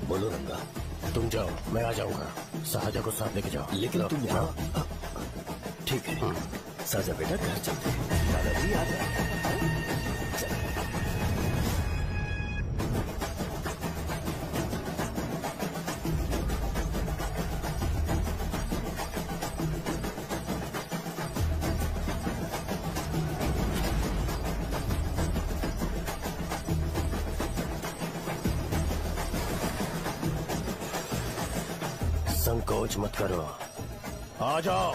बोलो रंगा। तुम जाओ, मैं आ जाऊंगा। साजा को साथ लेके जाओ। लेकिन तुम यहाँ। ठीक है साजा बेटा, घर चलते हैं। दादाजी आ जाए। संकोच मत करो, आ जाओ।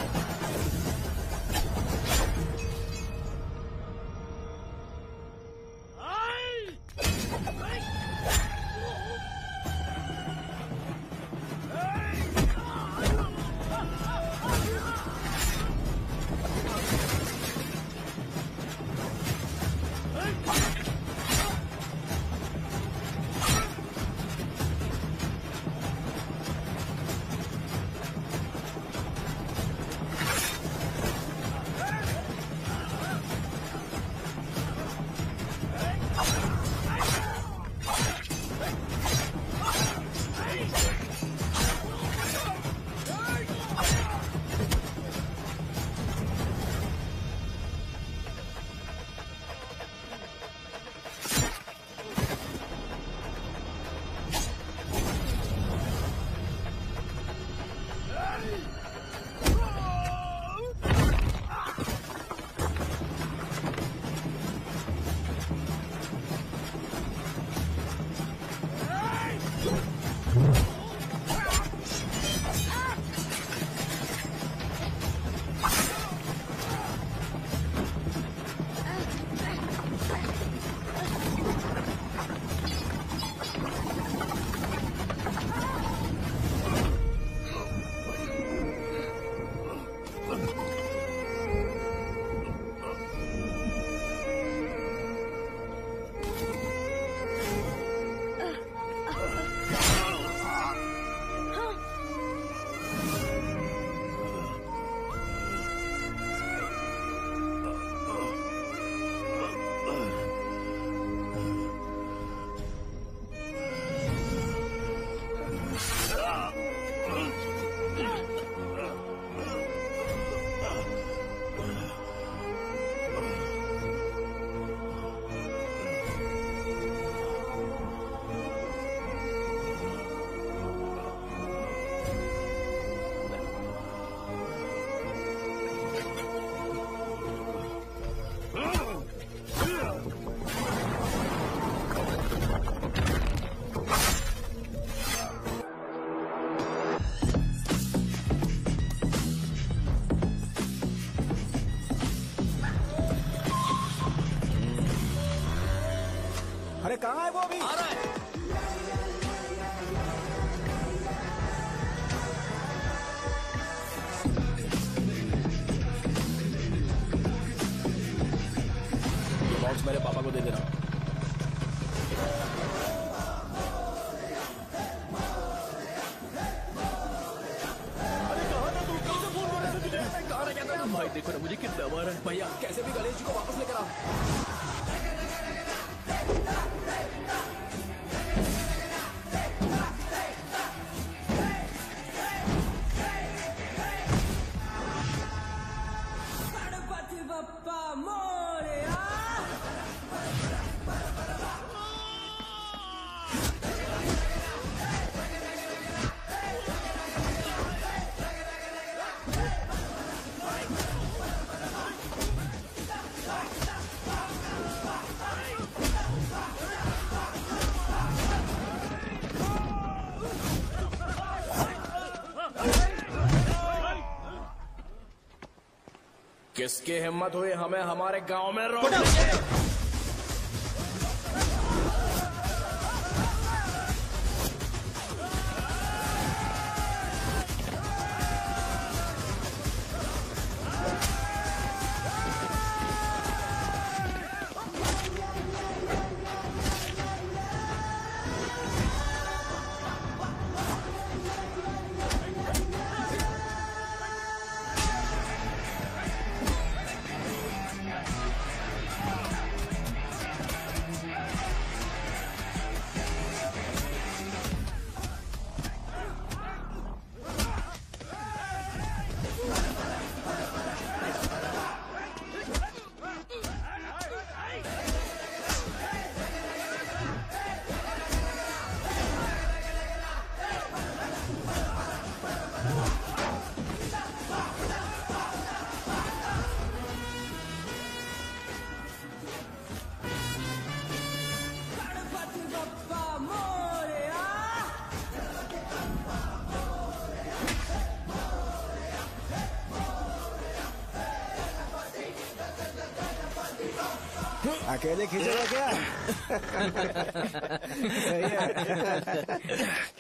कहाँ है वो अभी? आ रहा है। बॉक्स मेरे पापा को दे देना। अरे कहाँ था तू? कब से फोन कर रहे थे तुझे? मैं कहाँ रह गया था? भाई देखो ना मुझे कितना बार है। भैया कैसे भी गणेश जी को वापस लेकर आओ। किसकी हिम्मत हुई हमें हमारे गांव में रोकने की? अकेले खींचोगे क्या? सही है।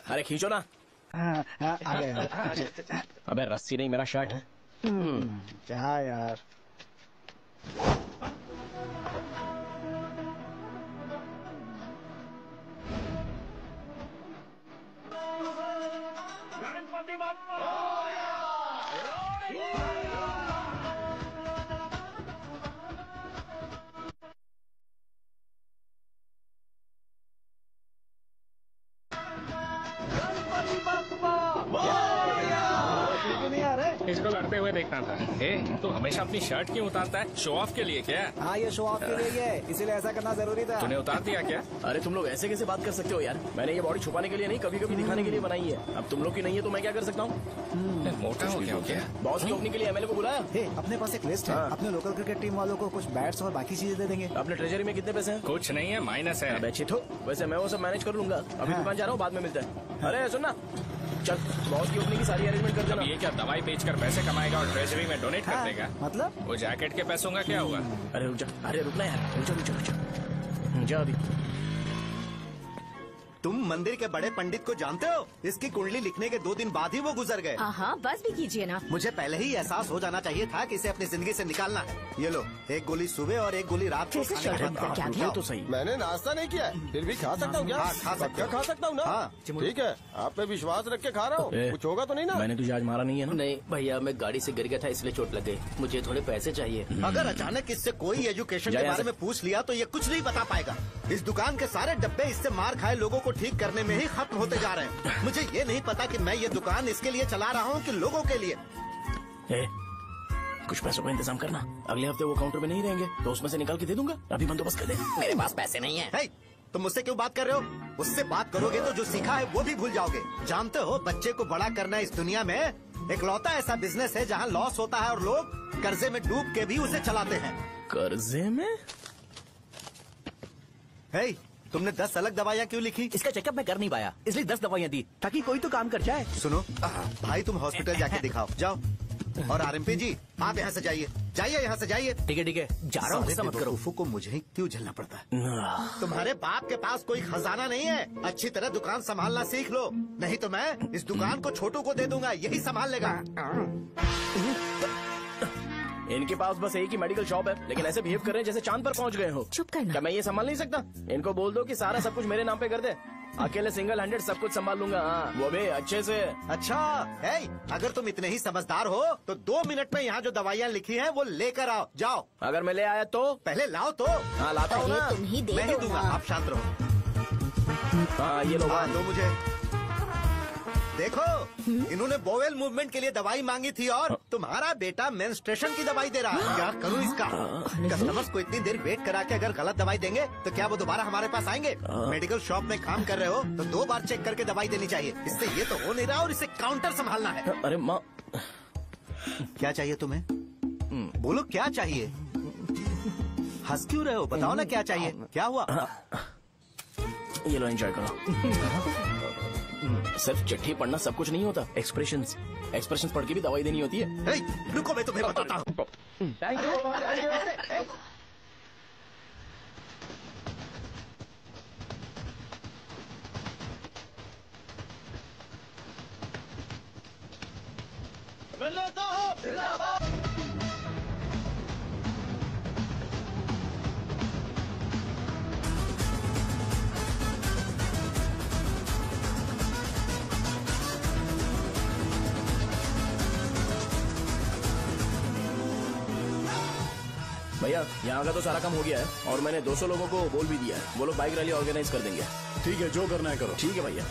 अरे खींचो ना। अबे रस्सी नहीं, मेरा शर्ट। क्या यार? इसको लड़ते हुए देखना था। तू हमेशा अपनी शर्ट क्यों उतारता है? शो ऑफ के लिए क्या? हाँ, ये शो ऑफ के लिए है, इसीलिए ऐसा करना जरूरी था। तूने उतार दिया क्या? अरे तुम लोग ऐसे कैसे बात कर सकते हो यार? मैंने ये बॉडी छुपाने के लिए नहीं, कभी कभी दिखाने के लिए बनाई है। अब तुम लोग की नहीं है तो मैं क्या कर सकता हूँ? मोटा हो क्या? बॉस की ओपनिंग के लिए एमएलए को बुलाया। हे, अपने पास एक लिस्ट है। अपने लोकल क्रिकेट टीम वालों को कुछ बैट्स और बाकी चीजें दे देंगे। अपने ट्रेजरी में कितने पैसे हैं? कुछ नहीं है, माइनस है। अबे चिट्ठू, वैसे मैं वो सब मैनेज कर लूंगा। अभी दुकान जा रहा हूँ, बाद में मिलते हैं। अरे सुनना, चल बॉस की ओपनिंग की सारी अरेंजमेंट कर देना। अब ये क्या दवाई बेचकर पैसे कमाएगा और ट्रेजरी में डोनेट कर देगा? मतलब? वो जैकेट के पैसों का क्या हुआ? अरे रुक जा, अरे रुकना यार, रुक जा। जा अभी। तुम मंदिर के बड़े पंडित को जानते हो? इसकी कुंडली लिखने के 2 दिन बाद ही वो गुजर गए। हाँ, बस भी कीजिए ना। मुझे पहले ही एहसास हो जाना चाहिए था कि इसे अपनी जिंदगी से निकालना है। ये लो, एक गोली सुबह और एक गोली रात को कैसे खाने चल के रहा बाद है? क्या खाओ। किया? तो सही। मैंने नाश्ता नहीं किया है, फिर भी खा सकता हूँ क्या? हाँ, खा सकते पक्का हो। खा सकता हूँ ना? हाँ। ठीक है, आप पे विश्वास रख के खा रहा हूँ। कुछ होगा तो नहीं ना? मैंने तुझे आज मारा नहीं है ना? नहीं भैया, मैं गाड़ी से गिर गया था इसलिए चोट लग गई। मुझे थोड़े पैसे चाहिए। अगर अचानक इससे कोई एजुकेशन जा के यहाँ बारे से। में पूछ लिया तो ये कुछ नहीं बता पाएगा। इस दुकान के सारे डब्बे इससे मार खाए लोगों को ठीक करने में ही खत्म होते जा रहे हैं। मुझे ये नहीं पता कि मैं ये दुकान इसके लिए चला रहा हूँ कि लोगों के लिए। कुछ पैसों का इंतजाम करना। अगले हफ्ते वो काउंटर में नहीं रहेंगे तो उसमें से निकाल के दे दूंगा। अभी बंदोबस्त कर दे। मेरे पास पैसे नहीं है। हे, तुम मुझसे क्यों बात कर रहे हो? उससे बात करोगे तो जो सीखा है वो भी भूल जाओगे। जानते हो, बच्चे को बड़ा करना इस दुनिया में इकलौता ऐसा बिजनेस है जहाँ लॉस होता है और लोग कर्जे में डूब के भी उसे चलाते हैं। कर्जे में? हे, तुमने 10 अलग दवाइयाँ क्यों लिखी? इसका चेकअप मैं कर नहीं पाया, इसलिए 10 दवाइयाँ दी ताकि कोई तो काम कर जाए। सुनो भाई, तुम हॉस्पिटल जाके दिखाओ, जाओ। और आरएमपी जी, आप यहाँ से जाइए, यहाँ से जाइए। ठीक है जा रहा हूँ, गुस्सा मत करो। बेवकूफों को मुझे ही क्यों झेलना पड़ता है? तुम्हारे बाप के पास कोई खजाना नहीं है। अच्छी तरह दुकान संभालना सीख लो, नहीं तो मैं इस दुकान को छोटू को दे दूंगा, यही संभाल लेगा। इनके पास बस एक ही मेडिकल शॉप है, लेकिन ऐसे बिहेव कर रहे हैं जैसे चांद पर पहुंच गए हो। चुप करना। क्या मैं ये संभाल नहीं सकता? इनको बोल दो कि सारा सब कुछ मेरे नाम पे कर दे। अकेले सिंगल हैंडेड सब कुछ संभाल लूंगा। हाँ, वो भी अच्छे से। अच्छा है, अगर तुम इतने ही समझदार हो तो 2 मिनट में यहाँ जो दवाइयाँ लिखी हैं वो लेकर आओ, जाओ। अगर मैं ले आया तो? पहले लाओ तो। हाँ लाता हूँ अरे ना। तुम ही दे मैं ही दो दूंगा, ना। आप शांत रहो। हाँ ये लो। हाँ, दो मुझे। देखो, इन्होंने बोवेल मूवमेंट के लिए दवाई मांगी थी और तुम्हारा बेटा मेंस्ट्रुएशन की दवाई दे रहा है। क्या करूं इसका? कस्टमर्स को इतनी देर वेट करा के अगर गलत दवाई देंगे तो क्या वो दोबारा हमारे पास आएंगे? मेडिकल शॉप में काम कर रहे हो तो 2 बार चेक करके दवाई देनी चाहिए। इससे ये तो हो नहीं रहा और इसे काउंटर संभालना है। अरे माँ, क्या चाहिए तुम्हें? बोलो क्या चाहिए? हंस क्यों रहे हो? बताओ ना क्या चाहिए? क्या हुआ? ये लो एंजॉय करो। सिर्फ चिट्ठी पढ़ना सब कुछ नहीं होता। एक्सप्रेशंस पढ़ के भी दवाई देनी होती है। हे, रुको, मैं तुम्हें बताता हूँ। भैया यहाँ का तो सारा काम हो गया है और मैंने 200 लोगों को बोल भी दिया है। वो लोग बाइक रैली ऑर्गेनाइज कर देंगे। ठीक है, जो करना है करो। ठीक है भैया।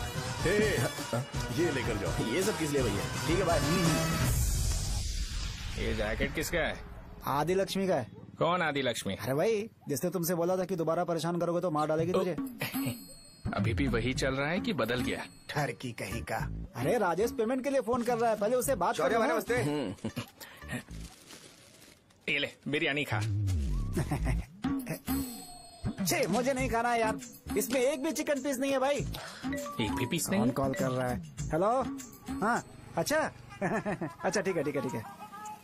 ये लेकर जाओ। ये सब किस लिए भैया? ठीक है बाय। ये जैकेट किसका है? आदि लक्ष्मी का है। कौन आदि लक्ष्मी? अरे भाई, जिसने तुमसे बोला था कि दोबारा परेशान करोगे तो मार डालेगी तुझे। अभी भी वही चल रहा है कि बदल गया? ठरकी कहीं का। अरे राजेश पेमेंट के लिए फोन कर रहा है, पहले उसे बात करो। नमस्ते। ये ले बिरयानी खा। छे, मुझे नहीं खाना है यार, इसमें एक भी चिकन पीस नहीं है भाई। एक भी पीस कौन नहीं? कॉल कर रहा है? हेलो, हाँ अच्छा। अच्छा ठीक है।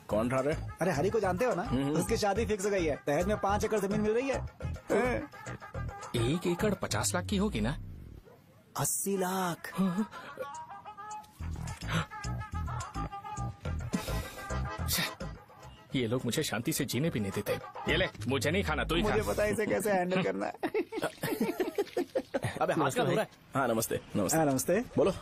कौन रहा? अरे हरी को जानते हो ना? उसकी शादी फिक्स हो गई है, दहेज में 5 एकड़ जमीन मिल रही है। 1 एकड़ 50 लाख की होगी ना? 80 लाख। ये लोग मुझे शांति से जीने भी नहीं देते। ये ले, मुझे नहीं खाना, तू ही खा। मुझे पता है इसे कैसे हैंडल करना है। अबे हाथ का हो रहा है। हाँ नमस्ते। नमस्ते। नमस्ते। बोलो।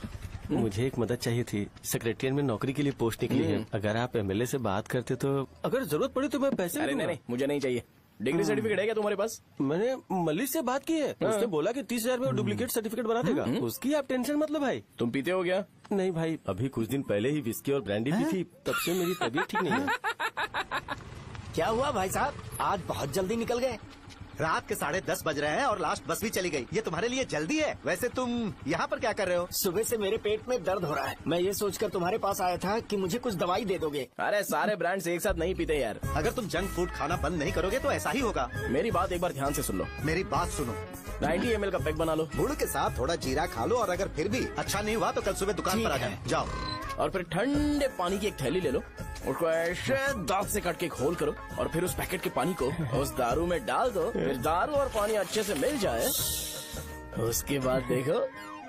मुझे एक मदद चाहिए थी। सेक्रेटरिएट में नौकरी के लिए पोस्ट निकली है। अगर आप एमएलए से बात करते तो अगर जरूरत पड़ी तो मैं पैसे अरे नहीं, मुझे नहीं चाहिए। डिग्री सर्टिफिकेट है क्या तुम्हारे पास? मैंने मलिक से बात की है। उसने बोला कि 30,000 में वो डुप्लीकेट सर्टिफिकेट बना देगा। उसकी आप टेंशन मत लो भाई। तुम पीते हो क्या? नहीं भाई, अभी कुछ दिन पहले ही विस्की और ब्रांडी पी थी, तब से मेरी तबीयत ठीक नहीं है। क्या हुआ भाई साहब, आज बहुत जल्दी निकल गए? रात के 10:30 बज रहे हैं और लास्ट बस भी चली गई। ये तुम्हारे लिए जल्दी है। वैसे तुम यहाँ पर क्या कर रहे हो? सुबह से मेरे पेट में दर्द हो रहा है। मैं ये सोचकर तुम्हारे पास आया था कि मुझे कुछ दवाई दे दोगे। अरे सारे ब्रांड्स एक साथ नहीं पीते यार। अगर तुम जंक फूड खाना बंद नहीं करोगे तो ऐसा ही होगा। मेरी बात एक बार ध्यान से सुन लो। मेरी बात सुनो। 90 ml का पैक बना लो। गुड़ के साथ थोड़ा जीरा खा लो और अगर फिर भी अच्छा नहीं हुआ तो कल सुबह दुकान पर आ जाओ। जाओ। और फिर ठंडे पानी की एक थैली ले लो, उसको ऐसे दांत से काट के घोल करो और फिर उस पैकेट के पानी को उस दारू में डाल दो। फिर दारू और पानी अच्छे से मिल जाए, उसके बाद देखो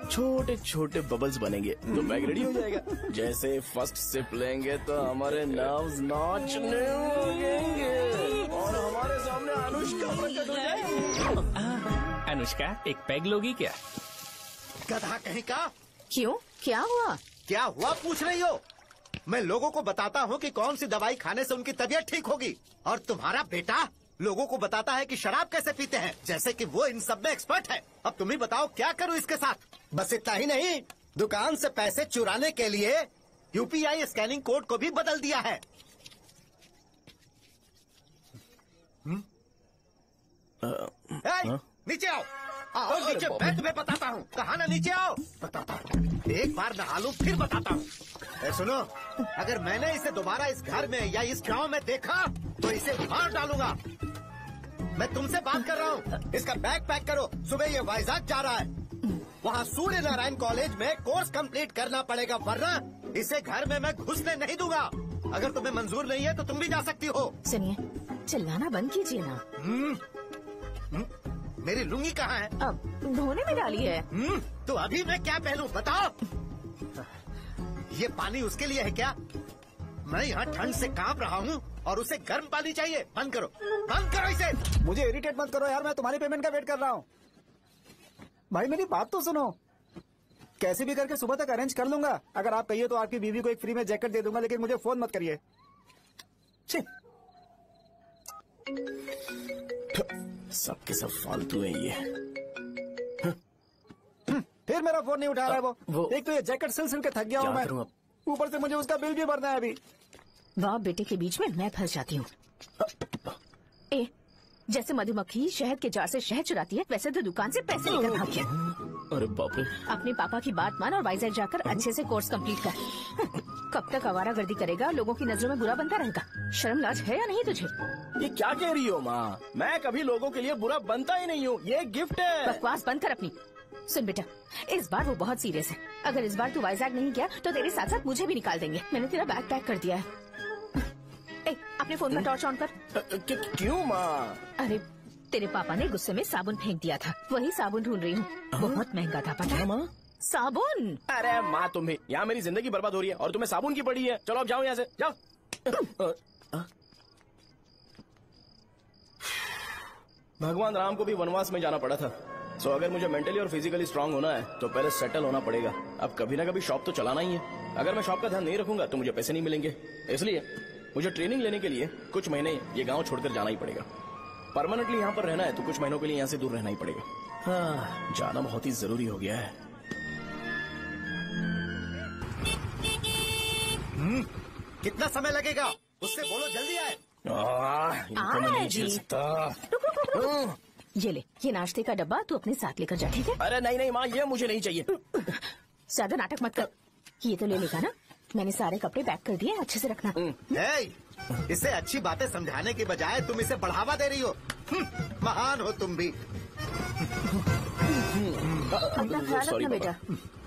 छोटे छोटे बबल्स बनेंगे तो पैक रेडी हो जाएगा। जैसे फर्स्ट सिप लेंगे तो हमारे नर्व्स नाचने लगेंगे और हमारे सामने अनुष्का प्रकट हो जाएगी। अनुष्का, एक पैग लोगी क्या? गधा कहीं का। क्यों, क्या हुआ? क्या हुआ पूछ रही हो? मैं लोगों को बताता हूँ कि कौन सी दवाई खाने से उनकी तबीयत ठीक होगी, और तुम्हारा बेटा लोगों को बताता है कि शराब कैसे पीते हैं, जैसे कि वो इन सब में एक्सपर्ट है। अब तुम ही बताओ क्या करूँ इसके साथ? बस इतना ही नहीं, दुकान से पैसे चुराने के लिए यूपीआई स्कैनिंग कोड को भी बदल दिया है। नीचे आओ। आओ नीचे, मैं तुम्हें बताता हूँ। कहा ना नीचे आओ, बताता हूँ। एक बार नहा लूं फिर बताता हूँ। सुनो, अगर मैंने इसे दोबारा इस घर में या इस गांव में देखा तो इसे मार डालूंगा। मैं तुमसे बात कर रहा हूँ। इसका बैग पैक करो, सुबह ये वाइजाग जा रहा है। वहाँ सूर्य नारायण कॉलेज में कोर्स कंप्लीट करना पड़ेगा, वरना इसे घर में मैं घुसने नहीं दूंगा। अगर तुम्हें मंजूर नहीं है तो तुम भी जा सकती हो। सुनिए, चिल्लाना बंद कीजिए ना। मेरी लुंगी कहाँ है? अब धोने में डाली है। तो अभी मैं क्या पहनूं बताओ? ये पानी उसके लिए है क्या? मैं यहाँ ठंड से कांप रहा हूँ और उसे गर्म पानी चाहिए। बंद करो, बंद करो इसे। मुझे इरिटेट मत करो यार, मैं तुम्हारी पेमेंट का वेट कर रहा हूँ। भाई मेरी बात तो सुनो। कैसे भी करके सुबह तक अरेंज कर लूंगा। अगर आप कहिए तो आपकी बीवी को एक फ्री में जैकेट दे दूंगा, लेकिन मुझे फोन मत करिए। सबके सब फालतू है ये। फिर मेरा फोन नहीं उठा रहा है वो। एक तो ये जैकेट सिल सिल के थक गया हूँ मैं, ऊपर से मुझे उसका बिल भी भरना है अभी। बाप बेटे के बीच में मैं फंस जाती हूँ। जैसे मधुमक्खी शहद के जार से शहद चुराती है, वैसे तो दुकान से पैसे लेकर भाग गया। अरे बाप रे। अपने पापा की बात मान और वाइजैक जाकर अच्छे से कोर्स कंप्लीट कर। कब तक आवारागर्दी करेगा, लोगों की नजरों में बुरा बनता रहेगा। शर्म लाज है या नहीं तुझे? ये क्या कह रही हो माँ? मैं कभी लोगों के लिए बुरा बनता ही नहीं हूँ, ये गिफ्ट है। बकवास बंद कर अपनी। सुन बेटा, इस बार वो बहुत सीरियस है। अगर इस बार तू वाइजैक नहीं गया तो तेरे साथ साथ मुझे भी निकाल देंगे। मैंने तेरा बैग पैक कर दिया है। अपने फोन का टॉर्च ऑन कर। क्यों माँ? अरे तेरे पापा ने गुस्से में साबुन फेंक दिया था, वही साबुन ढूंढ रही हूँ। बहुत महंगा था, पता है माँ? साबुन। अरे माँ तुम भी, यहाँ मेरी जिंदगी बर्बाद हो रही है और तुम्हें साबुन की पड़ी है। चलो अब जाओ यहाँ से, जाओ। भगवान राम को भी वनवास में जाना पड़ा था। सो अगर मुझे मेंटली और फिजिकली स्ट्रांग होना है तो पहले सेटल होना पड़ेगा। अब कभी ना कभी शॉप तो चलाना ही है। अगर मैं शॉप का ध्यान नहीं रखूंगा तो मुझे पैसे नहीं मिलेंगे। इसलिए मुझे ट्रेनिंग लेने के लिए कुछ महीने ये गांव छोड़कर जाना ही पड़ेगा। परमानेंटली यहाँ पर रहना है तो कुछ महीनों के लिए यहाँ से दूर रहना ही पड़ेगा। हाँ, जाना बहुत ही जरूरी हो गया है। कितना समय लगेगा? उससे बोलो जल्दी आए। इनको मैं नहीं झेल सकता। ये ले, ये नाश्ते का डब्बा तू अपने साथ लेकर जा, ठीक है? अरे नहीं नहीं माँ, ये मुझे नहीं चाहिए। ज्यादा नाटक मत कर। ये तो ले लेगा ना? मैंने सारे कपड़े पैक कर दिए, अच्छे से रखना। इसे अच्छी बातें समझाने के बजाय तुम इसे बढ़ावा दे रही हो। महान हो तुम भी। अपना ख्याल रखना बेटा।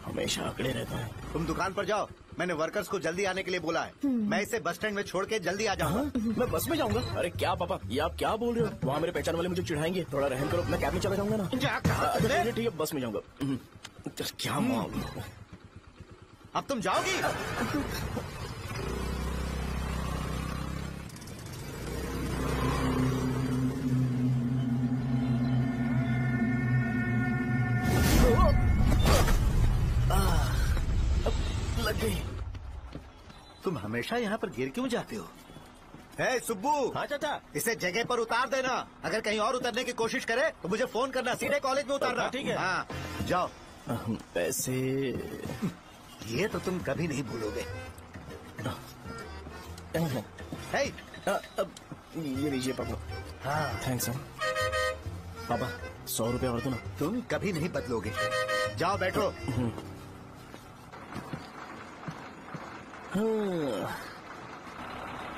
हमेशा अकड़े रहता है। तुम दुकान पर जाओ, मैंने वर्कर्स को जल्दी आने के लिए बोला है। मैं इसे बस स्टैंड में छोड़ के जल्दी आ जाऊंगा। मैं बस में जाऊंगा? अरे क्या पापा, ये आप क्या बोल रहे हो? वहाँ मेरे पहचान वाले मुझे चिढ़ाएंगे। थोड़ा रहम करो, मैं कैब में चला जाऊंगा ना। क्या कहा तुमने? अच्छा, ठीक है, बस में जाऊंगा। क्या मामला? अब तुम जाओगी? लग गई। तुम हमेशा यहाँ पर गिर क्यों जाते हो? हे सुब्बू। हाँ चाचा। इसे जगह पर उतार देना। अगर कहीं और उतरने की कोशिश करे तो मुझे फोन करना, सीधे कॉलेज में उतारना। ठीक है। हाँ जाओ। पैसे ये तो तुम कभी नहीं भूलोगे। हे, ये लीजिए पापा। हाँ थैंक्स पापा, 100 रुपए और दो ना। तुम कभी नहीं बदलोगे। जाओ बैठो।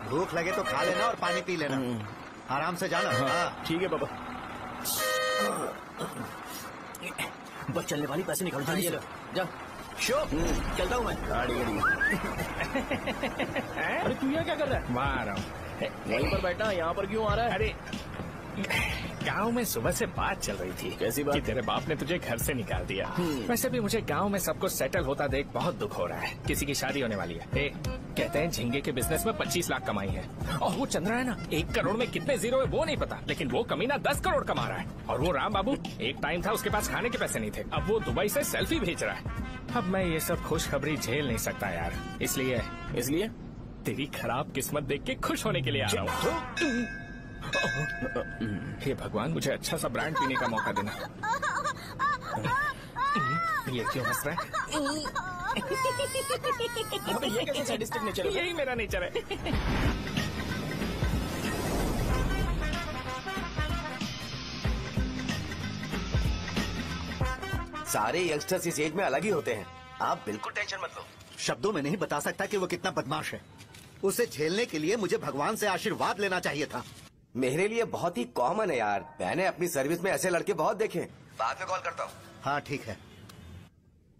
भूख लगे तो खा लेना और पानी पी लेना। आराम से जाना। हाँ ठीक है पापा। बस चलने वाली, पैसे निकाल जल्दी से। जा शो चलता हूँ मैं। गाड़ी अरे तू यहाँ क्या कर रहा है? मार रहा हूँ। वहीं पर बैठा, यहाँ पर क्यों आ रहा है? अरे गांव में सुबह से बात चल रही थी। कैसी बात? कि तेरे बाप ने तुझे घर से निकाल दिया। वैसे भी मुझे गांव में सब कुछ सेटल होता देख बहुत दुख हो रहा है। किसी की शादी होने वाली है। कहते हैं झींगे के बिजनेस में 25 लाख कमाई है। और वो चंद्रा है ना, 1 करोड़ में कितने जीरो है वो नहीं पता, लेकिन वो कमीना 10 करोड़ कमा रहा है। और वो राम बाबू, एक टाइम था उसके पास खाने के पैसे नहीं थे, अब वो दुबई से सेल्फी भेज रहा है। अब मैं ये सब खुशखबरी झेल नहीं सकता यार, इसलिए तेरी खराब किस्मत देख के खुश होने के लिए आ रहा हूँ। हे भगवान, मुझे अच्छा सा ब्रांड पीने का मौका देना। ये क्यों हंस रहा है? ये कैसे सैडिस्टिक नेचर है? यही मेरा नेचर है। सारे यंगस्टर्स इस एज में अलग ही होते हैं। आप बिल्कुल टेंशन मत लो। शब्दों में नहीं बता सकता कि वो कितना बदमाश है। उसे झेलने के लिए मुझे भगवान से आशीर्वाद लेना चाहिए था। मेरे लिए बहुत ही कॉमन है यार। मैंने अपनी सर्विस में ऐसे लड़के बहुत देखे। बाद में कॉल करता हूँ। हाँ ठीक है।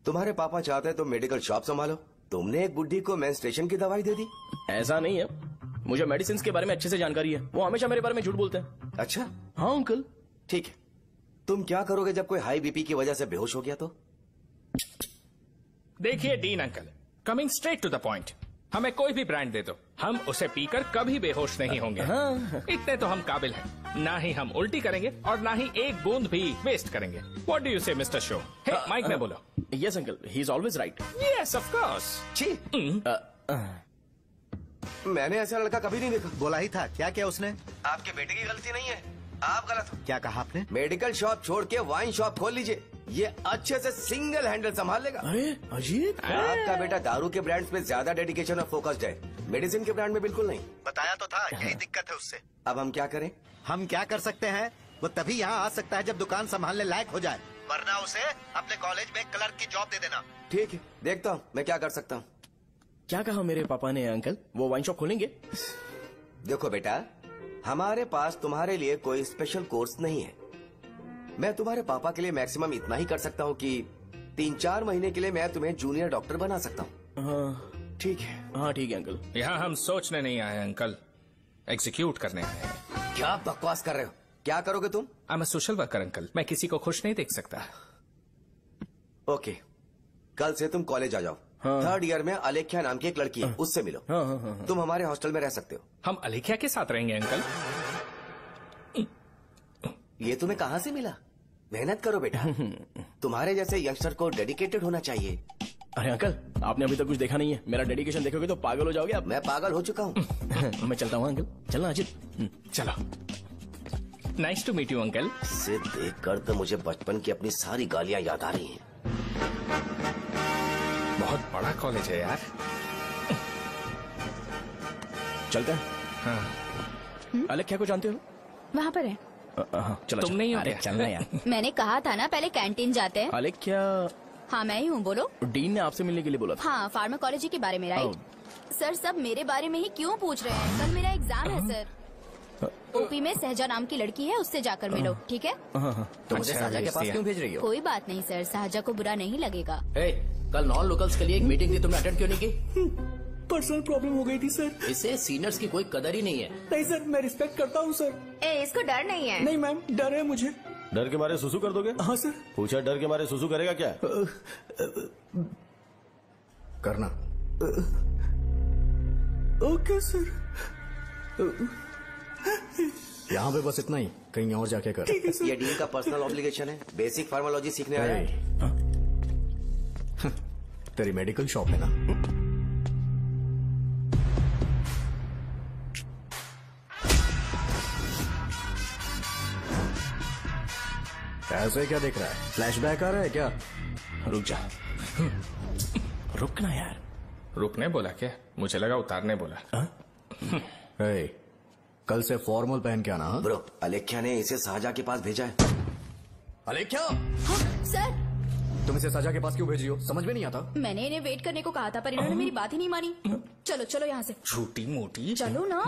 तुम्हारे पापा चाहते हैं तुम मेडिकल शॉप संभालो। तुमने एक बुढ़ी को मेंस्ट्रुएशन की दवाई दे दी। ऐसा नहीं है, मुझे मेडिसिन के बारे में अच्छे से जानकारी है। वो हमेशा मेरे बारे में झूठ बोलते हैं। अच्छा हाँ अंकल। ठीक है, तुम क्या करोगे जब कोई हाई बीपी की वजह से बेहोश हो गया तो? देखिए Dean uncle, coming straight to the point, हमें कोई भी ब्रांड दे दो, हम उसे पीकर कभी बेहोश नहीं होंगे। इतने तो हम काबिल हैं। ना ही हम उल्टी करेंगे और ना ही एक बूंद भी वेस्ट करेंगे। व्हाट डू यू से मिस्टर शो? माइक में बोलो। Yes uncle, he is always right. Yes of course. मैंने ऐसा लड़का कभी नहीं देखा। बोला ही था। क्या क्या उसने? आपके बेटे की गलती नहीं है, आप गलत हो। क्या कहा आपने? मेडिकल शॉप छोड़ के वाइन शॉप खोल लीजिए, ये अच्छे से सिंगल हैंडल संभाल लेगा। अरे अजीब। आपका बेटा दारू के ब्रांड्स पे ज्यादा डेडिकेशन और फोकस्ड है, मेडिसिन के ब्रांड में बिल्कुल नहीं। बताया तो था, यही दिक्कत है उससे। अब हम क्या करें? हम क्या कर सकते हैं? वो तभी यहाँ आ सकता है जब दुकान संभालने लायक हो जाए, वरना उसे अपने कॉलेज में क्लर्क की जॉब दे देना। ठीक है, देखता हूँ मैं क्या कर सकता हूँ। क्या कहा मेरे पापा ने अंकल? वो वाइन शॉप खोलेंगे? देखो बेटा, हमारे पास तुम्हारे लिए कोई स्पेशल कोर्स नहीं है। मैं तुम्हारे पापा के लिए मैक्सिमम इतना ही कर सकता हूँ कि 3-4 महीने के लिए मैं तुम्हें जूनियर डॉक्टर बना सकता हूँ। ठीक है। हाँ ठीक है अंकल। यहाँ हम सोचने नहीं आए अंकल, एग्जीक्यूट करने आए हैं। क्या बकवास कर रहे हो? क्या करोगे तुम? I am a social worker uncle, मैं किसी को खुश नहीं देख सकता। ओके, कल से तुम कॉलेज आ जाओ। 3rd ईयर में अलेख्या नाम की एक लड़की है, उससे मिलो। तुम हमारे हॉस्टल में रह सकते हो। हम अलेख्या के साथ रहेंगे अंकल। ये तुम्हें कहाँ से मिला? मेहनत करो बेटा, तुम्हारे जैसे यंगस्टर को डेडिकेटेड होना चाहिए। अरे अंकल, आपने अभी तक कुछ देखा नहीं है। मेरा डेडिकेशन देखोगे तो पागल हो जाओगे आप। मैं पागल हो चुका हूँ। मैं चलता हूँ अंकल। चलना अजित। चलो, nice to meet you uncle. इसे देखकर तो मुझे बचपन की अपनी सारी गालियाँ याद आ रही हैं। बहुत बड़ा कॉलेज है यार। चलते हैं। हाँ। अलेख्या को जानते हो? वहाँ पर है। चलो। तुम नहीं हो अरे क्या? चलना यार। मैंने कहा था ना पहले कैंटीन जाते हैं। अलेख्या? हाँ मैं ही हूँ, बोलो। डीन ने आपसे मिलने के लिए बोला था। हाँ, फार्माकोलॉजी के बारे में, राइट? सर सब मेरे बारे में ही क्यों पूछ रहे हैं? कल मेरा एग्जाम है सर। ओपी में सहजा नाम की लड़की है, उससे जाकर मिलो, ठीक है? तो मुझे साजा के पास क्यों भेज रही हो? कोई बात नहीं सर, सहजा को बुरा नहीं लगेगा। कल नॉन लोकल्स के लिए एक मीटिंग थी, तुमने अटेंड क्यों नहीं की? पर्सनल प्रॉब्लम हो गई थी सर। इससे सीनियर्स की कोई कदर ही नहीं है। नहीं सर, मैं रिस्पेक्ट करता हूँ सर। इसको डर नहीं है। नहीं मैम, डर है मुझे। डर के मारे सुसु कर दोगे? हाँ सर। पूछा डर के मारे सुसु करेगा क्या? करना। Okay sir. यहाँ पे बस इतना ही, कहीं और जाके कर। ये डील का पर्सनल ऑब्लिगेशन है, बेसिक फार्मोलॉजी सीखने आया है। तेरी मेडिकल शॉप है ना? ऐसे क्या देख रहा है? फ्लैशबैक आ रहा है क्या? रुक जा। रुकना यार। रुकने बोला क्या? मुझे लगा उतारने बोला। कल से फॉर्मल पहन के आना। ब्रो, अलेख्या ने इसे साजा के पास भेजा है। अलेख्या! हाँ, सर। तुम इसे साजा के पास क्यों भेज रही हो? समझ में नहीं आता। मैंने इन्हें वेट करने को कहा था, पर इन्होंने मेरी बात ही नहीं मानी। चलो चलो यहाँ से। छोटी मोटी। चलो ना।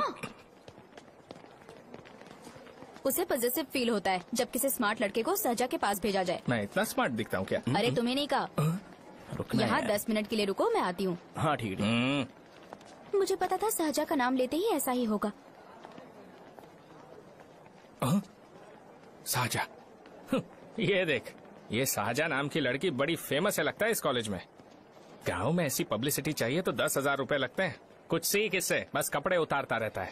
उसे पॉजिटिव फील होता है जब किसी स्मार्ट लड़के को सहजा के पास भेजा जाए। मैं इतना स्मार्ट दिखता हूँ क्या? अरे तुम्हें नहीं कहा। यहाँ 10 मिनट के लिए रुको, मैं आती हूँ। हाँ ठीक है। मुझे पता था सहजा का नाम लेते ही ऐसा ही होगा। साजा। ये देख, ये साजा नाम की लड़की बड़ी फेमस है लगता है इस कॉलेज में। गांव में ऐसी पब्लिसिटी चाहिए तो 10,000 रुपए लगते हैं। कुछ सीख इससे, बस कपड़े उतारता रहता है।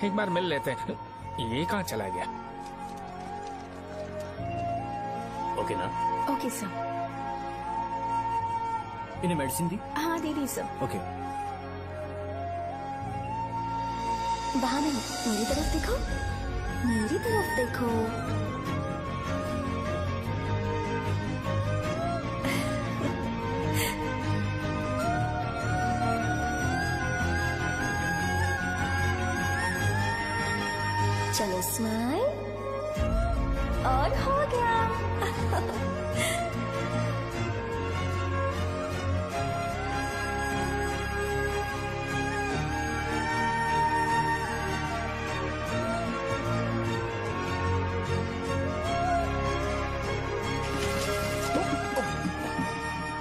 एक बार मिल लेते हैं। ये कहाँ चला गया? ओके ना? Okay sir. इन्हें मेडिसिन दी? हाँ दे दी सर। ओके। वहाँ नहीं, मेरी तरफ देखो, मेरी तरफ देखो। चलो स्माइल, और हो गया।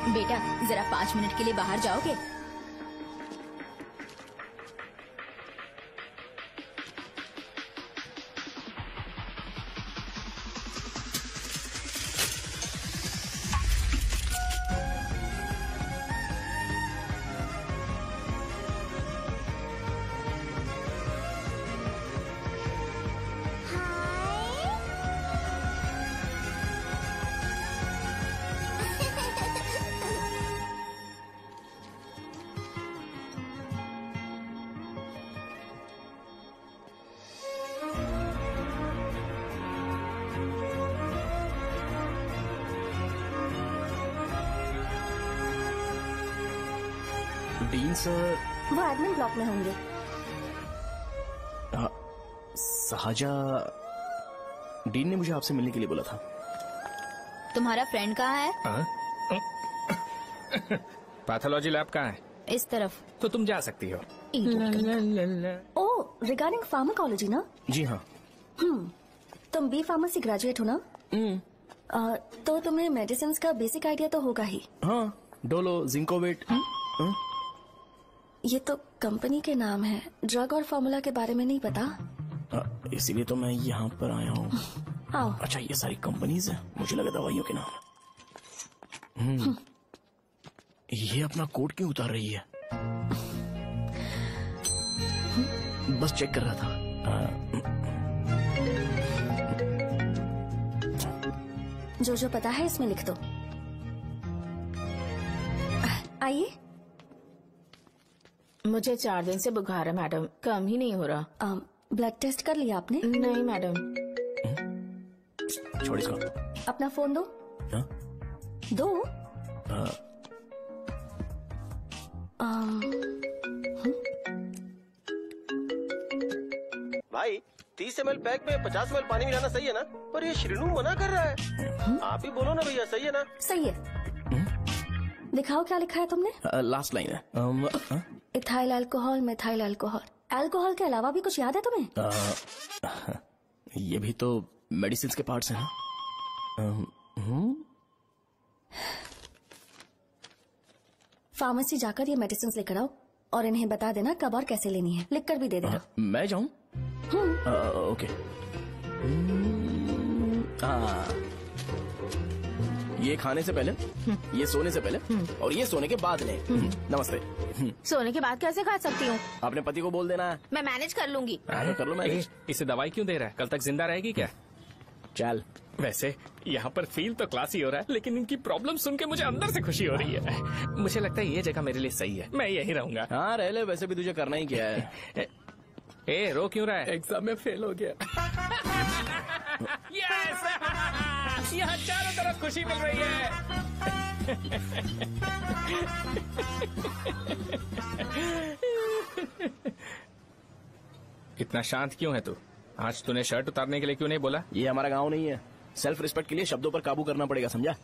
बेटा जरा 5 मिनट के लिए बाहर जाओगे? डीन सर वो एडमिन ब्लॉक में होंगे। साजा, डीन ने मुझे आपसे मिलने के लिए बोला था। तुम्हारा फ्रेंड कहाँ है? पैथोलॉजी लैब कहाँ है? इस तरफ। तो तुम जा सकती हो। ओ, रिगार्डिंग फार्माकोलॉजी ना? जी हाँ। तुम बी फार्मेसी ग्रेजुएट हो ना? तो तुम्हें मेडिसिन का बेसिक आइडिया तो होगा ही। हाँ, डोलो, जिंकोवेट। ये तो कंपनी के नाम है, ड्रग और फॉर्मूला के बारे में नहीं पता। इसीलिए तो मैं यहाँ पर आया हूँ। आओ। अच्छा, ये सारी कंपनीज है, मुझे लगा दवाइयों के नाम। ये अपना कोट क्यों उतार रही है? बस चेक कर रहा था। जो जो पता है इसमें लिख दो। आइए। मुझे 4 दिन से बुखार है मैडम, कम ही नहीं हो रहा। ब्लड टेस्ट कर लिया आपने? नहीं मैडम। छोड़ इसको। अपना फोन दो। दो। भाई 30 ml पैक में 50 ml पानी मिलाना सही है ना? पर ये श्रीनू मना कर रहा है। आप ही बोलो ना भैया, सही है ना? सही है। दिखाओ क्या लिखा है तुमने? लास्ट लाइन है। Ethyl alcohol, methyl alcohol. Alcohol के अलावा भी कुछ याद है तुम्हें? ये भी तो मेडिसिन के पार्ट्स हैं ना। फार्मेसी जाकर ये मेडिसिन लेकर आओ और इन्हें बता देना कब और कैसे लेनी है। लिख कर भी दे देना। मैं जाऊं? ओके। ये खाने से पहले, ये सोने से पहले और ये सोने के बाद ले। नमस्ते। सोने के बाद कैसे खा सकती हूँ? अपने पति को बोल देना। मैं मैनेज कर लूंगी। कर लो मैनेज। इसे दवाई क्यों दे रहा है? कल तक जिंदा रहेगी क्या? चल। वैसे यहाँ पर फील तो क्लासी हो रहा है, लेकिन इनकी प्रॉब्लम सुन के मुझे अंदर से खुशी हो रही है। मुझे लगता है ये जगह मेरे लिए सही है, मैं यहीं रहूंगा। हाँ रह ले, वैसे भी तुझे करना ही क्या है। ए रो क्यों रहा है? एग्जाम में फेल हो गया। यस! यहाँ चारों तरफ खुशी मिल रही है। इतना शांत क्यों है तू? आज तूने शर्ट उतारने के लिए क्यों नहीं बोला? ये हमारा गांव नहीं है। सेल्फ रिस्पेक्ट के लिए शब्दों पर काबू करना पड़ेगा, समझा?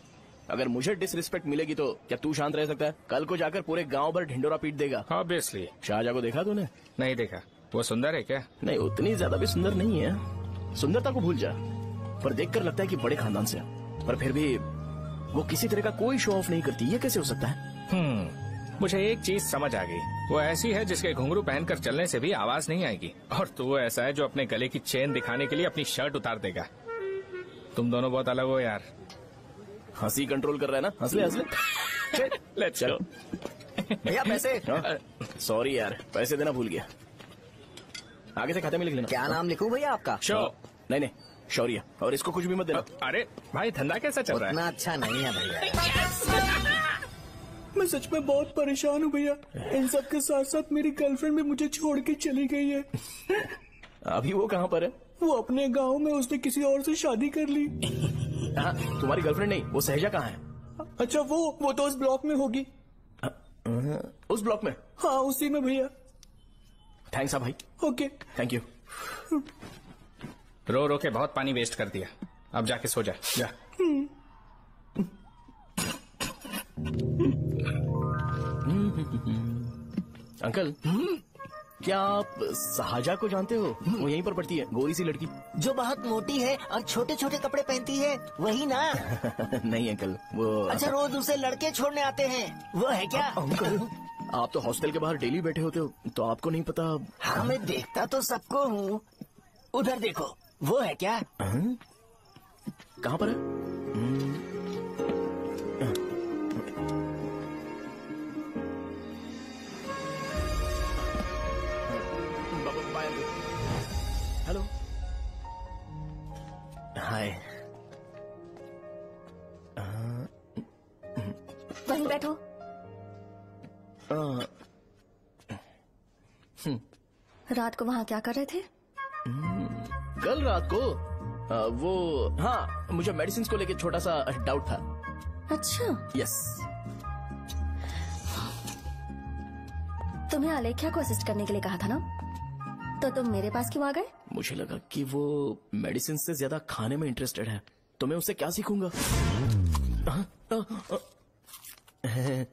अगर मुझे डिसरिस्पेक्ट मिलेगी तो क्या तू शांत रह सकता है? कल को जाकर पूरे गांव भर ढिंडोरा पीट देगा। ऑब्वियसली। शाहजहां को देखा तूने? नहीं देखा। वो सुंदर है क्या? नहीं, उतनी ज्यादा भी सुंदर नहीं है। सुंदरता को भूल जा, पर देखकर लगता है कि बड़े खानदान से है। पर फिर भी वो किसी तरह का कोई शो ऑफ नहीं करती। ये कैसे हो सकता है? मुझे एक चीज समझ आ गई। वो ऐसी है जिसके घुंघरू पहनकर चलने से भी आवाज नहीं आएगी, और तू ऐसा है जो अपने गले की चेन दिखाने के लिए अपनी शर्ट उतार देगा। तुम दोनों बहुत अलग हो यार। हंसी कंट्रोल कर रहा है ना? हंस ले, हंस ले। Let's go. भैया पैसे। सॉरी यार, पैसे देना भूल गया। आगे से खाते में लिख लेना। क्या नाम लिखूं भैया आपका? नहीं, शौर्य। और इसको कुछ भी मत देना। अरे भाई, धंधा कैसा चल रहा है? उतना अच्छा नहीं है भैया। मैं सच में बहुत परेशान हूँ भैया। इन सब के साथ साथ मेरी गर्लफ्रेंड भी मुझे छोड़ के चली गई है। अभी वो कहाँ पर है? वो अपने गांव में, उसने किसी और से शादी कर ली। हाँ, तुम्हारी गर्लफ्रेंड नहीं, वो सहजा कहाँ है? अच्छा, वो तो उस ब्लॉक में होगी। उस ब्लॉक में? हाँ, उसी में भैया। थैंक्स भाई। Okay, thank you. रो रो के बहुत पानी वेस्ट कर दिया, अब जाके सो जा। जा। अंकल, क्या आप शाहजहां को जानते हो? वो यहीं पर पढ़ती है, गोरी सी लड़की जो बहुत मोटी है और छोटे छोटे कपड़े पहनती है, वही ना? नहीं अंकल, वो अच्छा, रोज उसे लड़के छोड़ने आते हैं, वो है क्या? अंकल, आप तो हॉस्टल के बाहर डेली बैठे होते हो, तो आपको नहीं पता? हाँ, मैं देखता तो सबको हूँ। उधर देखो, वो है क्या? कहाँ पर है? हेलो, हाय। वहीं बैठो। रात को वहाँ क्या कर रहे थे? कल रात को वो, हाँ, मुझे मेडिसिन को लेके छोटा सा डाउट था। अच्छा। यस। तुम्हें आलेख्या को असिस्ट करने के लिए कहा था ना, तो तुम मेरे पास क्यों आ गए? मुझे लगा कि वो मेडिसिन से ज्यादा खाने में इंटरेस्टेड है, तो मैं उससे क्या सीखूंगा?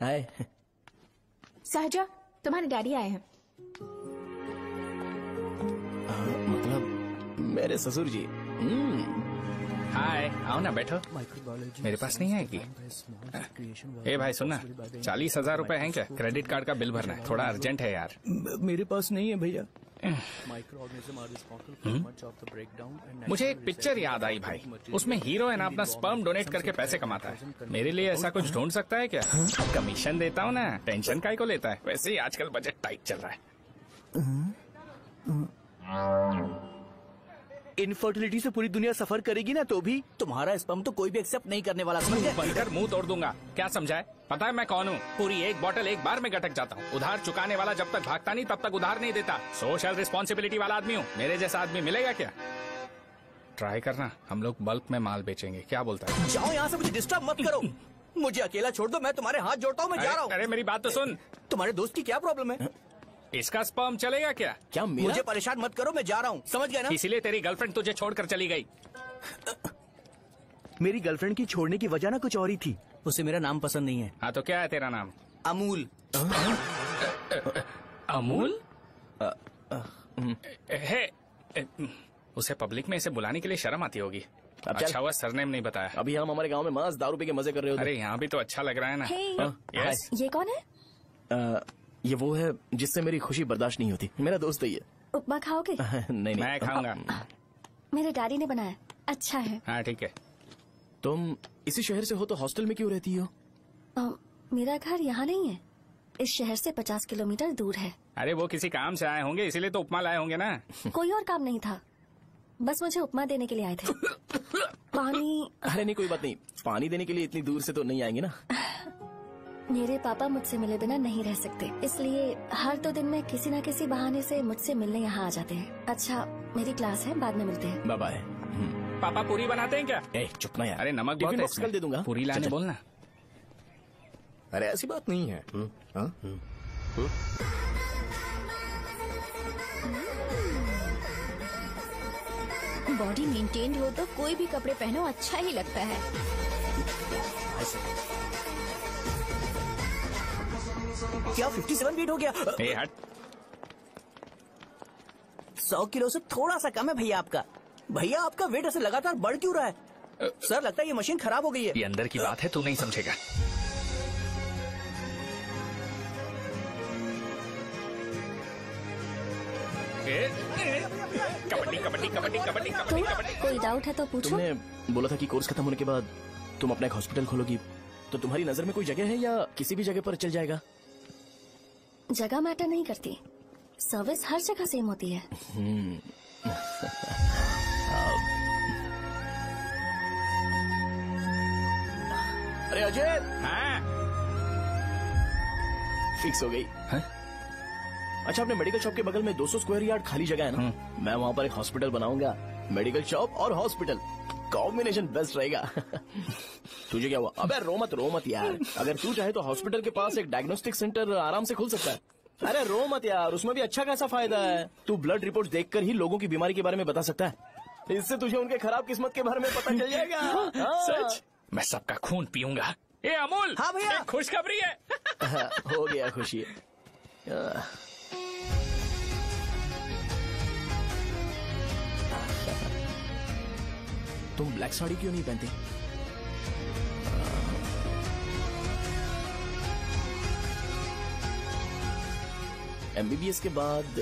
हाय। सहजा, तुम्हारे डैडी आए हैं। मतलब मेरे ससुर जी। हाय, आओ ना, बैठो। मेरे पास नहीं आएगी। ए भाई सुनना, 40,000 रुपए हैं क्या? क्रेडिट कार्ड का बिल भरना है, थोड़ा अर्जेंट है यार। मेरे पास नहीं है भैया। मुझे एक पिक्चर याद आई भाई, उसमें हीरो है ना अपना स्पर्म डोनेट करके पैसे कमाता है। मेरे लिए ऐसा कुछ ढूंढ सकता है क्या? कमीशन देता हूँ ना, टेंशन काय को लेता है? वैसे ही आजकल बजट टाइट चल रहा है। इनफर्टिलिटी से पूरी दुनिया सफर करेगी ना, तो भी तुम्हारा स्पर्म तो कोई भी एक्सेप्ट नहीं करने वाला, समझ गए? बनकर मुंह तोड़ दूंगा। क्या समझा है? पता है मैं कौन हूँ? पूरी एक बोतल एक बार में गटक जाता हूँ। उधार चुकाने वाला जब तक भागता नहीं तब तक उधार नहीं देता। सोशल रिस्पॉन्सिबिलिटी वाला आदमी हूँ। मेरे जैसा आदमी मिलेगा क्या? ट्राई करना, हम लोग बल्क में माल बेचेंगे। क्या बोलता है? जाओ यहाँ से, मुझे डिस्टर्ब मत करो। मुझे अकेला छोड़ दो, मैं तुम्हारे हाथ जोड़ता हूँ, मैं जा रहा हूँ। अरे मेरी बात तो सुन। तुम्हारे दोस्त की क्या प्रॉब्लम है? इसका स्पर्म चलेगा क्या? क्या मेरा? मुझे परेशान मत करो, मैं जा रहा हूँ, समझ गए ना? इसीलिए तेरी गर्लफ्रेंड तुझे छोड़कर चली गई। मेरी गर्लफ्रेंड की छोड़ने की वजह ना कुछ और ही थी। उसे मेरा नाम पसंद नहीं है। हाँ तो क्या है तेरा नाम? अमूल। अमूल? उसे पब्लिक में इसे बुलाने के लिए शर्म आती होगी। अच्छा हुआ सरनेम नहीं बताया। अभी हम हमारे गांव में मस्त दारू पी के मजे कर रहे होते। अरे यहाँ भी तो अच्छा लग रहा है ना। यस। ये कौन है? ये वो है जिससे मेरी खुशी बर्दाश्त नहीं होती। मेरा दोस्त है ये। उपमा खाओगे? नहीं। मैं खाऊंगा। मेरे डैडी ने बनाया, अच्छा है। हाँ ठीक है। तुम इसी शहर से हो तो हॉस्टल में क्यों रहती हो? मेरा घर यहाँ नहीं है, इस शहर से 50 किलोमीटर दूर है। अरे वो किसी काम से आए होंगे, इसीलिए तो उपमा लाए होंगे ना। कोई और काम नहीं था, बस मुझे उपमा देने के लिए आए थे। पानी? अरे नहीं, कोई बात नहीं। पानी देने के लिए इतनी दूर से तो नहीं आएंगे ना। मेरे पापा मुझसे मिले बिना नहीं रह सकते, इसलिए हर 2 दिन में किसी न किसी बहाने से मुझसे मिलने यहाँ आ जाते हैं। अच्छा, मेरी क्लास है, बाद में मिलते हैं। Bye bye. पापा पूरी बनाते हैं क्या? चुप ना यार। अरे नमक बहुत है इसमें। कल दे दूंगा। पूरी लाने बोलना। अरे ऐसी बात नहीं है। बॉडी मेंटेन्ड हो तो कोई भी कपड़े पहनो अच्छा ही लगता है। क्या 57 वेट हो गया? ए हट। 100 किलो से थोड़ा सा कम है भैया आपका। भैया आपका वेट ऐसे लगातार बढ़ क्यों रहा है? सर लगता है ये मशीन खराब हो गई है। ये अंदर की बात है, तू नहीं समझेगा। कबड्डी कबड्डी कबड्डी कबड्डी कबड्डी कबड्डी। कोई डाउट है तो पूछो। तुमने बोला था कि कोर्स खत्म होने के बाद तुम अपना एक हॉस्पिटल खोलोगी, तो तुम्हारी नजर में कोई जगह है या किसी भी जगह पर चल जाएगा? जगह मैटर नहीं करती, सर्विस हर जगह सेम होती है। अरे अजय। हाँ? फिक्स हो गई। अच्छा, अपने मेडिकल शॉप के बगल में 200 स्क्वायर यार्ड खाली जगह है ना? मैं वहाँ पर एक हॉस्पिटल बनाऊंगा। मेडिकल शॉप और हॉस्पिटल कॉम्बिनेशन बेस्ट रहेगा। तुझे क्या हुआ? अबे रो मत यार। अगर तू चाहे तो हॉस्पिटल के पास एक डायग्नोस्टिक सेंटर आराम से खुल सकता है। अरे रो मत यार, उसमें भी अच्छा खासा फायदा है। तू ब्लड रिपोर्ट देखकर ही लोगों की बीमारी के बारे में बता सकता है। इससे तुझे उनके खराब किस्मत के बारे में पता चल जाएगा। सच? मैं सबका खून पीऊंगा। ए अमूल। हाँ भैया। खुशखबरी है। हो गया खुशी। तुम ब्लैक साड़ी क्यों नहीं पहनती? एमबीबीएस के बाद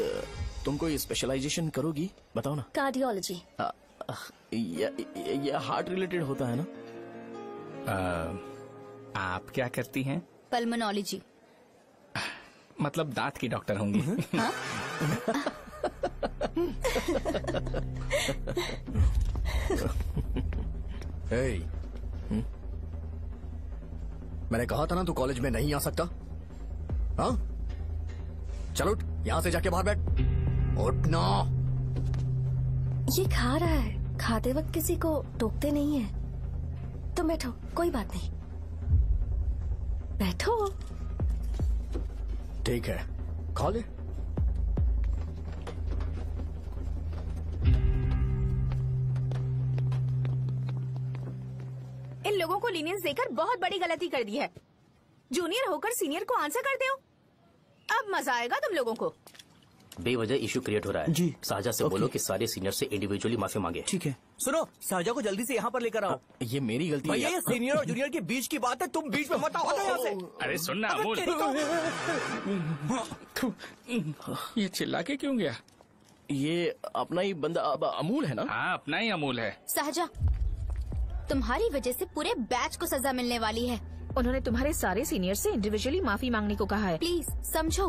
तुम कोई स्पेशलाइजेशन करोगी? बताओ ना। कार्डियोलॉजी। ये हार्ट रिलेटेड होता है ना? आप क्या करती हैं? पल्मोनोलॉजी। मतलब दांत की डॉक्टर होंगी। हाँ? मैंने कहा था ना तू कॉलेज में नहीं आ सकता। हाँ, चलो उठ, यहाँ से जाके बाहर बैठ। उठना। ये खा रहा है, खाते वक्त किसी को टोकते नहीं है। तुम बैठो, कोई बात नहीं, बैठो। ठीक है, खा ले। इन लोगों को लीनियंस देकर बहुत बड़ी गलती कर दी है। जूनियर होकर सीनियर को आंसर करते हो। अब मजा आएगा तुम लोगों को। बेवजह इशू क्रिएट हो रहा है जी। साजा से बोलो कि सारे सीनियर से इंडिविजुअली माफी मांगे। ठीक है। सुनो, साजा को जल्दी से यहाँ पर लेकर आओ। ये मेरी गलती है। भैया ये सीनियर और जूनियर के बीच की बात है, तुम बीच में मत आओ। हटो यहाँ से। अरे सुनना अमूल। ये चिल्ला के क्यों गया? ये अपना ही बंदा अमूल है ना? हाँ, अपना ही अमूल है। साजा, तुम्हारी वजह से पूरे बैच को सजा मिलने वाली है। उन्होंने तुम्हारे सारे सीनियर से इंडिविजुअली माफी मांगने को कहा है। प्लीज समझो।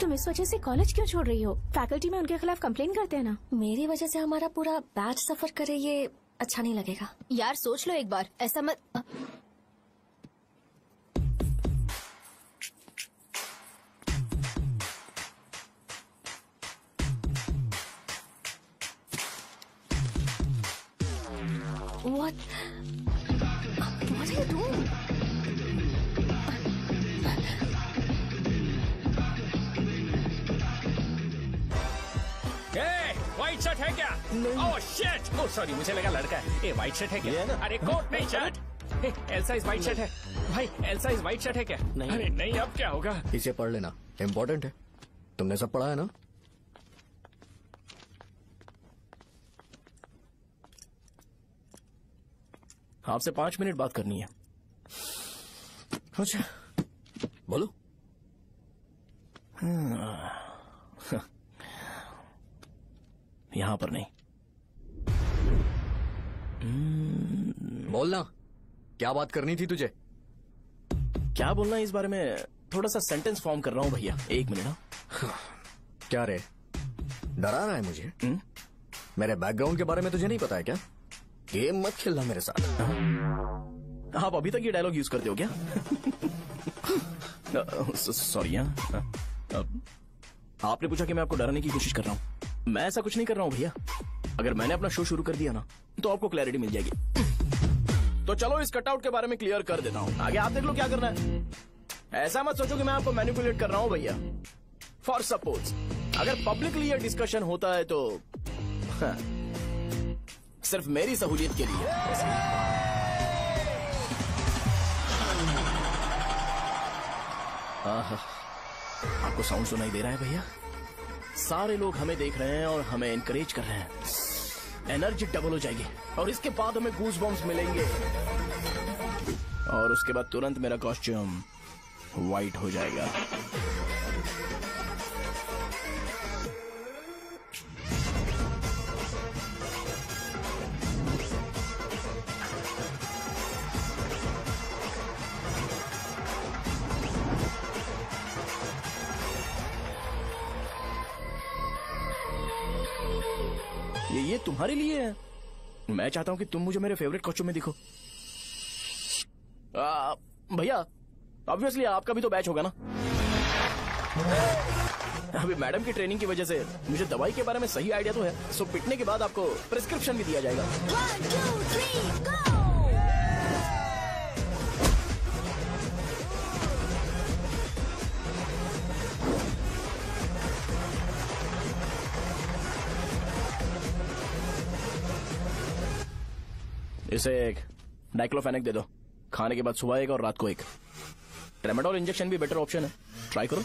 तुम इस वजह से कॉलेज क्यों छोड़ रही हो? फैकल्टी में उनके खिलाफ कंप्लेन करते हैं ना। मेरी वजह से हमारा पूरा बैच सफर करे, ये अच्छा नहीं लगेगा। यार सोच लो एक बार, ऐसा मत। What are you doing? White shirt है क्या? Oh shit! ओह सॉरी, मुझे लगा लड़का है। ये व्हाइट शर्ट है क्या? अरे कोट नहीं shirt. Elsa is white shirt है भाई, एल्सा इज व्हाइट शर्ट है क्या? नहीं। अरे नहीं, अब क्या होगा? इसे पढ़ लेना, इम्पोर्टेंट है। तुमने सब पढ़ा है ना? आपसे 5 मिनट बात करनी है। अच्छा बोलो। यहां पर नहीं। बोलना, क्या बात करनी थी तुझे? क्या बोलना है इस बारे में? थोड़ा सा सेंटेंस फॉर्म कर रहा हूं भैया, 1 मिनट। ना क्या रे, डरा रहा है मुझे? मेरे बैकग्राउंड के बारे में तुझे नहीं पता है क्या? गेम मत खेलना मेरे साथ। आप अभी तक ये डायलॉग यूज करते हो क्या? सॉरी। आपने पूछा कि मैं आपको डराने की कोशिश कर रहा हूं। मैं ऐसा कुछ नहीं कर रहा हूं भैया। अगर मैंने अपना शो शुरू कर दिया ना तो आपको क्लैरिटी मिल जाएगी। तो चलो इस कटआउट के बारे में क्लियर कर देता हूं, आगे आप देख लो क्या करना है। ऐसा मत सोचो कि मैं आपको मैनिपुलेट कर रहा हूं भैया। फॉर सपोज अगर पब्लिकली ये डिस्कशन होता है तो सिर्फ मेरी सहूलियत के लिए। आपको साउंड सुनाई दे रहा है भैया? सारे लोग हमें देख रहे हैं और हमें एनकरेज कर रहे हैं। एनर्जी डबल हो जाएगी और इसके बाद हमें गूज बम्स मिलेंगे और उसके बाद तुरंत मेरा कॉस्ट्यूम वाइट हो जाएगा। ये तुम्हारे लिए है। मैं चाहता हूं कि तुम मुझे मेरे फेवरेट कॉस्ट्यूम में दिखो। भैया ऑब्वियसली आपका भी तो बैच होगा ना। अभी मैडम की ट्रेनिंग की वजह से मुझे दवाई के बारे में सही आइडिया तो है। सो पिटने के बाद आपको प्रिस्क्रिप्शन भी दिया जाएगा। 1 2 3 गो। इसे एक डाइक्लोफेनेक दे दो। खाने के बाद सुबह एक और रात को एक। ट्रेमाडोल इंजेक्शन भी बेटर ऑप्शन है, ट्राई करो।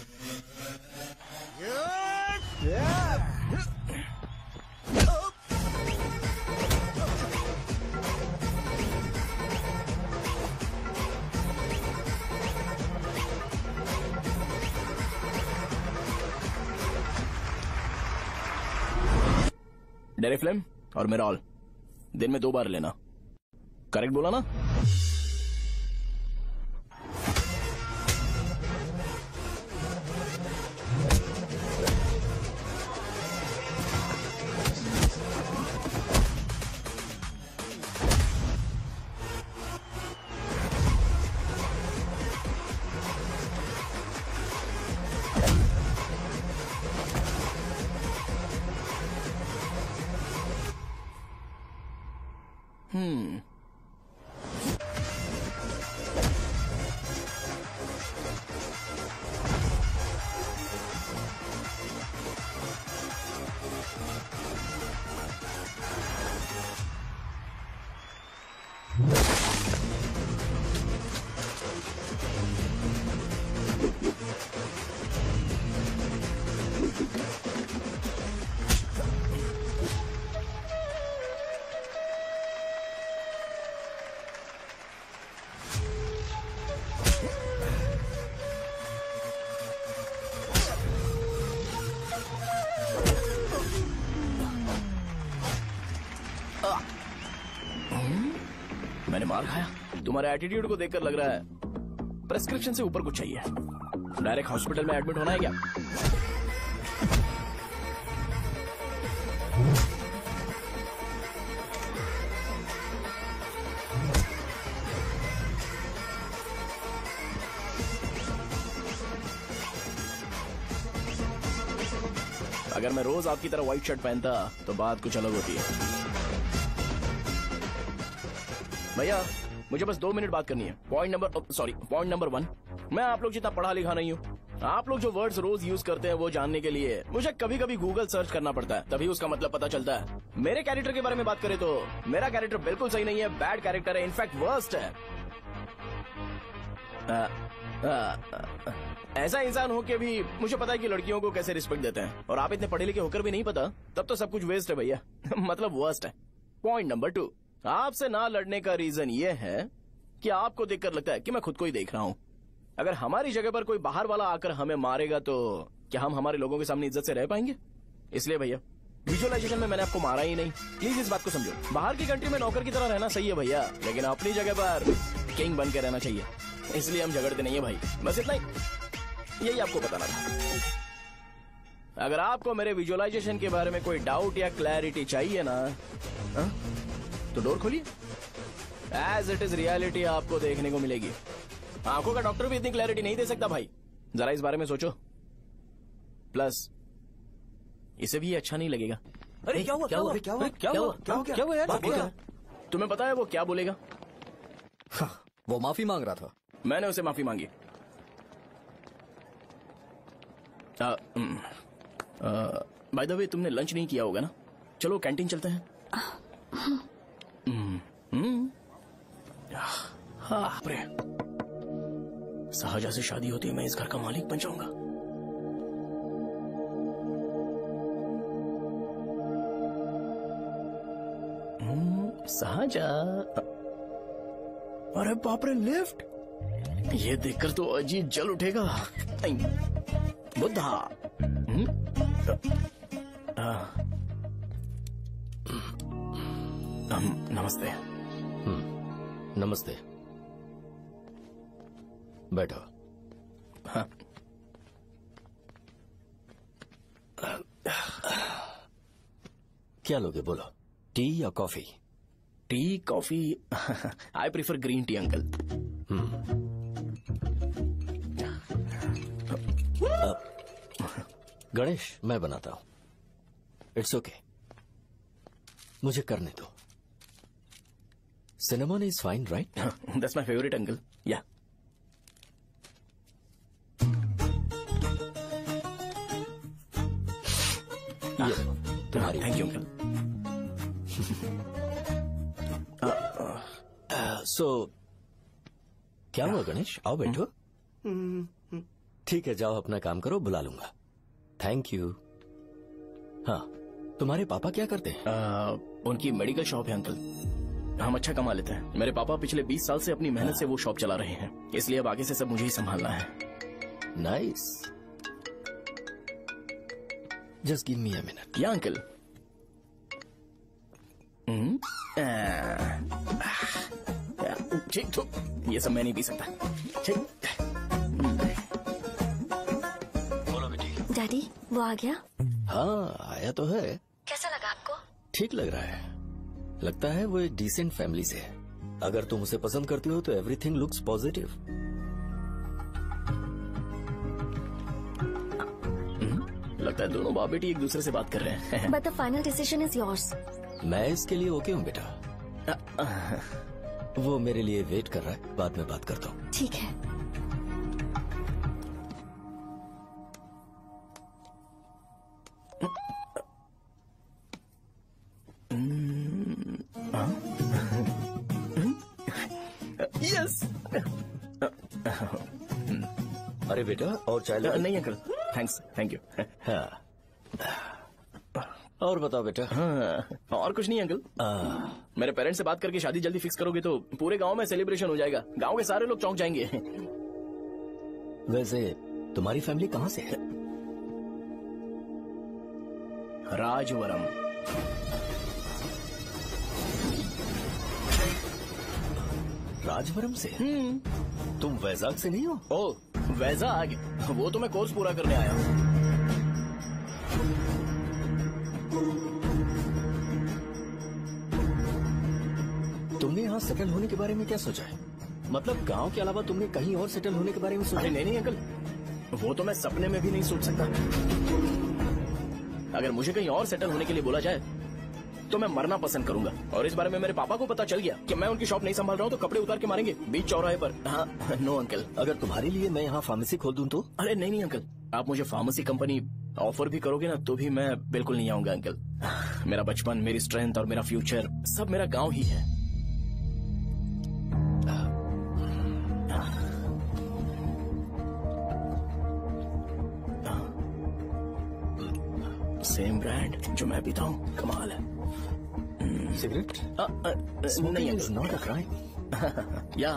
डेरिफ्लेम और मेरॉल दिन में 2 बार लेना। करेक्ट बोला ना? मैंने मार खाया? तुम्हारे एटीट्यूड को देखकर लग रहा है प्रेस्क्रिप्शन से ऊपर कुछ चाहिए। डायरेक्ट हॉस्पिटल में एडमिट होना है क्या? अगर मैं रोज आपकी तरह व्हाइट शर्ट पहनता तो बात कुछ अलग होती है। भैया मुझे बस 2 मिनट बात करनी है। पॉइंट नंबर 1, मैं आप लोग जितना पढ़ा लिखा नहीं हूँ। आप लोग जो वर्ड्स रोज यूज करते हैं वो जानने के लिए मुझे कभी कभी गूगल सर्च करना पड़ता है, तभी उसका मतलब पता चलता है। मेरे कैरेक्टर के बारे में बात करें तो मेरा कैरेक्टर बिल्कुल सही नहीं है, बैड कैरेक्टर है, इनफैक्ट वर्स्ट है। ऐसा इंसान हो के भी मुझे पता है कि लड़कियों को कैसे रिस्पेक्ट देते हैं, और आप इतने पढ़े लिखे होकर भी नहीं पता, तब तो सब कुछ वेस्ट है भैया। मतलब वर्स्ट है। पॉइंट नंबर 2, आपसे ना लड़ने का रीजन ये है कि आपको देखकर लगता है कि मैं खुद को ही देख रहा हूँ। अगर हमारी जगह पर कोई बाहर वाला आकर हमें मारेगा तो क्या हम हमारे लोगों के सामने इज्जत से रह पाएंगे? इसलिए भैया विजुअलाइजेशन में मैंने आपको मारा ही नहीं। प्लीज इस बात को समझो। बाहर की कंट्री में नौकर की तरह रहना सही है भैया, लेकिन अपनी जगह पर किंग बन के रहना चाहिए। इसलिए हम झगड़ते नहीं है भाई, बस इतना ही, यही आपको बताना था। अगर आपको मेरे विजुअलाइजेशन के बारे में कोई डाउट या क्लैरिटी चाहिए ना, तो डोर खोलिए। एज इट इज रियलिटी आपको देखने को मिलेगी। आंखों का डॉक्टर भी इतनी क्लैरिटी नहीं दे सकता भाई, जरा इस बारे में सोचो। प्लस इसे भी अच्छा नहीं लगेगा। अरे क्या हुआ? यार? तुम्हें पता है वो क्या बोलेगा? वो माफी मांग रहा था। मैंने उसे माफी मांगी। बाय द वे तुमने लंच नहीं किया होगा ना? चलो कैंटीन चलते हैं। शाहजहां से शादी होती है, मैं इस घर का मालिक बन जाऊंगा। शाहजहां, अरे बाप रे, लिफ्ट! ये देखकर तो अजीत जल उठेगा। बुद्धा। नमस्ते। नमस्ते, बैठो। हाँ। क्या लोगे बोलो, टी या coffee? T, coffee? I prefer green tea uncle. Ganesh, मैं बनाता हूं। इट्स ओके, मुझे करने दो। Cinnamon is fine, right? That's my favourite uncle. या तुम्हारी। Thank you uncle. सो क्या हुआ गणेश? आओ बैठो। ठीक है, जाओ अपना काम करो, बुला लूंगा। Thank you. हाँ, तुम्हारे पापा क्या करते हैं? उनकी मेडिकल शॉप है अंकल। हम अच्छा कमा लेते हैं। मेरे पापा पिछले 20 साल से अपनी मेहनत से वो शॉप चला रहे हैं, इसलिए अब आगे से सब मुझे ही संभालना है। Nice. Just give me a minute. या अंकल। ठीक, तो ये सब मैं नहीं पी सकता। ठीक। बोलो बेटी। डैडी, वो आ गया? हाँ, आया तो है। कैसा लगा आपको? ठीक लग रहा है। लगता है वो एक डिसेंट फैमिली से है। अगर तुम उसे पसंद करती हो तो एवरीथिंग लुक्स पॉजिटिव। लगता है दोनों बाप बेटी एक दूसरे से बात कर रहे हैं। But the final decision is yours. मैं इसके लिए ओके हूँ बेटा। वो मेरे लिए वेट कर रहा है, बाद में बात करता हूँ। ठीक है। यस। अरे बेटा, और चाय लो? नहीं अंकल, थैंक्स, थैंक यू। हाँ। और बताओ बेटा। हाँ, और कुछ नहीं अंकल। मेरे पेरेंट्स से बात करके शादी जल्दी फिक्स करोगे तो पूरे गांव में सेलिब्रेशन हो जाएगा। गांव के सारे लोग चौंक जाएंगे। वैसे तुम्हारी फैमिली कहाँ से है? राजवरम। राजवरम से? तुम वैजाग से नहीं हो? ओ, वैजाग? वो तो मैं कोर्स पूरा करने आया हूँ। तुमने यहाँ सेटल होने के बारे में क्या सोचा है? मतलब गांव के अलावा तुमने कहीं और सेटल होने के बारे में सोचा? नहीं नहीं अंकल, वो तो मैं सपने में भी नहीं सोच सकता। अगर मुझे कहीं और सेटल होने के लिए बोला जाए तो मैं मरना पसंद करूंगा। और इस बारे में मेरे पापा को पता चल गया कि मैं उनकी शॉप नहीं संभाल रहा हूँ तो कपड़े उतार के मारेंगे बीच चौराहे पर। हाँ, नो अंकल। अगर तुम्हारे लिए मैं यहाँ फार्मेसी खोल दूं तो? अरे नहीं नहीं अंकल, आप मुझे फार्मेसी कंपनी ऑफर भी करोगे ना तो भी मैं बिल्कुल नहीं आऊंगा अंकल। मेरा बचपन, मेरी स्ट्रेंथ और मेरा फ्यूचर सब मेरा गाँव ही है। सेम ब्रांड जो मैं पीता हूँ। कमाल है। सिगरेट नहीं इज नॉट अ क्राइम। या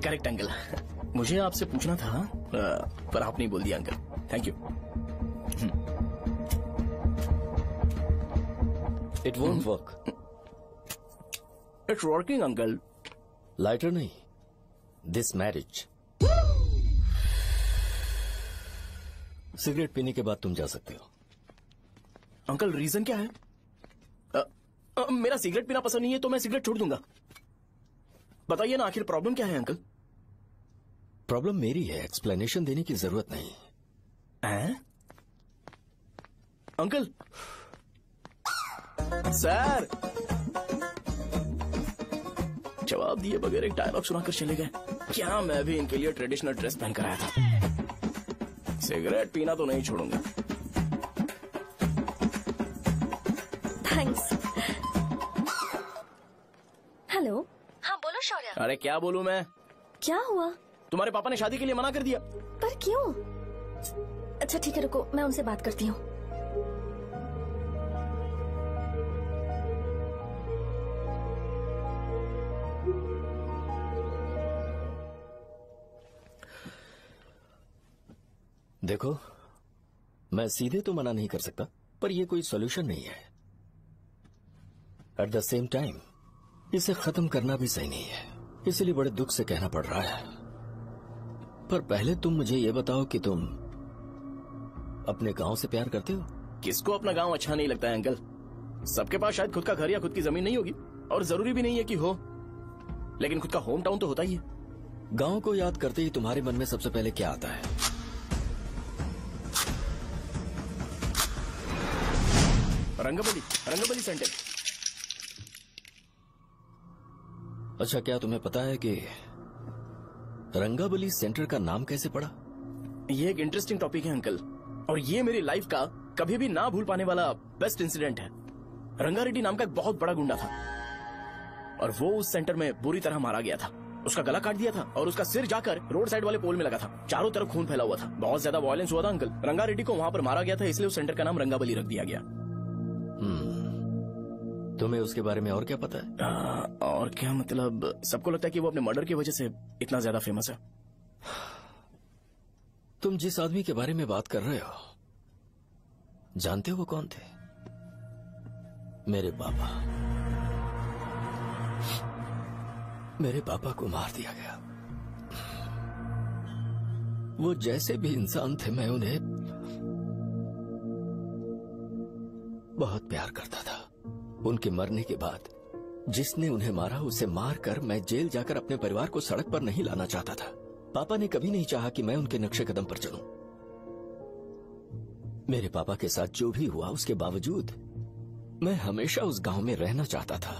करेक्ट अंकल। मुझे आपसे पूछना था पर आप नहीं बोल दिया uncle. Thank you. It won't work. It's working uncle. Lighter नहीं, दिस मैरिज। सिगरेट पीने के बाद तुम जा सकते हो। अंकल रीजन क्या है? मेरा सिगरेट पीना पसंद नहीं है तो मैं सिगरेट छोड़ दूंगा। बताइए ना आखिर प्रॉब्लम क्या है अंकल? प्रॉब्लम मेरी है, एक्सप्लेनेशन देने की जरूरत नहीं। अंकल सर जवाब दिए बगैर एक डायलॉग सुनाकर चले गए। क्या मैं भी इनके लिए ट्रेडिशनल ड्रेस पहन कर आया था। सिगरेट पीना तो नहीं छोड़ूंगा। थैंक्स। हेलो। हाँ बोलो शौर्य। अरे क्या बोलूं मैं? क्या हुआ? तुम्हारे पापा ने शादी के लिए मना कर दिया। पर क्यों? अच्छा ठीक है रुको, मैं उनसे बात करती हूँ। देखो, मैं सीधे तो मना नहीं कर सकता, पर यह कोई सॉल्यूशन नहीं है। एट द सेम टाइम इसे खत्म करना भी सही नहीं है, इसलिए बड़े दुख से कहना पड़ रहा है। पर पहले तुम मुझे ये बताओ कि तुम अपने गांव से प्यार करते हो? किसको अपना गांव अच्छा नहीं लगता है अंकल? सबके पास शायद खुद का घर या खुद की जमीन नहीं होगी, और जरूरी भी नहीं है कि हो, लेकिन खुद का होम टाउन तो होता ही है। गांव को याद करते ही तुम्हारे मन में सबसे पहले क्या आता है? रंगबली सेंटर। अच्छा, क्या तुम्हें पता है कि रंगाबली सेंटर का नाम कैसे पड़ा? ये एक इंटरेस्टिंग टॉपिक है अंकल, और ये मेरी लाइफ का कभी भी ना भूल पाने वाला बेस्ट इंसिडेंट है। रंगारेड्डी नाम का एक बहुत बड़ा गुंडा था, और वो उस सेंटर में बुरी तरह मारा गया था। उसका गला काट दिया था और उसका सिर जाकर रोड साइड वाले पोल में लगा था। चारों तरफ खून फैला हुआ था, बहुत ज्यादा वायलेंस हुआ था अंकल। रंगारेड्डी को वहां पर मारा गया था, इसलिए उस सेंटर का नाम रंगाबली रख दिया गया। तुम्हें उसके बारे में और क्या पता है? और क्या मतलब, सबको लगता है कि वो अपने मर्डर की वजह से इतना ज्यादा फेमस है। तुम जिस आदमी के बारे में बात कर रहे हो, जानते हो वो कौन थे? मेरे पापा। मेरे पापा को मार दिया गया। वो जैसे भी इंसान थे, मैं उन्हें बहुत प्यार करता था। उनके मरने के बाद जिसने उन्हें मारा उसे मारकर मैं जेल जाकर अपने परिवार को सड़क पर नहीं लाना चाहता था। पापा ने कभी नहीं चाहा कि मैं उनके नक्शे कदम पर चलूं। मेरे पापा के साथ जो भी हुआ उसके बावजूद मैं हमेशा उस गांव में रहना चाहता था।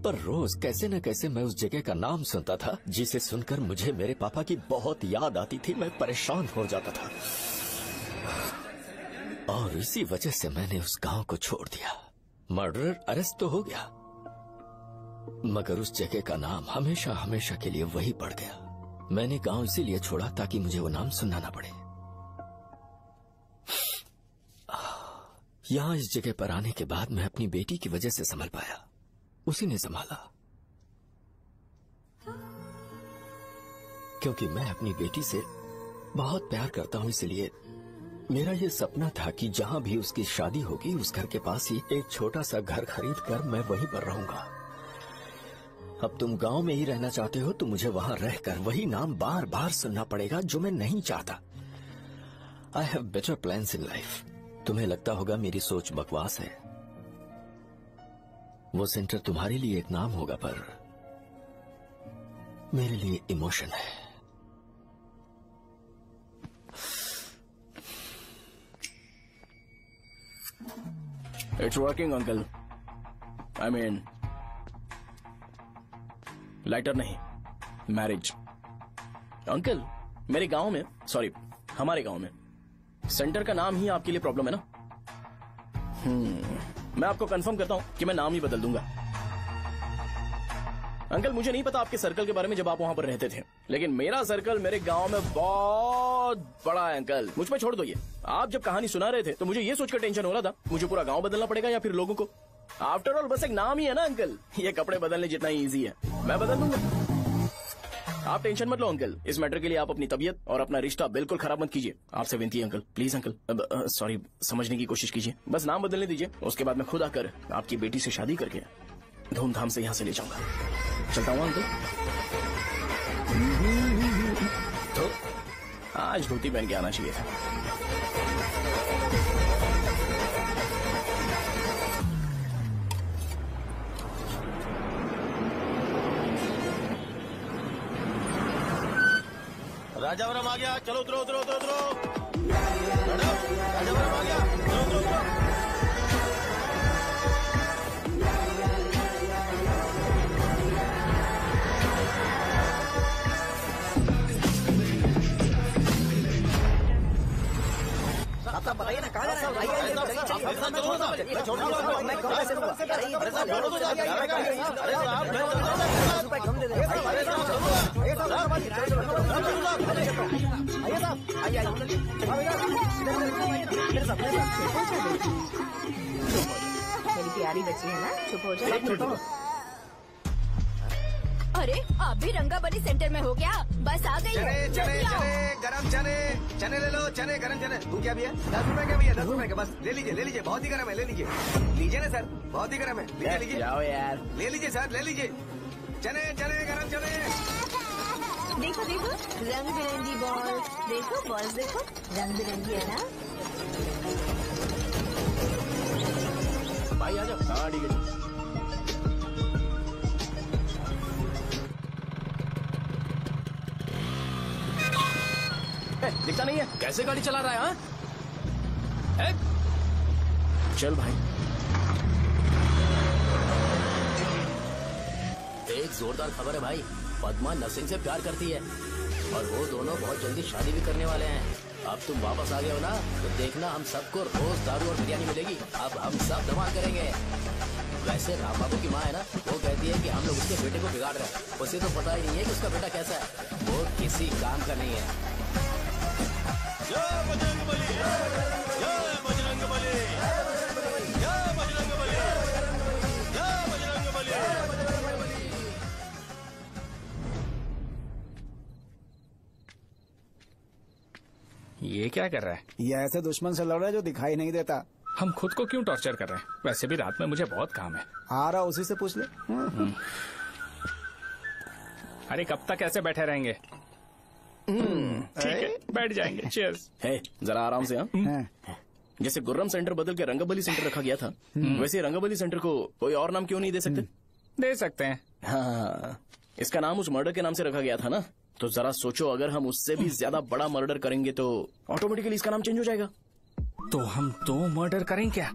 पर रोज कैसे न कैसे मैं उस जगह का नाम सुनता था, जिसे सुनकर मुझे मेरे पापा की बहुत याद आती थी। मैं परेशान हो जाता था, और इसी वजह से मैंने उस गांव को छोड़ दिया। मर्डरर अरेस्ट तो हो गया, मगर उस जगह का नाम हमेशा हमेशा के लिए वही पड़ गया। मैंने गांव इसीलिए छोड़ा ताकि मुझे वो नाम सुनना ना पड़े। यहां इस जगह पर आने के बाद मैं अपनी बेटी की वजह से संभल पाया, उसी ने संभाला। क्योंकि मैं अपनी बेटी से बहुत प्यार करता हूं, इसलिए मेरा ये सपना था कि जहां भी उसकी शादी होगी उस घर के पास ही एक छोटा सा घर खरीद कर मैं वहीं पर रहूंगा। अब तुम गांव में ही रहना चाहते हो तो मुझे वहां रहकर वही नाम बार बार सुनना पड़ेगा, जो मैं नहीं चाहता। I have better plans in life. तुम्हें लगता होगा मेरी सोच बकवास है। वो सेंटर तुम्हारे लिए एक नाम होगा, पर मेरे लिए इमोशन है। It's working uncle. I mean lighter नहीं, मैरिज। अंकल मेरे गांव में, सॉरी हमारे गांव में सेंटर का नाम ही आपके लिए प्रॉब्लम है ना? मैं आपको कंफर्म करता हूं कि मैं नाम ही बदल दूंगा। अंकल मुझे नहीं पता आपके सर्कल के बारे में जब आप वहाँ पर रहते थे, लेकिन मेरा सर्कल मेरे गांव में बहुत बड़ा है अंकल। मुझ पर छोड़ दो ये। आप जब कहानी सुना रहे थे तो मुझे ये सोचकर टेंशन हो रहा था मुझे पूरा गांव बदलना पड़ेगा या फिर लोगों को। आफ्टर ऑल बस एक नाम ही है ना अंकल, ये कपड़े बदलने जितना ही ईजी है, मैं बदल दूंगा। आप टेंशन मत लो अंकल, इस मैटर के लिए आप अपनी तबीयत और अपना रिश्ता बिल्कुल खराब मत कीजिए। आपसे विनती है अंकल, प्लीज अंकल। सॉरी, समझने की कोशिश कीजिए, बस नाम बदलने दीजिए। उसके बाद मैं खुद आकर आपकी बेटी से शादी करके धूमधाम से यहाँ से ले जाऊंगा। चलता हूँ अंकल। तो आज धोती पहन के आना चाहिए था। राजावरम आ गया, चलो उतरो उतरो उतरो उतरो। राजावरम आ गया, चलो उतरो उतरो। साहब बताइए ना कहाँ जाना है? मेरी प्यारी बच्ची है ना, चुप हो जाओ। अरे आप भी रंगाबली सेंटर में हो क्या? बस आ गई चने चने चने गरम चने चने ले लो, चने गरम चने। तू क्या भैया? 10 रुपए का भैया, 10 रुपए का, बस ले लीजिए, बहुत ही गरम है, ले लीजिए ना सर, बहुत ही गरम है, लीजिए जाओ यार, ले लीजिए सर, ले लीजिए। चने चने गरम चने। देखो देखो रंग बिरंगी बॉल, देखो बॉल्स देखो रंग बिरंगी है ना। भाई आ जाओ। हाँ ठीक है। दिखता नहीं है, कैसे गाड़ी चला रहा है? हाँ चल भाई। एक जोरदार खबर है भाई, पद्मा नरसिंह से प्यार करती है और वो दोनों बहुत जल्दी शादी भी करने वाले हैं। अब तुम वापस आ गए हो ना, तो देखना हम सबको रोज दारू और बिरयानी मिलेगी। अब हम सब धमाल करेंगे। वैसे राम बाबू की माँ है ना, वो कहती है कि हम लोग उसके बेटे को बिगाड़ रहे हैं। उसे तो पता ही नहीं है कि उसका बेटा कैसा है, वो किसी काम का नहीं है। जय बजरंगबली, जय बजरंगबली, जय बजरंगबली, जय बजरंगबली। ये क्या कर रहा है? ये ऐसे दुश्मन से लड़ रहा है जो दिखाई नहीं देता। हम खुद को क्यों टॉर्चर कर रहे हैं? वैसे भी रात में मुझे बहुत काम है। आ रहा उसी से पूछ ले। अरे कब तक ऐसे बैठे रहेंगे? ठीक है, बैठ जाएंगे। चीयर्स। है जरा आराम से। हाँ जैसे गुर्रम सेंटर बदल के रंगबली सेंटर रखा गया था, वैसे रंगबली सेंटर को कोई और नाम क्यों नहीं दे सकते? दे सकते हैं। हाँ, इसका नाम उस मर्डर के नाम से रखा गया था ना, तो जरा सोचो अगर हम उससे भी ज्यादा बड़ा मर्डर करेंगे तो ऑटोमेटिकली इसका नाम चेंज हो जाएगा। तो हम 2 मर्डर करें क्या?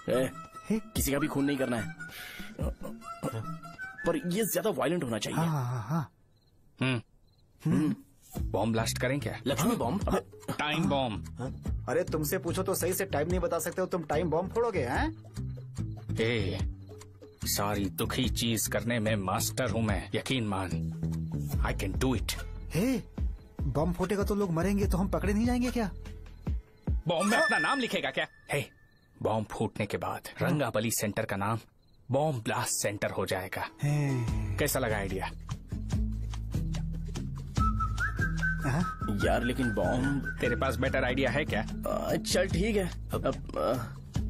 किसी का भी खून नहीं करना है, पर ये ज्यादा वायलेंट होना चाहिए। बॉम्ब ब्लास्ट करें क्या? लक्ष्मी बॉम्ब? Time bomb. अरे तुमसे पूछो तो सही से टाइम नहीं बता सकते हो, तुम टाइम बॉम्ब फोड़ोगे? हैं? सारी दुखी चीज करने में मास्टर हूँ मैं, यकीन मान। I can do it. बम फूटेगा तो लोग मरेंगे, तो हम पकड़े नहीं जाएंगे क्या? बॉम्ब में अपना नाम लिखेगा क्या? बॉम्ब फूटने के बाद रंगाबली सेंटर का नाम बॉम्ब ब्लास्ट सेंटर हो जाएगा। कैसा लगा आइडिया? यार लेकिन बॉम्ब, तेरे पास बेटर आइडिया है क्या? चल ठीक है,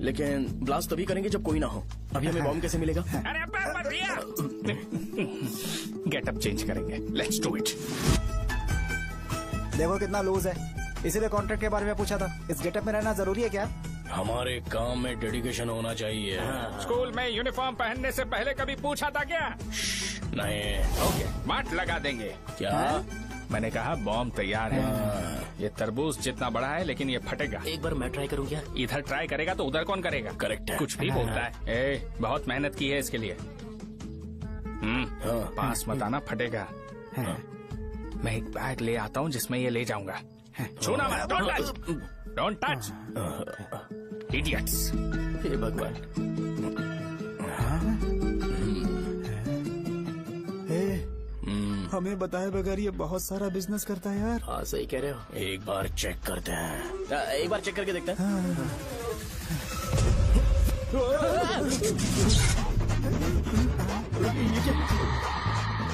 लेकिन ब्लास्ट तभी करेंगे जब कोई ना हो। अभी हमें बॉम्ब कैसे मिलेगा? अरे भैया, गेटअप चेंज करेंगे। Let's do it. देखो कितना लूज है, इसीलिए कॉन्ट्रैक्ट के बारे में पूछा था। इस गेटअप में रहना जरूरी है क्या? हमारे काम में डेडिकेशन होना चाहिए। स्कूल में यूनिफॉर्म पहनने से पहले कभी पूछा था क्या? नहीं। ओके, मार्ट लगा देंगे। क्या? मैंने कहा बॉम्ब तैयार है। ये तरबूज जितना बड़ा है लेकिन ये फटेगा। एक बार मैं ट्राई करूं क्या? इधर ट्राई करेगा तो उधर कौन करेगा? करेक्ट है। कुछ भी बोलता है। बहुत मेहनत की है इसके लिए। पास मत आना, फटेगा। मैं एक बैग ले आता हूँ जिसमें ये ले जाऊंगा। छूना मत, don't touch, don't touch, idiots. हे भगवान। हमें बताए बगैर ये बहुत सारा बिजनेस करता है यार। हाँ सही कह रहे हो, एक बार चेक करते हैं। एक बार चेक करके देखते हैं।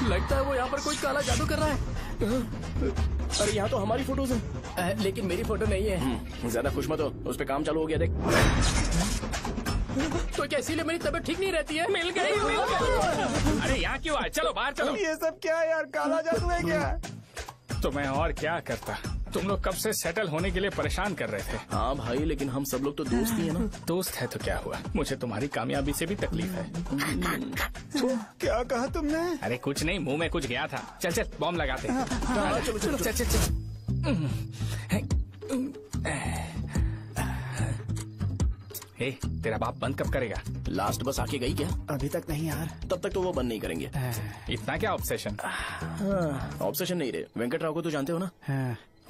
लगता है वो यहाँ पर कोई काला जादू कर रहा है। अरे यहाँ तो हमारी फोटोज हैं, लेकिन मेरी फोटो नहीं है। ज्यादा खुश मत हो, उस पे काम चालू हो गया देख। तो क्या इसीलिए मेरी तबीयत ठीक नहीं रहती है? मिल गई, मिल गई। अरे यहाँ क्यों आए? चलो बाहर चलो। ये सब क्या है यार, काला जादू है क्या? तो मैं और क्या करता? तुम लोग कब से सेटल होने के लिए परेशान कर रहे थे। हाँ भाई, लेकिन हम सब लोग तो दोस्त ही है ना। दोस्त है तो क्या हुआ, मुझे तुम्हारी कामयाबी से भी तकलीफ है। क्या कहा तुमने? अरे कुछ नहीं, मुंह में कुछ गया था। चल चल बॉम्ब लगाते हैं। चलो चलो चल चल चल। ए, तेरा बाप बंद कब करेगा? लास्ट बस आके गई क्या? अभी तक नहीं यार। तब तक तो वो बंद नहीं करेंगे। इतना क्या ऑब्सेशन? ऑब्सेशन नहीं रे, वेंकट राव को तो जानते हो ना।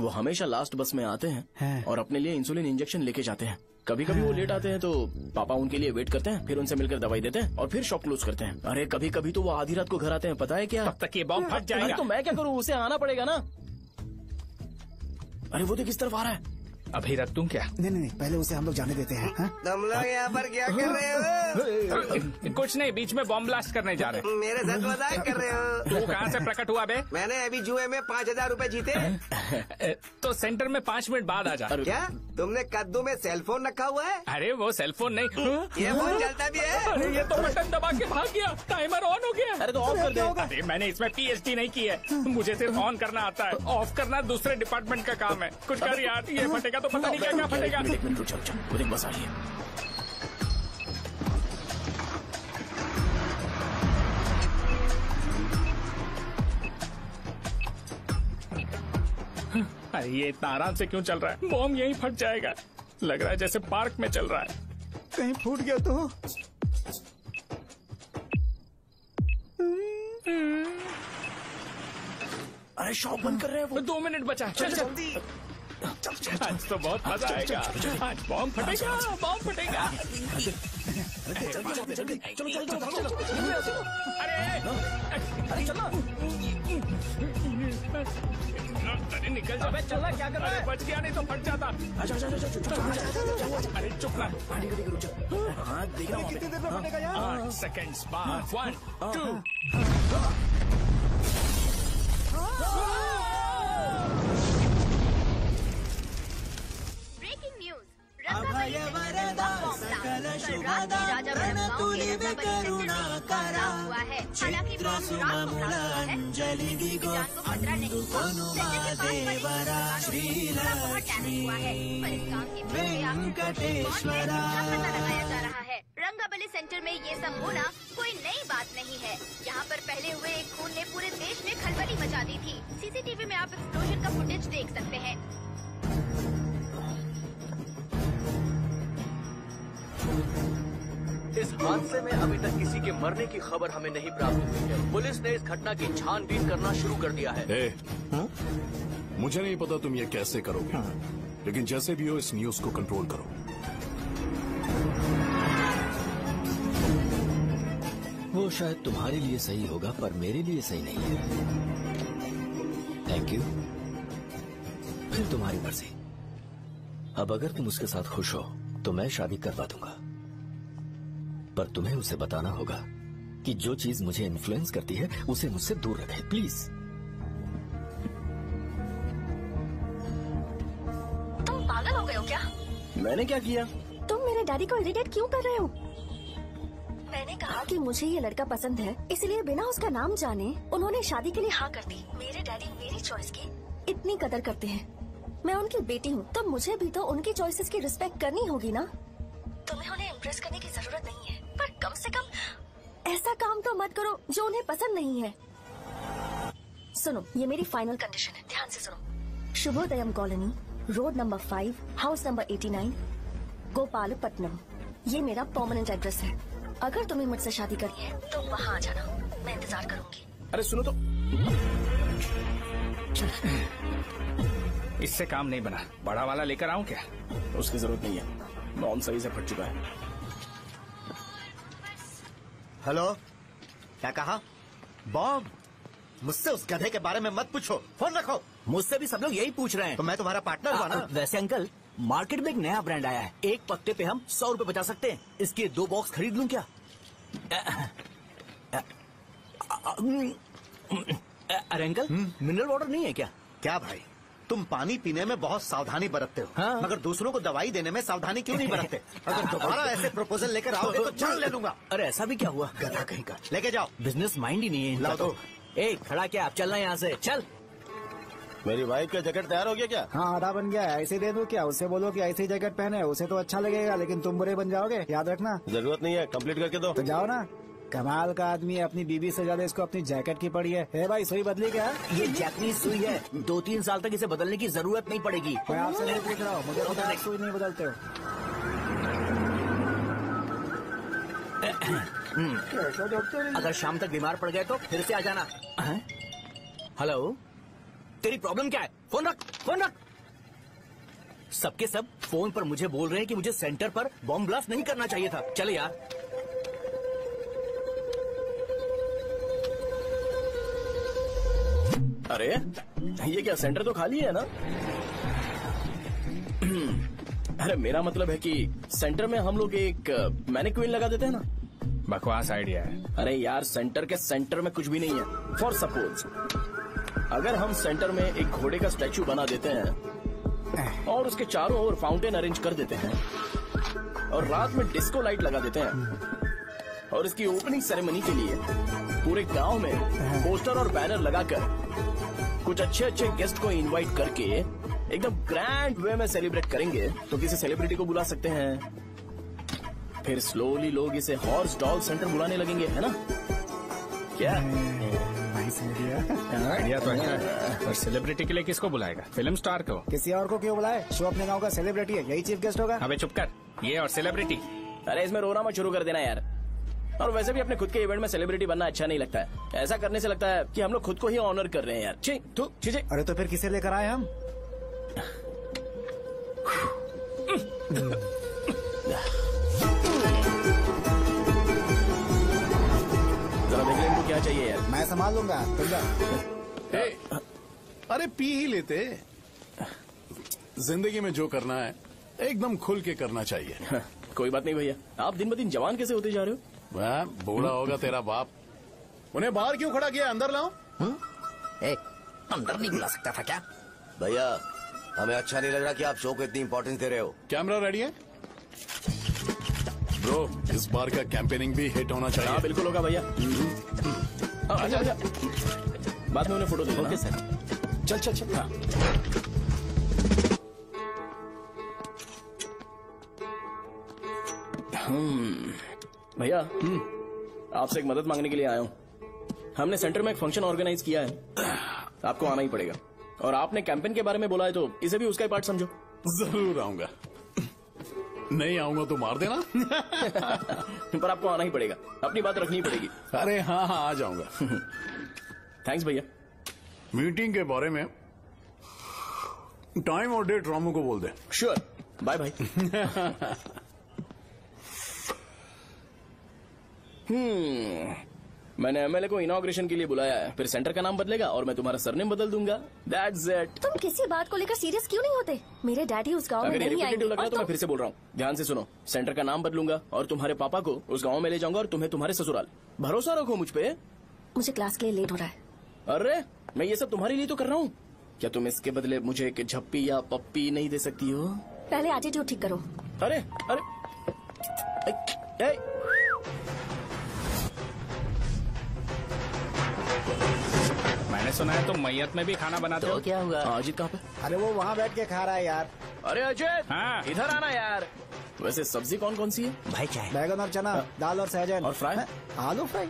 वो हमेशा लास्ट बस में आते हैं और अपने लिए इंसुलिन इंजेक्शन लेके जाते हैं। कभी कभी वो लेट आते हैं तो पापा उनके लिए वेट करते हैं, फिर उनसे मिलकर दवाई देते हैं और फिर शॉप क्लोज करते हैं। अरे कभी कभी तो वो आधी रात को घर आते हैं, पता है क्या? तब तक ये बॉम्ब फट जाएगा। तो मैं क्या करूँ, उसे आना पड़ेगा ना। अरे वो तो किस तरफ आ रहा है? अभी रख दूं क्या? नहीं, पहले उसे हम लोग जाने देते हैं। तुम लोग यहाँ पर क्या कर रहे हो? कुछ नहीं, बीच में बॉम्ब ब्लास्ट करने जा रहे। मेरे साथ मजाक कर रहे हो? तू कहाँ से प्रकट हुआ बे? मैंने अभी जुए में 5000 रूपए जीते। तो सेंटर में 5 मिनट बाद आ जा। क्या तुमने कद्दू में सेल फोन रखा हुआ है? अरे वो सेल फोन नहीं, ये फोन चलता भी है। अरे ये तो बटन दबा के भाग गया, टाइमर ऑन हो गया। अरे तो ऑफ कर दे। अरे मैंने इसमें PhD नहीं की है, मुझे सिर्फ ऑन करना आता है, ऑफ करना दूसरे डिपार्टमेंट का काम है। कुछ कर यार, ये फटेगा तो पता नहीं क्या फटेगा। एक मिनट रुक जाओ, वो देख बस आ रही है। अरे ये इतना आराम से क्यों चल रहा है? बॉम्ब यहीं फट जाएगा। लग रहा है जैसे पार्क में चल रहा है। कहीं फूट गया तो? अरे शॉप बंद कर रहे हैं वो। 2 मिनट बचा, चल जल्दी। आज तो बहुत मजा आएगा, आज बॉम्ब फटेगा, बॉम्ब फटेगा। अरे चलो, अरे निकल जा। चलना क्या कर रहा है? बच गया, नहीं तो फट जाता। अरे चुप ना। हाँ देख रहा हूँ। कितनी देर में फटेगा यार? 8 सेकंड्स बाद 1 2। रंगाबली सेंटर में ये सब होना कोई नई बात नहीं है। यहाँ पर पहले हुए एक खून ने पूरे देश में खलबली मचा दी थी। CCTV में आप एक्सप्लोजन का फुटेज देख सकते हैं। इस हादसे में अभी तक किसी के मरने की खबर हमें नहीं प्राप्त हुई है। पुलिस ने इस घटना की छानबीन करना शुरू कर दिया है। मुझे नहीं पता तुम ये कैसे करोगे, लेकिन जैसे भी हो इस न्यूज को कंट्रोल करो। वो शायद तुम्हारे लिए सही होगा पर मेरे लिए सही नहीं है। Thank you. फिर तुम्हारी मर्जी। अब अगर तुम उसके साथ खुश हो तो मैं शादी करवा दूंगा, पर तुम्हें उसे बताना होगा कि जो चीज मुझे इन्फ्लुएंस करती है उसे मुझसे दूर रखे, प्लीज। तुम पागल हो गए हो क्या? मैंने क्या किया? तुम मेरे डैडी को इरिटेट क्यों कर रहे हो? मैंने कहा कि मुझे ये लड़का पसंद है, इसलिए बिना उसका नाम जाने उन्होंने शादी के लिए हाँ कर दी। मेरे डैडी मेरी चॉइस की इतनी कदर करते हैं। मैं उनकी बेटी हूँ, तो मुझे भी तो उनकी चॉइसेस की रिस्पेक्ट करनी होगी ना। तुम्हें उन्हें इम्प्रेस करने की जरूरत नहीं है, पर कम से कम ऐसा काम तो मत करो जो उन्हें पसंद नहीं है। सुनो, ये मेरी फाइनल कंडीशन है, ध्यान से सुनो। Shubhodayam colony, road number 5, house number 89, Gopalapatnam. ये मेरा परमानेंट एड्रेस है। अगर तुम्हें मुझसे शादी करनी है तो वहाँ आ जाना, मैं इंतजार करूंगी। अरे सुनो तो, इससे काम नहीं बना। बड़ा वाला लेकर आऊं क्या? उसकी जरूरत नहीं है, बॉम्ब सही से फट चुका है। हेलो, क्या कहा? बॉम्ब? मुझसे उस गधे के बारे में मत पूछो, फोन रखो। मुझसे भी सब लोग यही पूछ रहे हैं। तो मैं तुम्हारा पार्टनर हुआ ना। वैसे अंकल, मार्केट में एक नया ब्रांड आया है, एक पत्ते पे हम 100 रुपए बचा सकते हैं। इसके 2 बॉक्स खरीद लूं क्या? अरे अंकल, मिनरल वाटर नहीं है क्या? क्या भाई, तुम पानी पीने में बहुत सावधानी बरतते हो, हाँ? मगर दूसरों को दवाई देने में सावधानी क्यों नहीं बरतते? अगर दोबारा ऐसे प्रपोजल लेकर आओगे तो जान ले लूंगा। अरे ऐसा भी क्या हुआ? गधा कहीं का, लेके जाओ। बिजनेस माइंड ही नहीं है इनका। लाओ दो। ए, खड़ा क्या? आप चलना यहाँ से, चल। मेरी वाइफ का जैकेट तैयार हो गया क्या? हाँ, आधा बन गया है। ऐसे दे दो क्या? उससे बोलो कि ऐसी जैकेट पहने, उसे तो अच्छा लगेगा, लेकिन तुम बुरे बन जाओगे, याद रखना। जरूरत नहीं है, कंप्लीट करके दो। तो जाओ ना। कमाल का आदमी है, अपनी बीवी से ज्यादा इसको अपनी जैकेट की पड़ी है। भाई सुई बदली क्या? ये जैपनीज सुई है, 2-3 साल तक इसे बदलने की जरूरत नहीं पड़ेगी। मैं आपसे नहीं पूछ रहा हूँ, मुझे पता है सुई नहीं बदलते हो। अगर शाम तक बीमार पड़ गए तो फिर से आ जाना। हेलो, तेरी प्रॉब्लम क्या है? फोन रख, फोन रख। सबके सब फोन पर मुझे बोल रहे हैं कि मुझे सेंटर पर बॉम्ब ब्लास्ट नहीं करना चाहिए था। चले यार। अरे ये क्या, सेंटर तो खाली है ना? अरे मेरा मतलब है कि सेंटर में हम लोग एक मैनिक्विन लगा देते हैं ना। बकवास आइडिया है। अरे यार, सेंटर के सेंटर में कुछ भी नहीं है। फॉर सपोज अगर हम सेंटर में एक घोड़े का स्टैचू बना देते हैं और उसके चारों ओर फाउंटेन अरेंज कर देते हैं और रात में डिस्को लाइट लगा देते हैं और इसकी ओपनिंग सेरेमनी के लिए पूरे गांव में पोस्टर और बैनर लगाकर कुछ अच्छे अच्छे गेस्ट को इनवाइट करके एकदम ग्रैंड वे में सेलिब्रेट करेंगे, तो किसी सेलिब्रिटी को बुला सकते हैं। फिर स्लोली लोग इसे हॉर्स डॉग सेंटर बुलाने लगेंगे, है ना? क्या आइडिया तो है, और सेलिब्रिटी के लिए किसको बुलाएगा? फिल्म स्टार को। किसी और को क्यों बुलाए? शो अपने गांव का सेलिब्रिटी है, यही चीफ गेस्ट होगा। अबे चुप कर, ये और सेलिब्रिटी। अरे इसमें रोना मत शुरू कर देना यार। और वैसे भी अपने खुद के इवेंट में सेलिब्रिटी बनना अच्छा नहीं लगता है। ऐसा करने से लगता है कि हम लोग खुद को ही ऑनर कर रहे हैं यार। छी। अरे तो फिर किसे लेकर आए हम? जरा देख ले इनको क्या चाहिए यार। मैं संभाल लूंगा, तुम जा। अरे पी ही लेते। जिंदगी में जो करना है एकदम खुल के करना चाहिए। कोई बात नहीं भैया, आप दिन ब दिन जवान कैसे होते जा रहे हो? वह बूढ़ा होगा तेरा बाप। उन्हें बाहर क्यों खड़ा किया? अंदर लाओ। अंदर नहीं बुला सकता था क्या? भैया, हमें अच्छा नहीं लग रहा कि आप शो को इतनी इम्पोर्टेंस दे रहे हो। कैमरा रेडी है ब्रो? इस बार का कैंपेनिंग भी हिट होना चाहिए। हाँ बिल्कुल होगा भैया। अच्छा बाद में उन्हें फोटो दे देना। Okay sir. चल। हाँ। भैया, आपसे एक मदद मांगने के लिए आया हूँ। हमने सेंटर में एक फंक्शन ऑर्गेनाइज किया है, आपको आना ही पड़ेगा। और आपने कैंपेन के बारे में बोला है तो इसे भी उसका ही पार्ट समझो। जरूर आऊंगा। नहीं आऊंगा तो मार देना। पर आपको आना ही पड़ेगा, अपनी बात रखनी पड़ेगी। अरे हाँ आ जाऊंगा। थैंक्स भैया। मीटिंग के बारे में टाइम और डेट रामू को बोल दे। श्योर, बाय भाई। मैंने एमएलए को इनॉग्रेशन के लिए बुलाया है, फिर सेंटर का नाम बदलेगा और मैं तुम्हारा सरनेम बदल दूंगा। That's it. तुम किसी बात को लेकर सीरियस क्यों नहीं होते? मेरे डैडी उस गांव में अगर ये नहीं आएंगे। लग रहा है तो मैं फिर से बोल रहा हूँ, ध्यान से सुनो। सेंटर का नाम बदलूंगा और तुम्हारे पापा को उस गाँव में ले जाऊंगा और तुम्हें तुम्हारे ससुराल। भरोसा रखो मुझ पे। मुझे क्लास के लिए लेट हो रहा है। अरे मैं ये सब तुम्हारे लिए तो कर रहा हूँ। क्या तुम इसके बदले मुझे एक झप्पी या पप्पी नहीं दे सकती हो? पहले एटीट्यूड ठीक करो। अरे मैंने सुना है तुम मैयत में भी खाना बनाते हो। क्या हुआ? अजीत कहाँ पे? अरे वो वहाँ बैठ के खा रहा है यार। अरे अजय, हाँ। इधर आना यार। वैसे सब्जी कौन कौन सी है? भाई चाय। बैगन और चना, दाल और सहजन और फ्राई। आलू फ्राई।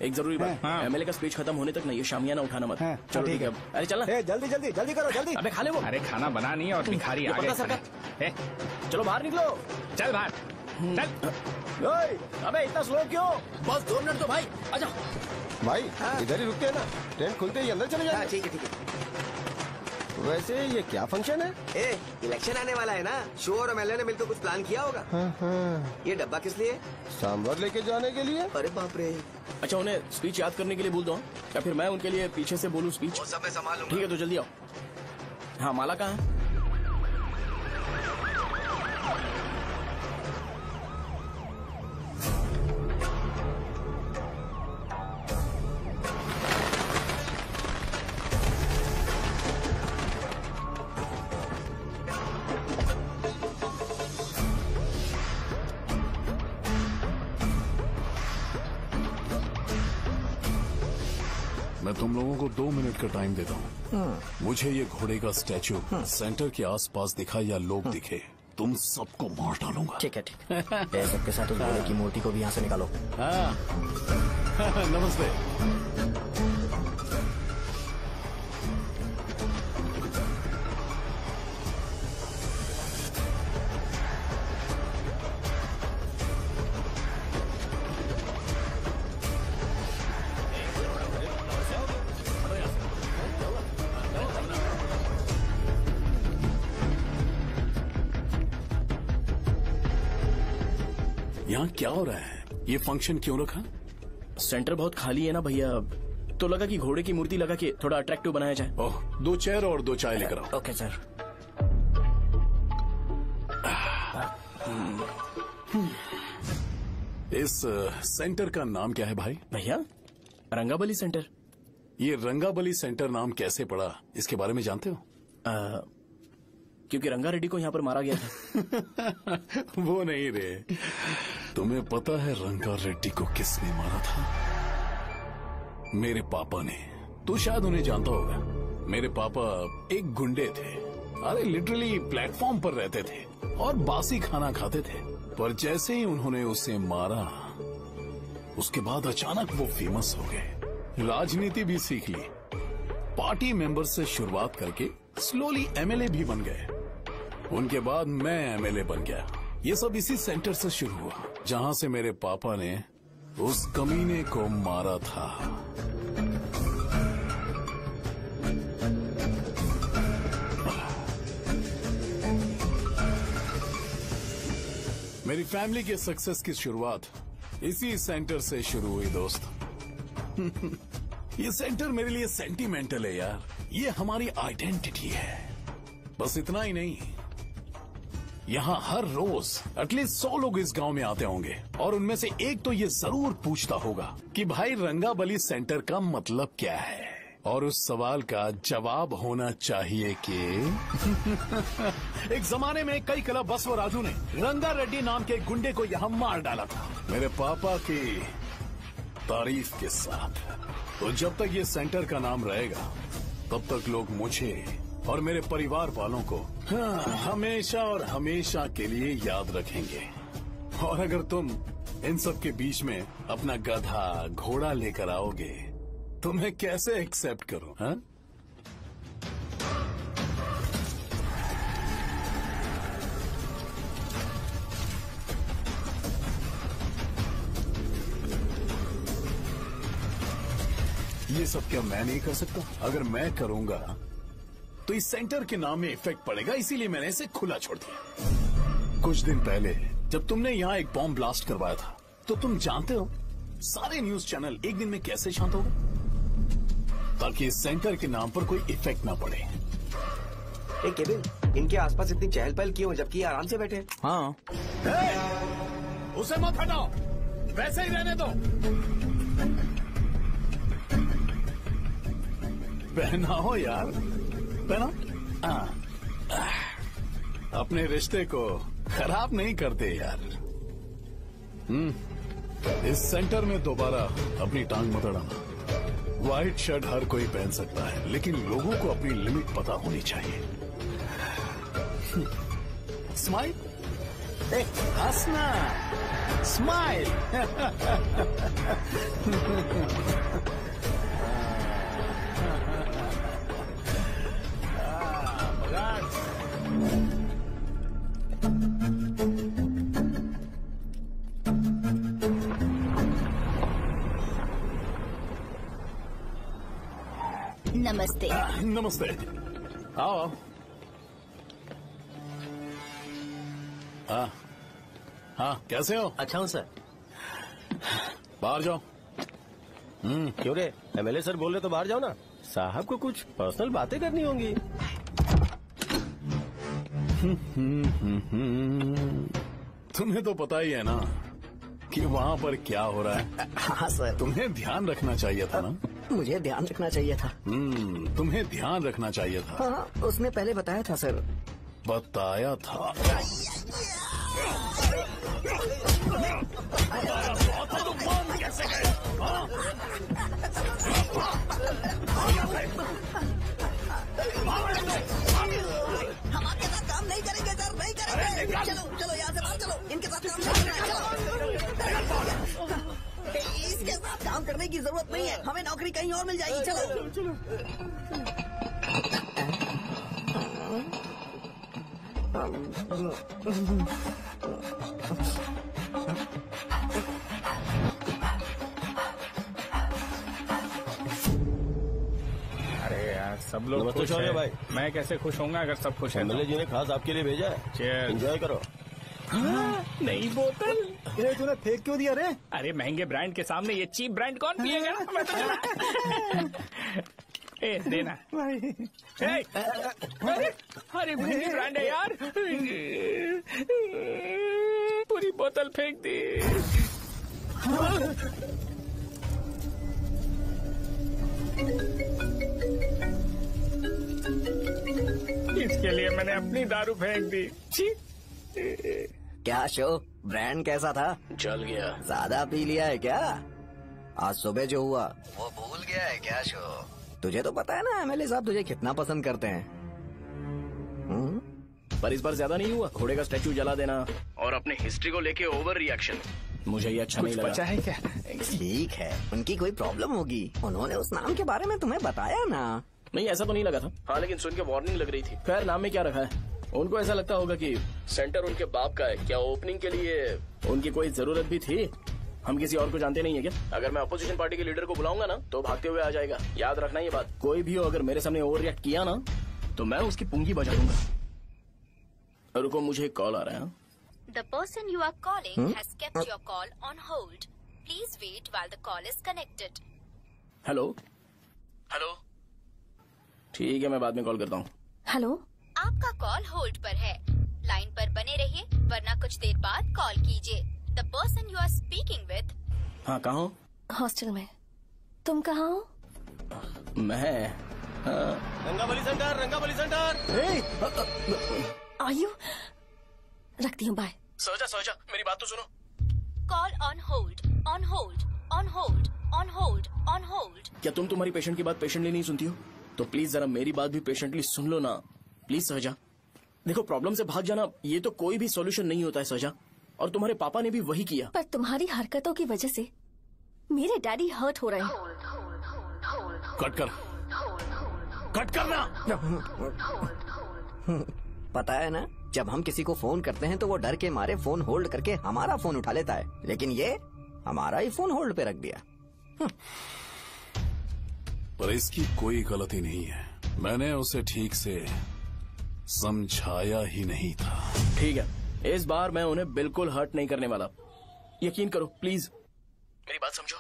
एक जरूरी बात, एमएलए का स्पीच खत्म होने तक ना ये शामियाना उठाना मत। चलो ठीक है। अरे चल ना। जल्दी करो जल्दी। अबे खा ले वो। अरे खाना बना नहीं है और भिखारी आ गए। चलो बाहर निकलो। चल बाहर चल। अबे इतना स्लो क्यों? बस 2 मिनट तो भाई। आजा भाई इधर ही रुकते हैं ना, टेंट खुलते ही अंदर चले जाए। ठीक है। वैसे ये क्या फंक्शन है? इलेक्शन आने वाला है ना, शो और एमएलए ने मिलकर कुछ प्लान किया होगा। हाँ। ये डब्बा किस लिए? सांभर लेके जाने के लिए। अरे बाप रे, अच्छा, उन्हें स्पीच याद करने के लिए बोल दो या फिर मैं उनके लिए पीछे से बोलूं स्पीच? वो सब मैं संभालूंगा। ठीक है, तो जल्दी आओ। हाँ, माला कहाँ है? मैं तुम लोगों को 2 मिनट का टाइम देता हूँ। मुझे ये घोड़े का स्टैचू सेंटर के आसपास दिखा या लोग दिखे, तुम सबको मार डालूंगा। ठीक है, ठीक है। सबके साथ उस घोड़े की मूर्ति को भी यहाँ से निकालो। हाँ। नमस्ते। यहाँ क्या हो रहा है? ये फंक्शन क्यों रखा? सेंटर बहुत खाली है ना भैया, तो लगा कि घोड़े की मूर्ति लगा के थोड़ा अट्रैक्टिव बनाया जाए। ओह, 2 चेयर और 2 चाय लेकर आओ। Okay sir. इस सेंटर का नाम क्या है भाई? भैया, रंगाबली सेंटर। ये रंगाबली सेंटर नाम कैसे पड़ा, इसके बारे में जानते हो? क्योंकि रंगा रेड्डी को यहाँ पर मारा गया था। वो नहीं रे, तुम्हें पता है रंगा रेड्डी को किसने मारा था? मेरे पापा ने। तू शायद उन्हें जानता होगा। मेरे पापा एक गुंडे थे। अरे लिटरली प्लेटफॉर्म पर रहते थे और बासी खाना खाते थे। पर जैसे ही उन्होंने उसे मारा, उसके बाद अचानक वो फेमस हो गए। राजनीति भी सीख ली, पार्टी मेंबर से शुरुआत करके स्लोली एमएलए भी बन गए। उनके बाद मैं एमएलए बन गया। ये सब इसी सेंटर से शुरू हुआ, जहां से मेरे पापा ने उस कमीने को मारा था। मेरी फैमिली के सक्सेस की शुरुआत इसी सेंटर से शुरू हुई दोस्त। ये सेंटर मेरे लिए सेंटिमेंटल है यार। ये हमारी आइडेंटिटी है। बस इतना ही नहीं, यहाँ हर रोज एटलीस्ट 100 लोग इस गांव में आते होंगे और उनमें से एक तो ये जरूर पूछता होगा कि भाई रंगाबली सेंटर का मतलब क्या है। और उस सवाल का जवाब होना चाहिए कि एक जमाने में कई क्लब बस व राजू ने रंगा रेड्डी नाम के गुंडे को यहाँ मार डाला था, मेरे पापा की तारीफ के साथ। तो जब तक ये सेंटर का नाम रहेगा, तब तक लोग मुझे और मेरे परिवार वालों को हमेशा और हमेशा के लिए याद रखेंगे। और अगर तुम इन सब के बीच में अपना गधा घोड़ा लेकर आओगे तो मैं कैसे एक्सेप्ट करूं? हाँ? ये सब क्या मैं नहीं कर सकता? अगर मैं करूंगा तो इस सेंटर के नाम में इफेक्ट पड़ेगा, इसीलिए मैंने इसे खुला छोड़ दिया। कुछ दिन पहले जब तुमने यहाँ एक बॉम्ब ब्लास्ट करवाया था, तो तुम जानते हो सारे न्यूज चैनल एक दिन में कैसे शांत हो गए? ताकि इस सेंटर के नाम पर कोई इफेक्ट ना पड़े। केविन, इनके आसपास इतनी चहल पहल क्यों, जबकि ये आराम से बैठे? हाँ। उसे मत हटाओ, वैसे ही रहने दो। पहनाओ यार, पहना। अपने रिश्ते को खराब नहीं करते यार। इस सेंटर में दोबारा अपनी टांग मत अड़ाना। व्हाइट शर्ट हर कोई पहन सकता है, लेकिन लोगों को अपनी लिमिट पता होनी चाहिए। स्माइल, हंसना, स्माइल। नमस्ते। नमस्ते, आओ। हाँ, कैसे हो? अच्छा हूँ सर। बाहर जाओ। क्यों रे, एमएलए सर बोल रहे तो बाहर जाओ ना। साहब को कुछ पर्सनल बातें करनी होंगी। तुम्हें तो पता ही है ना कि वहाँ पर क्या हो रहा है। हाँ सर। तुम्हें ध्यान रखना चाहिए था ना। मुझे ध्यान रखना चाहिए था। तुम्हें ध्यान रखना चाहिए था। हाँ, उसने पहले बताया था सर। बताया था। कैसे गए? हम आपके साथ काम नहीं करेंगे सर, नहीं करेंगे। चलो चलो यहाँ से बाहर चलो, इनके साथ काम नहीं करना है, चलो। इसके साथ काम करने की जरूरत नहीं है, हमें नौकरी कहीं और मिल जाएगी। चलो सब लोग नमस्ते खुश शौर्य हैं। भाई। मैं कैसे खुश होऊंगा अगर सब खुश हैं? एमएलए जी ने खास आपके लिए भेजा है, एंजॉय करो। नई बोतल। ये तूने फेंक क्यों दिया रे? अरे महंगे ब्रांड के सामने ये चीप ब्रांड कौन पिएगा? मैं तो ए देना भाई। अरे महंगी ब्रांड है यार, पूरी बोतल फेंक दी। इसके लिए मैंने अपनी दारू फेंक दी। क्या शो, ब्रांड कैसा था? जल गया। ज्यादा पी लिया है क्या? आज सुबह जो हुआ वो भूल गया है क्या शो? तुझे तो पता है ना एमएलए साहब तुझे कितना पसंद करते हैं। पर इस बार ज्यादा नहीं हुआ। घोड़े का स्टैचू जला देना और अपने हिस्ट्री को लेके ओवर रिएक्शन, मुझे ये अच्छा नहीं लगा। बचा है क्या? ठीक है, उनकी कोई प्रॉब्लम होगी, उन्होंने उस नाम के बारे में तुम्हें बताया ना। नहीं ऐसा तो नहीं लगा था। हाँ लेकिन सुन के वार्निंग लग रही थी। खैर नाम में क्या रखा है? उनको ऐसा लगता होगा कि सेंटर उनके बाप का है। क्या ओपनिंग के लिए उनकी कोई जरूरत भी थी? हम किसी और को जानते नहीं है क्या? अगर मैं अपोजिशन पार्टी के लीडर को बुलाऊंगा ना तो भागते हुए आ जाएगा। याद रखना ये बात। कोई भी हो अगर मेरे सामने ओवर रिएक्ट किया ना तो मैं उसकी पुंगी बजा दूंगा। रुको मुझे एक कॉल आ रहा है। The person you are calling has kept your call on hold. Please wait while the call is connected. Hello hello, ठीक है मैं बाद में कॉल करता हूँ। हेलो, आपका कॉल होल्ड पर है, लाइन पर बने रहिए वरना कुछ देर बाद कॉल कीजिए। The person you are speaking with। हाँ कहाँ हो? हॉस्टल में। तुम कहाँ हो? मैं रंगाबली सेंटर, रंगाबली सेंटर। आयु, रखती हूँ, बाय। सोचा मेरी बात तो सुनो। Call on hold, on hold, on hold, on hold, on hold. क्या तुम तुम्हारी पेशेंट की बात पेशेंटली नहीं सुनती हो? तो प्लीज जरा मेरी बात भी पेशेंटली सुन लो ना। प्लीज सहजा, देखो प्रॉब्लम से भाग जाना ये तो कोई भी सॉल्यूशन नहीं होता है सहजा, और तुम्हारे पापा ने भी वही किया। पर तुम्हारी हरकतों की वजह से मेरे डैडी हर्ट हो रहे हैं। कट करना। पता है ना, जब हम किसी को फोन करते हैं तो वो डर के मारे फोन होल्ड करके हमारा फोन उठा लेता है, लेकिन ये हमारा ही फोन होल्ड पे रख दिया। पर इसकी कोई गलती नहीं है, मैंने उसे ठीक से समझाया ही नहीं था। ठीक है, इस बार मैं उन्हें बिल्कुल हर्ट नहीं करने वाला। यकीन करो प्लीज, मेरी बात समझो।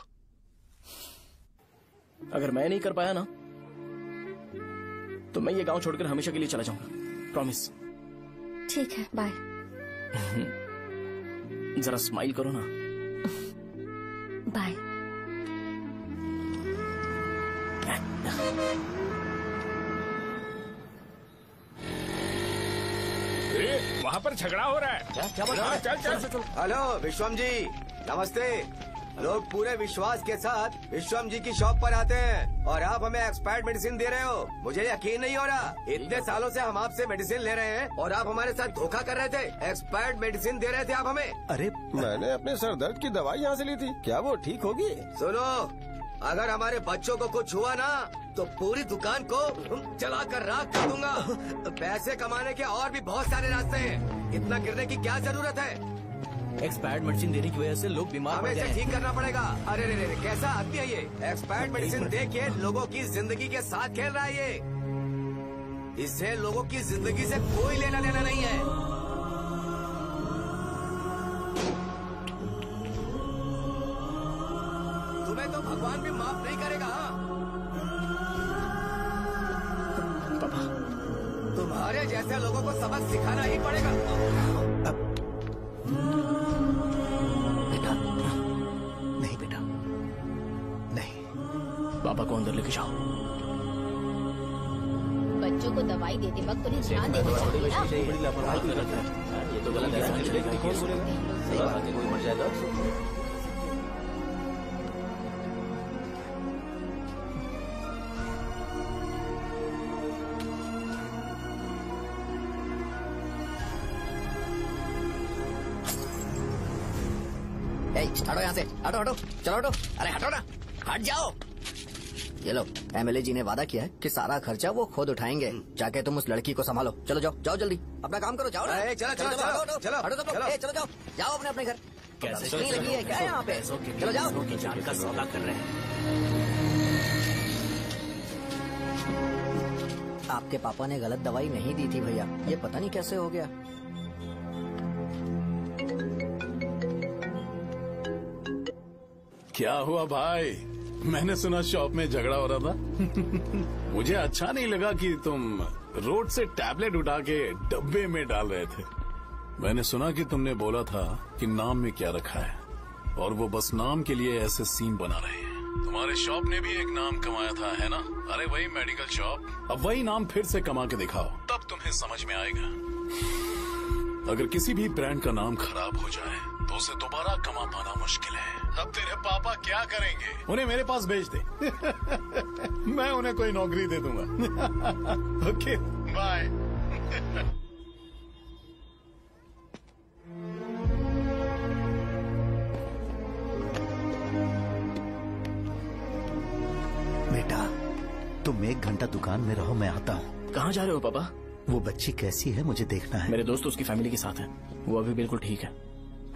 अगर मैं नहीं कर पाया ना तो मैं ये गांव छोड़कर हमेशा के लिए चला जाऊंगा, प्रॉमिस। ठीक है, बाय। जरा स्माइल करो ना। बाय। वहाँ पर झगड़ा हो रहा है। चल। हेलो विश्वम जी, नमस्ते। लोग पूरे विश्वास के साथ विश्वम जी की शॉप पर आते हैं और आप हमें एक्सपायर्ड मेडिसिन दे रहे हो। मुझे यकीन नहीं हो रहा, इतने सालों से हम आपसे मेडिसिन ले रहे हैं और आप हमारे साथ धोखा कर रहे थे। एक्सपायर्ड मेडिसिन दे रहे थे आप हमें। अरे मैंने अपने सर दर्द की दवाई यहाँ से ली थी, क्या वो ठीक होगी? सुनो, अगर हमारे बच्चों को कुछ हुआ ना तो पूरी दुकान को जला कर राख कर दूंगा। पैसे कमाने के और भी बहुत सारे रास्ते हैं, इतना गिरने की क्या जरूरत है? एक्सपायर्ड मेडिसिन देने की वजह से लोग बीमार पड़ हमें गए इसे हैं। ठीक करना पड़ेगा। अरे रे, कैसा आदमी है ये? एक्सपायर्ड मेडिसिन दे के लोगों की जिंदगी के साथ खेल रहा है ये। इससे लोगों की जिंदगी से कोई लेना देना नहीं है। तुम्हें तो भगवान भी माफ नहीं करेगा। पापा, तुम्हारे जैसे लोगों को सबक सिखाना ही पड़ेगा। बेटा, नहीं बेटा, नहीं। पापा को अंदर लेके जाओ। बच्चों को दवाई देते वक्त उन्हें ध्यान देना चाहिए ना। ये तो गलत है। कोई मर जाएगा। हटो यहाँ से, हटो हटो, चलो हटो, अरे हटो ना, हट जाओ। ये लो, एमएलए जी ने वादा किया है कि सारा खर्चा वो खुद उठाएंगे। जाके तुम उस लड़की को संभालो। चलो जाओ, जाओ जल्दी, अपना काम करो, जाओ ना। चलो चलो चलो हटो, चलो हटो सब लोग, चलो जाओ, जाओ अपने अपने घर। कैसे नहीं लगी है क्या यहाँ पे? चलो जाओ। की जान का सौदा कर रहे हैं। आपके पापा ने गलत दवाई नहीं दी थी भैया, ये पता नहीं कैसे हो गया। क्या हुआ भाई? मैंने सुना शॉप में झगड़ा हो रहा था। मुझे अच्छा नहीं लगा कि तुम रोड से टैबलेट उठा के डब्बे में डाल रहे थे। मैंने सुना कि तुमने बोला था कि नाम में क्या रखा है, और वो बस नाम के लिए ऐसे सीन बना रहे हैं। तुम्हारे शॉप ने भी एक नाम कमाया था, है ना? अरे वही मेडिकल शॉप, अब वही नाम फिर से कमा के दिखाओ, तब तुम्हें समझ में आएगा। अगर किसी भी ब्रांड का नाम खराब हो जाए तो उसे दोबारा कमा पाना मुश्किल है। अब तेरे पापा क्या करेंगे? उन्हें मेरे पास भेज दे। मैं उन्हें कोई नौकरी दे दूंगा। Okay, bye. बेटा, तुम 1 घंटा दुकान में रहो, मैं आता हूँ। कहाँ जा रहे हो पापा? वो बच्ची कैसी है मुझे देखना है। मेरे दोस्त उसकी फैमिली के साथ है, वो अभी बिल्कुल ठीक है।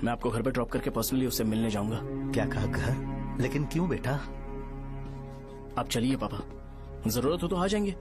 मैं आपको घर पे ड्रॉप करके पर्सनली उससे मिलने जाऊंगा। क्या कहा घर? लेकिन क्यों बेटा? आप चलिए पापा, जरूरत हो तो आ जाएंगे।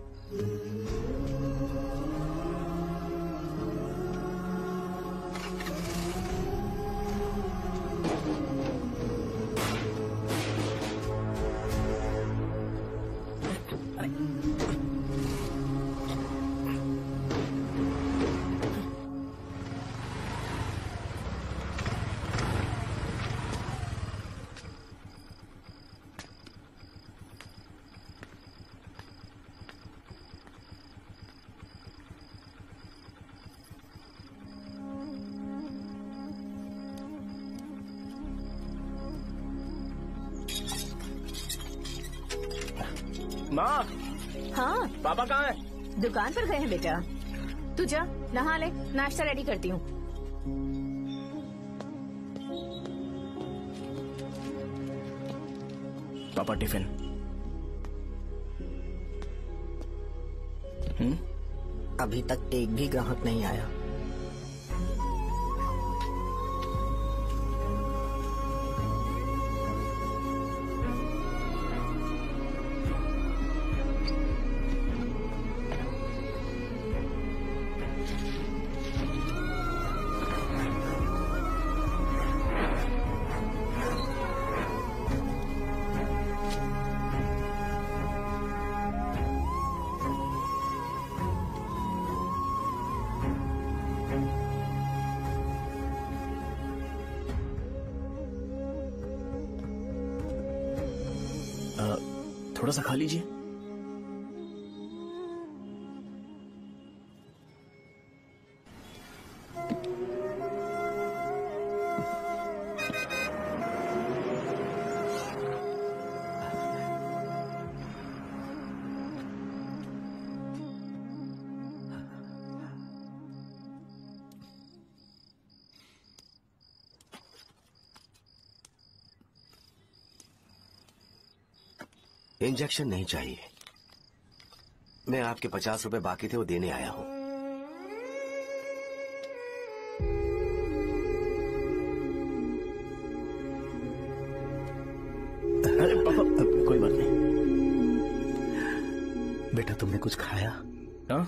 माँ, हाँ पापा कहाँ हैं? दुकान पर गए हैं बेटा। तू जा नहा ले, नाश्ता रेडी करती हूँ। पापा टिफिन। अभी तक एक भी ग्राहक नहीं आया। थोड़ा सा खा लीजिए। इंजेक्शन नहीं चाहिए। मैं आपके 50 रुपए बाकी थे, वो देने आया हूँ। अरे पापा, कोई बात नहीं। बेटा तुमने कुछ खाया? हाँ?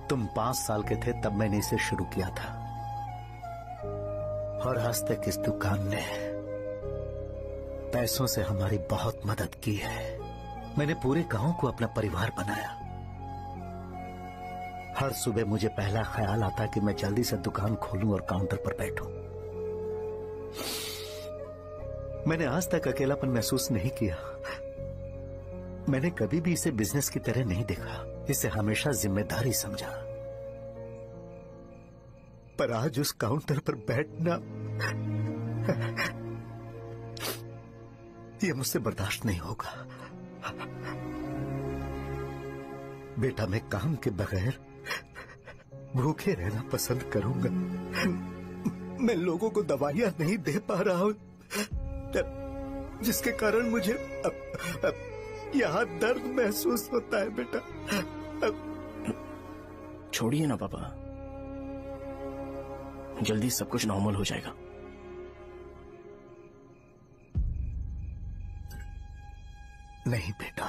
तुम 5 साल के थे तब मैंने इसे शुरू किया था। और आज तक इस दुकान ने पैसों से हमारी बहुत मदद की है। मैंने पूरे गांव को अपना परिवार बनाया। हर सुबह मुझे पहला ख्याल आता कि मैं जल्दी से दुकान खोलूं और काउंटर पर बैठूं। मैंने आज तक अकेलापन महसूस नहीं किया। मैंने कभी भी इसे बिजनेस की तरह नहीं देखा, इसे हमेशा जिम्मेदारी समझा। पर आज उस काउंटर पर बैठना ये मुझसे बर्दाश्त नहीं होगा। बेटा, मैं काम के बगैर भूखे रहना पसंद करूंगा। मैं लोगों को दवाइयां नहीं दे पा रहा हूं, जिसके कारण मुझे यहां दर्द महसूस होता है। बेटा, छोड़िए ना पापा, जल्दी सब कुछ नॉर्मल हो जाएगा। नहीं बेटा,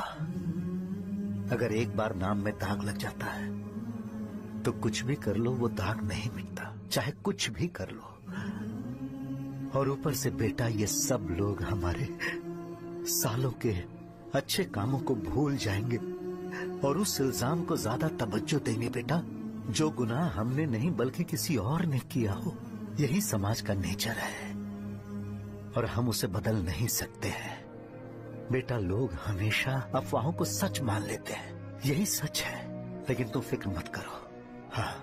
अगर एक बार नाम में दाग लग जाता है तो कुछ भी कर लो वो दाग नहीं मिटता, चाहे कुछ भी कर लो। और ऊपर से बेटा, ये सब लोग हमारे सालों के अच्छे कामों को भूल जाएंगे और उस इल्जाम को ज्यादा तवज्जो देंगे बेटा, जो गुनाह हमने नहीं बल्कि किसी और ने किया हो। यही समाज का नेचर है और हम उसे बदल नहीं सकते हैं। बेटा, लोग हमेशा अफवाहों को सच मान लेते हैं, यही सच है। लेकिन तुम फिक्र मत करो। हाँ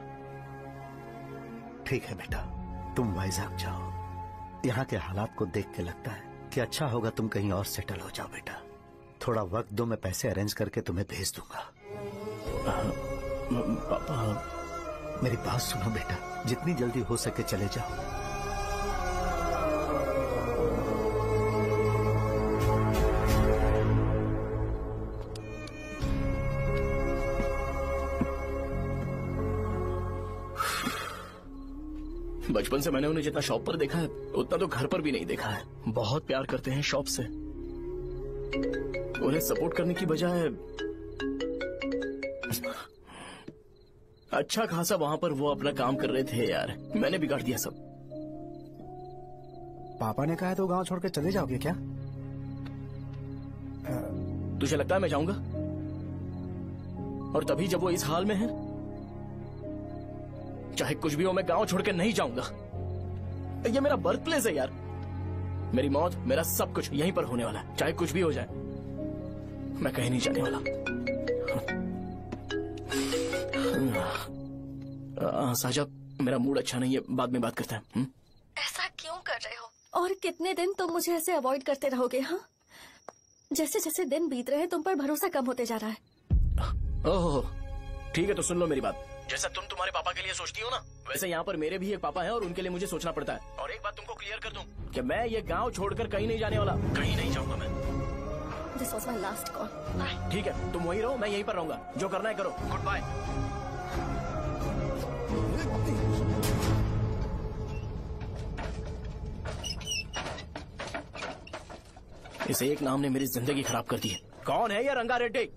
ठीक है बेटा, तुम वाइजैक जाओ। यहाँ के हालात को देख के लगता है कि अच्छा होगा तुम कहीं और सेटल हो जाओ। बेटा, थोड़ा वक्त दो, मैं पैसे अरेंज करके तुम्हें भेज दूंगा। पापा, मेरी बात सुनो बेटा, जितनी जल्दी हो सके चले जाओ। बचपन से मैंने उन्हें जितना शॉप पर देखा है उतना तो घर पर भी नहीं देखा है। बहुत प्यार करते हैं शॉप से। उन्हें सपोर्ट करने की बजाय अच्छा खासा वहां पर वो अपना काम कर रहे थे। यार, मैंने बिगाड़ दिया सब। पापा ने कहा है तो गांव छोड़कर चले जाओगे क्या? तुझे लगता है मैं जाऊंगा? और तभी जब वो इस हाल में है, चाहे कुछ भी हो मैं गांव छोड़कर नहीं जाऊंगा। ये मेरा बर्थ प्लेस है यार। मेरी मौत, मेरा सब कुछ यहीं पर होने वाला है। चाहे कुछ भी हो जाए, मैं कहीं नहीं जाने वाला। साजा, मेरा मूड अच्छा नहीं है, बाद में बात करते हैं। ऐसा क्यों कर रहे हो? और कितने दिन तुम मुझे ऐसे अवॉइड करते रहोगे? हाँ, जैसे जैसे दिन बीत रहे हैं तुम पर भरोसा कम होते जा रहा है। ओह, ठीक है तो सुन लो मेरी बात। जैसा तुम तुम्हारे पापा के लिए सोचती हो ना, वैसे यहाँ पर मेरे भी एक पापा हैं और उनके लिए मुझे सोचना पड़ता है। और एक बात तुमको क्लियर कर दूं कि मैं ये गांव छोड़कर कहीं नहीं जाने वाला, कहीं नहीं जाऊंगा मैं। This was my last call. ठीक है, तुम वहीं रहो, मैं यहीं पर रहूंगा। जो करना है करो। Good bye. इस एक नाम ने मेरी जिंदगी खराब कर दी है। कौन है ये रंगा रेड्डी?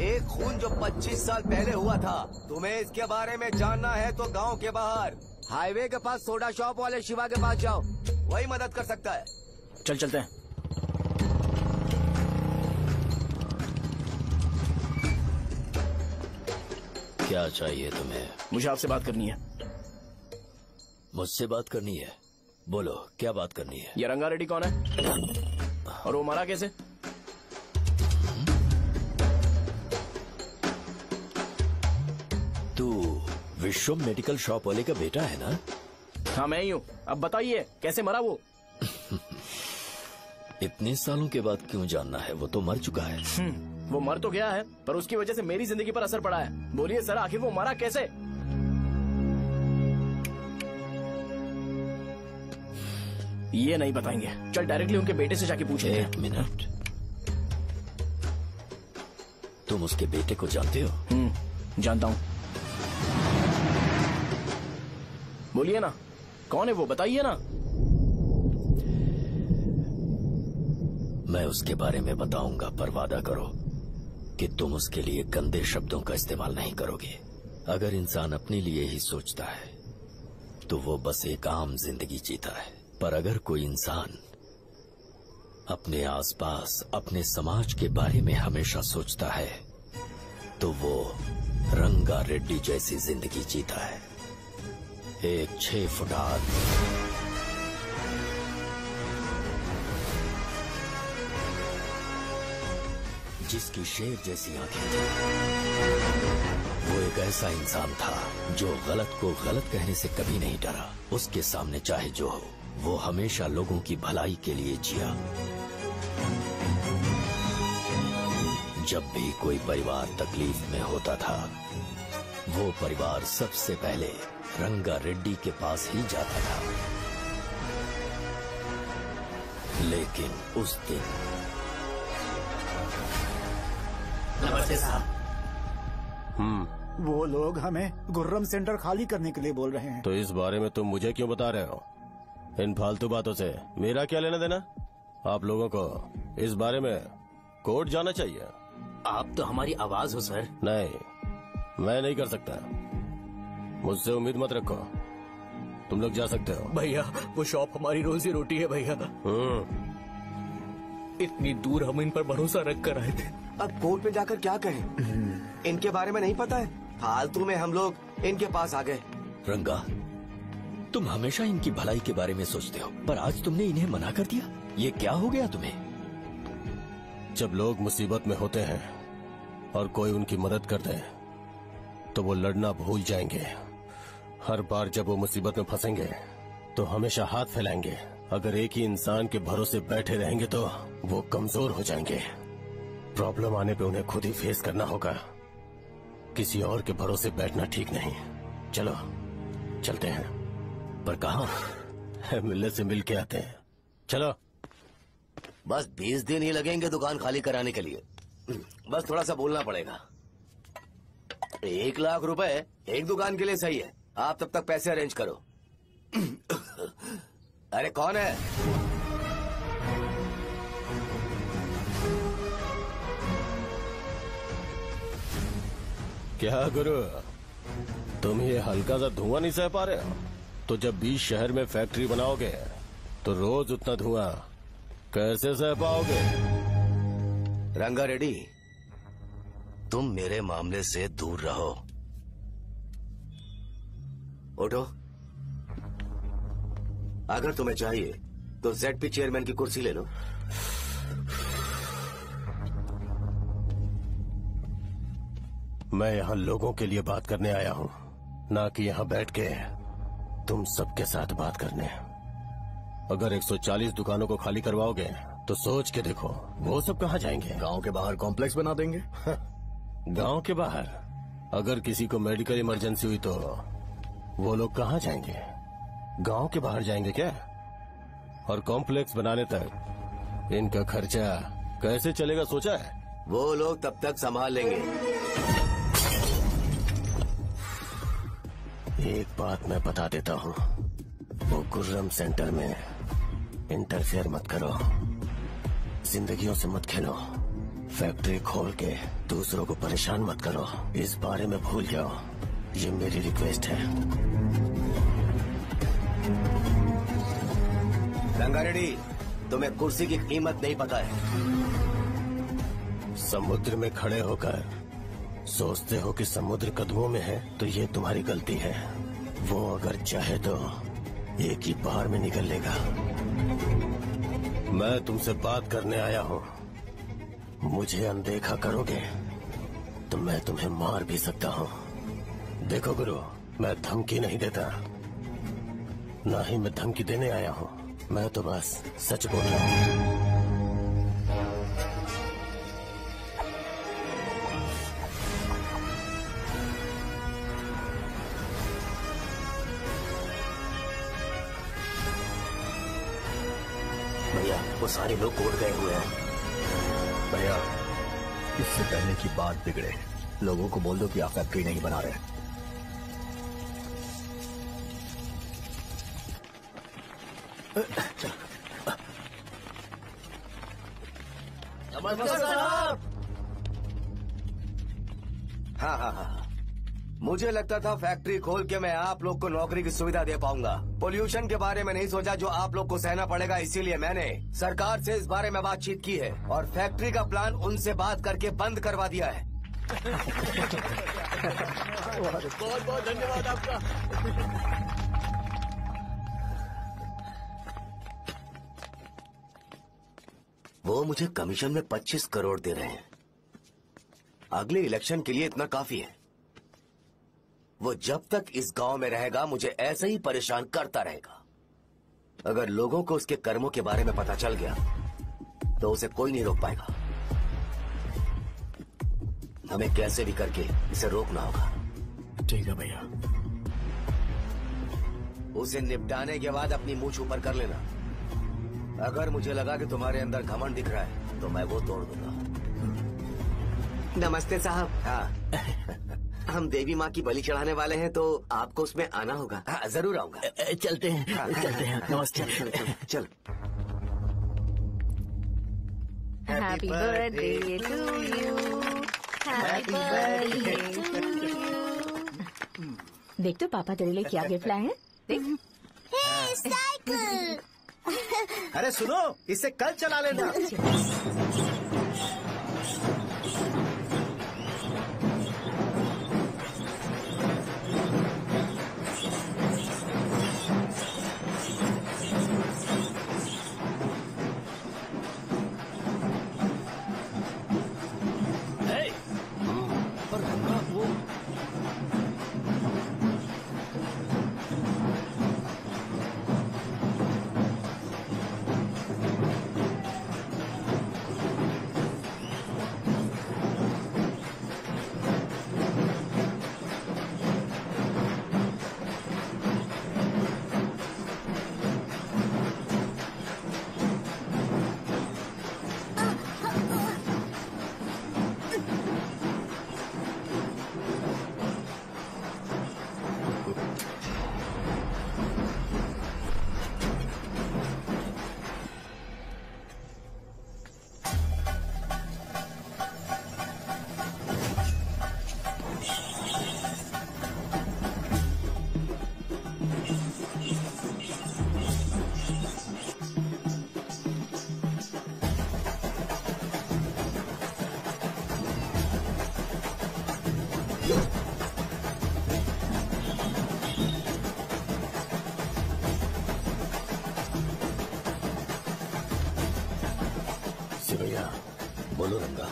एक खून जो 25 साल पहले हुआ था। तुम्हें इसके बारे में जानना है तो गांव के बाहर हाईवे के पास सोडा शॉप वाले शिवा के पास जाओ, वही मदद कर सकता है। चल चलते हैं। क्या चाहिए तुम्हें? मुझे आपसे बात करनी है। मुझसे बात करनी है? बोलो, क्या बात करनी है? ये रंगा रेड्डी कौन है और वो मरा कैसे? तू विश्वम मेडिकल शॉप वाले का बेटा है ना? हाँ, मैं ही हूँ। अब बताइए कैसे मरा वो? इतने सालों के बाद क्यों जानना है? वो तो मर चुका है। वो मर तो गया है, पर उसकी वजह से मेरी जिंदगी पर असर पड़ा है। बोलिए सर, आखिर वो मरा कैसे? ये नहीं बताएंगे। चल डायरेक्टली उनके बेटे से जाके पूछे। एक मिनट, तुम उसके बेटे को जानते हो? जानता हूँ। बोलिए ना, कौन है वो? बताइए ना। मैं उसके बारे में बताऊंगा, पर वादा करो कि तुम उसके लिए गंदे शब्दों का इस्तेमाल नहीं करोगे। अगर इंसान अपने लिए ही सोचता है तो वो बस एक आम जिंदगी जीता है। पर अगर कोई इंसान अपने आसपास, अपने समाज के बारे में हमेशा सोचता है तो वो रंगा रेड्डी जैसी जिंदगी जीता है। एक 6 फुट आदमी, जिसकी शेर जैसी आंखें थी। वो एक ऐसा इंसान था जो गलत को गलत कहने से कभी नहीं डरा। उसके सामने चाहे जो हो, वो हमेशा लोगों की भलाई के लिए जिया। जब भी कोई परिवार तकलीफ में होता था, वो परिवार सबसे पहले रंगा रेड्डी के पास ही जाता था। लेकिन उस दिन नमस्ते साहब। वो लोग हमें गुर्रम सेंटर खाली करने के लिए बोल रहे हैं। तो इस बारे में तुम मुझे क्यों बता रहे हो? इन फालतू बातों से मेरा क्या लेना देना? आप लोगों को इस बारे में कोर्ट जाना चाहिए। आप तो हमारी आवाज हो सर। नहीं, मैं नहीं कर सकता। मुझसे उम्मीद मत रखो। तुम लोग जा सकते हो। भैया वो शॉप हमारी रोजी रोटी है भैया। इतनी दूर हम इन पर भरोसा रख कर आए थे। अब कोर्ट में जाकर क्या कहें? इनके बारे में नहीं पता है। फालतू में हम लोग इनके पास आ गए। रंगा, तुम हमेशा इनकी भलाई के बारे में सोचते हो, पर आज तुमने इन्हें मना कर दिया। ये क्या हो गया तुम्हें? जब लोग मुसीबत में होते हैं और कोई उनकी मदद कर दे तो वो लड़ना भूल जाएंगे। हर बार जब वो मुसीबत में फंसेंगे तो हमेशा हाथ फैलाएंगे। अगर एक ही इंसान के भरोसे बैठे रहेंगे तो वो कमजोर हो जाएंगे। प्रॉब्लम आने पे उन्हें खुद ही फेस करना होगा। किसी और के भरोसे बैठना ठीक नहीं। चलो चलते हैं। पर कहाँ? मिलने से मिल के आते हैं। चलो। बस 20 दिन ही लगेंगे दुकान खाली कराने के लिए। बस थोड़ा सा बोलना पड़ेगा। 1 लाख रुपए एक दुकान के लिए सही है। आप तब तक पैसे अरेंज करो। अरे कौन है? क्या गुरु, तुम ये हल्का सा धुआं नहीं सह पा रहे हो? तो जब 20 शहर में फैक्ट्री बनाओगे तो रोज उतना धुआं कैसे सह पाओगे? रंगा रेड्डी, तुम मेरे मामले से दूर रहो। उठो। अगर तुम्हें चाहिए तो ZP चेयरमैन की कुर्सी ले लो। मैं यहाँ लोगों के लिए बात करने आया हूँ, ना कि यहाँ बैठ के तुम सबके साथ बात करने। अगर 140 दुकानों को खाली करवाओगे तो सोच के देखो वो सब कहाँ जाएंगे? गांव के बाहर कॉम्प्लेक्स बना देंगे। गांव के बाहर? अगर किसी को मेडिकल इमरजेंसी हुई तो वो लोग कहाँ जाएंगे? गांव के बाहर जाएंगे क्या? और कॉम्प्लेक्स बनाने तक इनका खर्चा कैसे चलेगा सोचा है? वो लोग तब तक संभाल लेंगे। एक बात मैं बता देता हूँ, वो गुर्रम सेंटर में इंटरफेयर मत करो। जिंदगियों से मत खेलो। फैक्ट्री खोल के दूसरों को परेशान मत करो। इस बारे में भूल जाओ। ये मेरी रिक्वेस्ट है। रंगा रेड्डी, तुम्हें कुर्सी की कीमत नहीं पता है। समुद्र में खड़े होकर सोचते हो कि समुद्र कदमों में है, तो ये तुम्हारी गलती है। वो अगर चाहे तो एक ही बार में निकल लेगा। मैं तुमसे बात करने आया हूँ। मुझे अनदेखा करोगे तो मैं तुम्हें मार भी सकता हूँ। देखो गुरु, मैं धमकी नहीं देता, ना ही मैं धमकी देने आया हूँ। मैं तो बस सच बोल रहा हूँ। भैया वो सारे लोग कोर्ट गए हुए हैं। भैया इससे पहले की बात बिगड़े, लोगों को बोल दो कि आप फैक्ट्री नहीं बना रहे। नमस्ते साहब। हाँ हाँ हाँ, मुझे लगता था फैक्ट्री खोल के मैं आप लोग को नौकरी की सुविधा दे पाऊंगा। पोल्यूशन के बारे में नहीं सोचा जो आप लोग को सहना पड़ेगा, इसीलिए मैंने सरकार से इस बारे में बातचीत की है और फैक्ट्री का प्लान उनसे बात करके बंद करवा दिया है। बहुत बहुत धन्यवाद आपका। वो मुझे कमीशन में 25 करोड़ दे रहे हैं। अगले इलेक्शन के लिए इतना काफी है। वो जब तक इस गांव में रहेगा मुझे ऐसे ही परेशान करता रहेगा। अगर लोगों को उसके कर्मों के बारे में पता चल गया तो उसे कोई नहीं रोक पाएगा। हमें कैसे भी करके इसे रोकना होगा। ठीक है भैया। उसे निपटाने के बाद अपनी मूंछ ऊपर कर लेना। अगर मुझे लगा कि तुम्हारे अंदर घमंड दिख रहा है तो मैं वो तोड़ दूंगा। नमस्ते साहब। हाँ हम देवी माँ की बलि चढ़ाने वाले हैं तो आपको उसमें आना होगा। हाँ जरूर आऊंगा। चलते हैं चलते हैं। नमस्ते। चल। Happy birthday to you, happy birthday to you. देख तो पापा तेरे लिए क्या गिफ्ट लाए हैं। देख। साइकिल। अरे सुनो, इसे कल चला लेना। सिवैया, बोलो रंगा।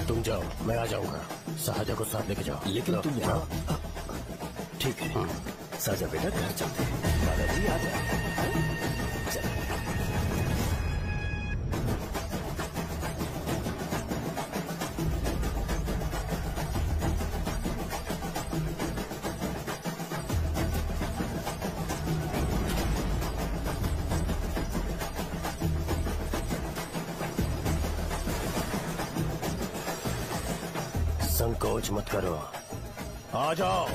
तुम जाओ, मैं आ जाऊंगा। साहजा को साथ लेके जाओ। लेकिन तुम जाओ। ठीक है साजा बेटा, घर चलते हैं। दादाजी आ जाओ। चल। संकोच मत करो, आ जाओ।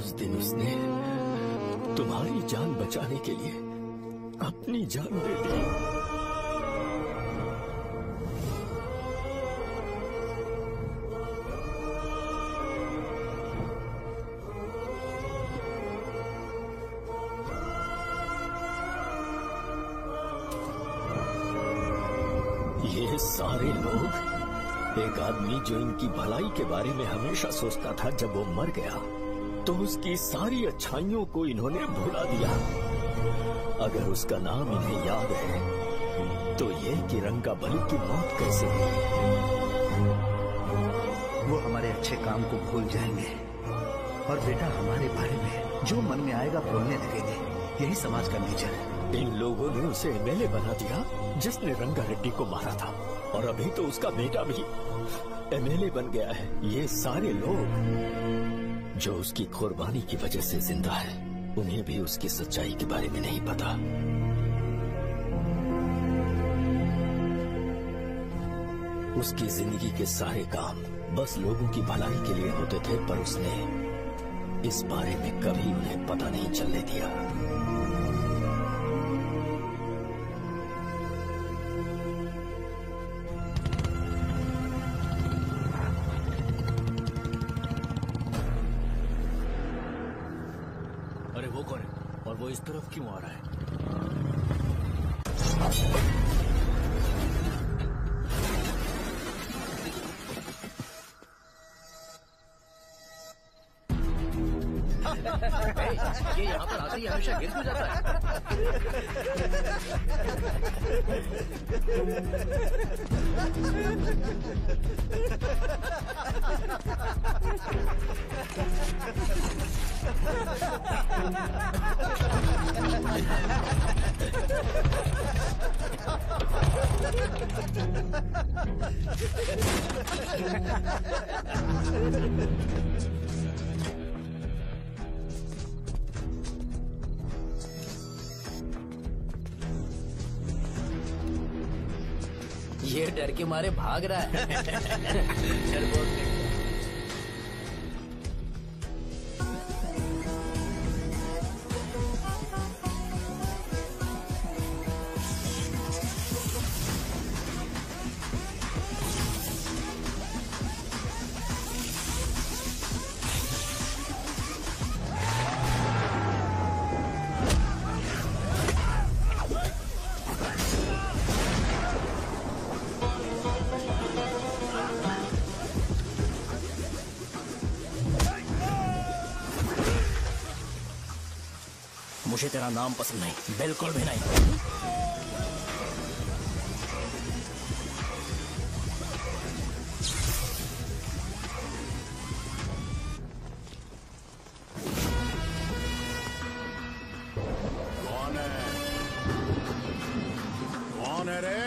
उस दिन उसने तुम्हारी जान बचाने के लिए अपनी जान दे दी। ये सारे लोग, एक आदमी जो इनकी भलाई के बारे में हमेशा सोचता था, जब वो मर गया तो उसकी सारी अच्छाइयों को इन्होंने भुला दिया। अगर उसका नाम इन्हें याद है तो ये कि रंगाबली की मौत कैसे हुई। वो हमारे अच्छे काम को भूल जाएंगे और बेटा हमारे बारे में जो मन में आएगा बोलने लगेंगे। यही समाज का नेचर है। इन लोगों ने उसे एमएलए बना दिया जिसने रंगा रेड्डी को मारा था, और अभी तो उसका बेटा भी एमएलए बन गया है। ये सारे लोग जो उसकी कुर्बानी की वजह से जिंदा है, उन्हें भी उसकी सच्चाई के बारे में नहीं पता। उसकी जिंदगी के सारे काम बस लोगों की भलाई के लिए होते थे, पर उसने इस बारे में कभी उन्हें पता नहीं चलने दिया। अरे वो कौन है और वो इस तरफ क्यों आ रहा है? ये यहाँ पर आते ही हमेशा गिर क्यों जाता है? ये डर के मारे भाग रहा है। चल बोल दे। मुझे तेरा नाम पसंद नहीं, बिल्कुल भी नहीं। कौन है? कौन है रे?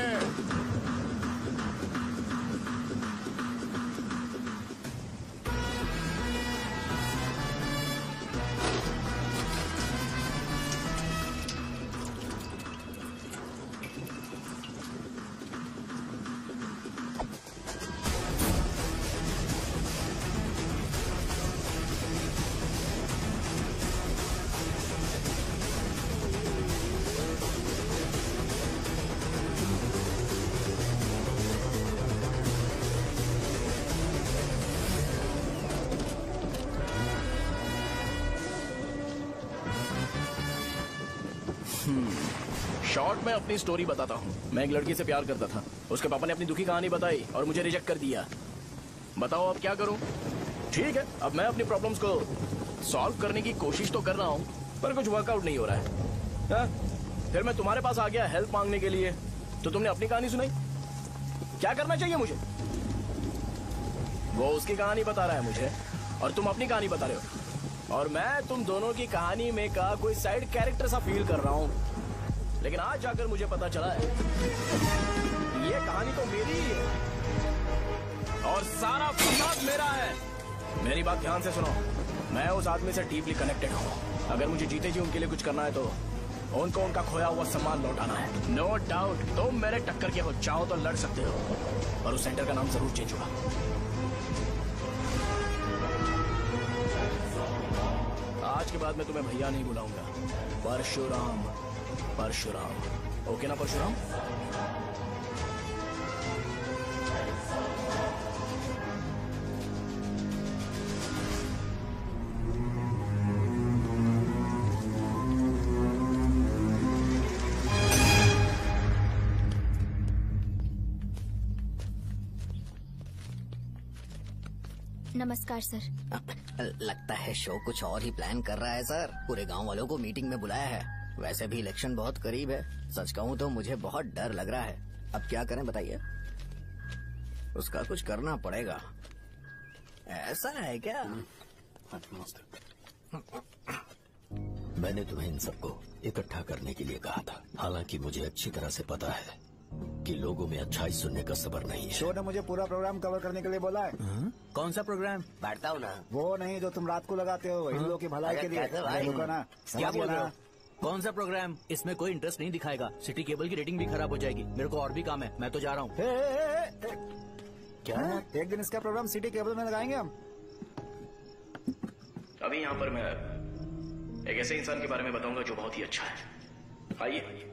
शॉर्ट में अपनी स्टोरी बताता हूँ। मैं एक लड़की से प्यार करता था। उसके पापा ने अपनी दुखी कहानी बताई और मुझे रिजेक्ट कर दिया। बताओ अब क्या करूँ? ठीक है, अब मैं अपनी प्रॉब्लम्स को सॉल्व करने की कोशिश तो कर रहा हूँ, पर कुछ वर्कआउट नहीं हो रहा है। फिर मैं तुम्हारे पास आ गया हेल्प मांगने के लिए, तो तुमने अपनी कहानी सुनाई। क्या करना चाहिए मुझे? वो उसकी कहानी बता रहा है मुझे, और तुम अपनी कहानी बता रहे हो, और मैं तुम दोनों की कहानी में का कोई साइड कैरेक्टर सा फील कर रहा हूँ। लेकिन आज जाकर मुझे पता चला है ये कहानी तो मेरी ही है और सारा फसाद मेरा है। मेरी बात ध्यान से सुनो, मैं उस आदमी से डीपली कनेक्टेड हूँ। अगर मुझे जीते जी उनके लिए कुछ करना है तो उनको उनका खोया हुआ सम्मान लौटाना है। नो डाउट तुम मेरे टक्कर के हो, चाहो तो लड़ सकते हो, और उस सेंटर का नाम जरूर चेंज होगा। आज के बाद मैं तुम्हें भैया नहीं बुलाऊंगा, परशुराम। परशुराम, ओके ना परशुराम? नमस्कार सर। लगता है शो कुछ और ही प्लान कर रहा है सर। पूरे गांव वालों को मीटिंग में बुलाया है। वैसे भी इलेक्शन बहुत करीब है। सच कहूँ तो मुझे बहुत डर लग रहा है। अब क्या करें बताइए? उसका कुछ करना पड़ेगा। ऐसा है क्या? मैंने तुम्हें इन सबको इकट्ठा करने के लिए कहा था। हालांकि मुझे अच्छी तरह से पता है कि लोगों में अच्छाई सुनने का सब्र नहीं है। शो ने मुझे पूरा प्रोग्राम कवर करने के लिए बोला है। कौन सा प्रोग्राम? बैठता हूँ ना। वो नहीं जो तुम रात को लगाते हो, इन लोगों की भलाई के लिए। रुको ना, क्या बोल रहे हो? कौन सा प्रोग्राम? इसमें कोई इंटरेस्ट नहीं दिखाएगा। सिटी केबल की रेटिंग भी खराब हो जाएगी। मेरे को और भी काम है, मैं तो जा रहा हूँ। क्या एक दिन इसका प्रोग्राम सिटी केबल में लगाएंगे हम? अभी यहाँ पर मैं एक ऐसे इंसान के बारे में बताऊंगा जो बहुत ही अच्छा है। आइए।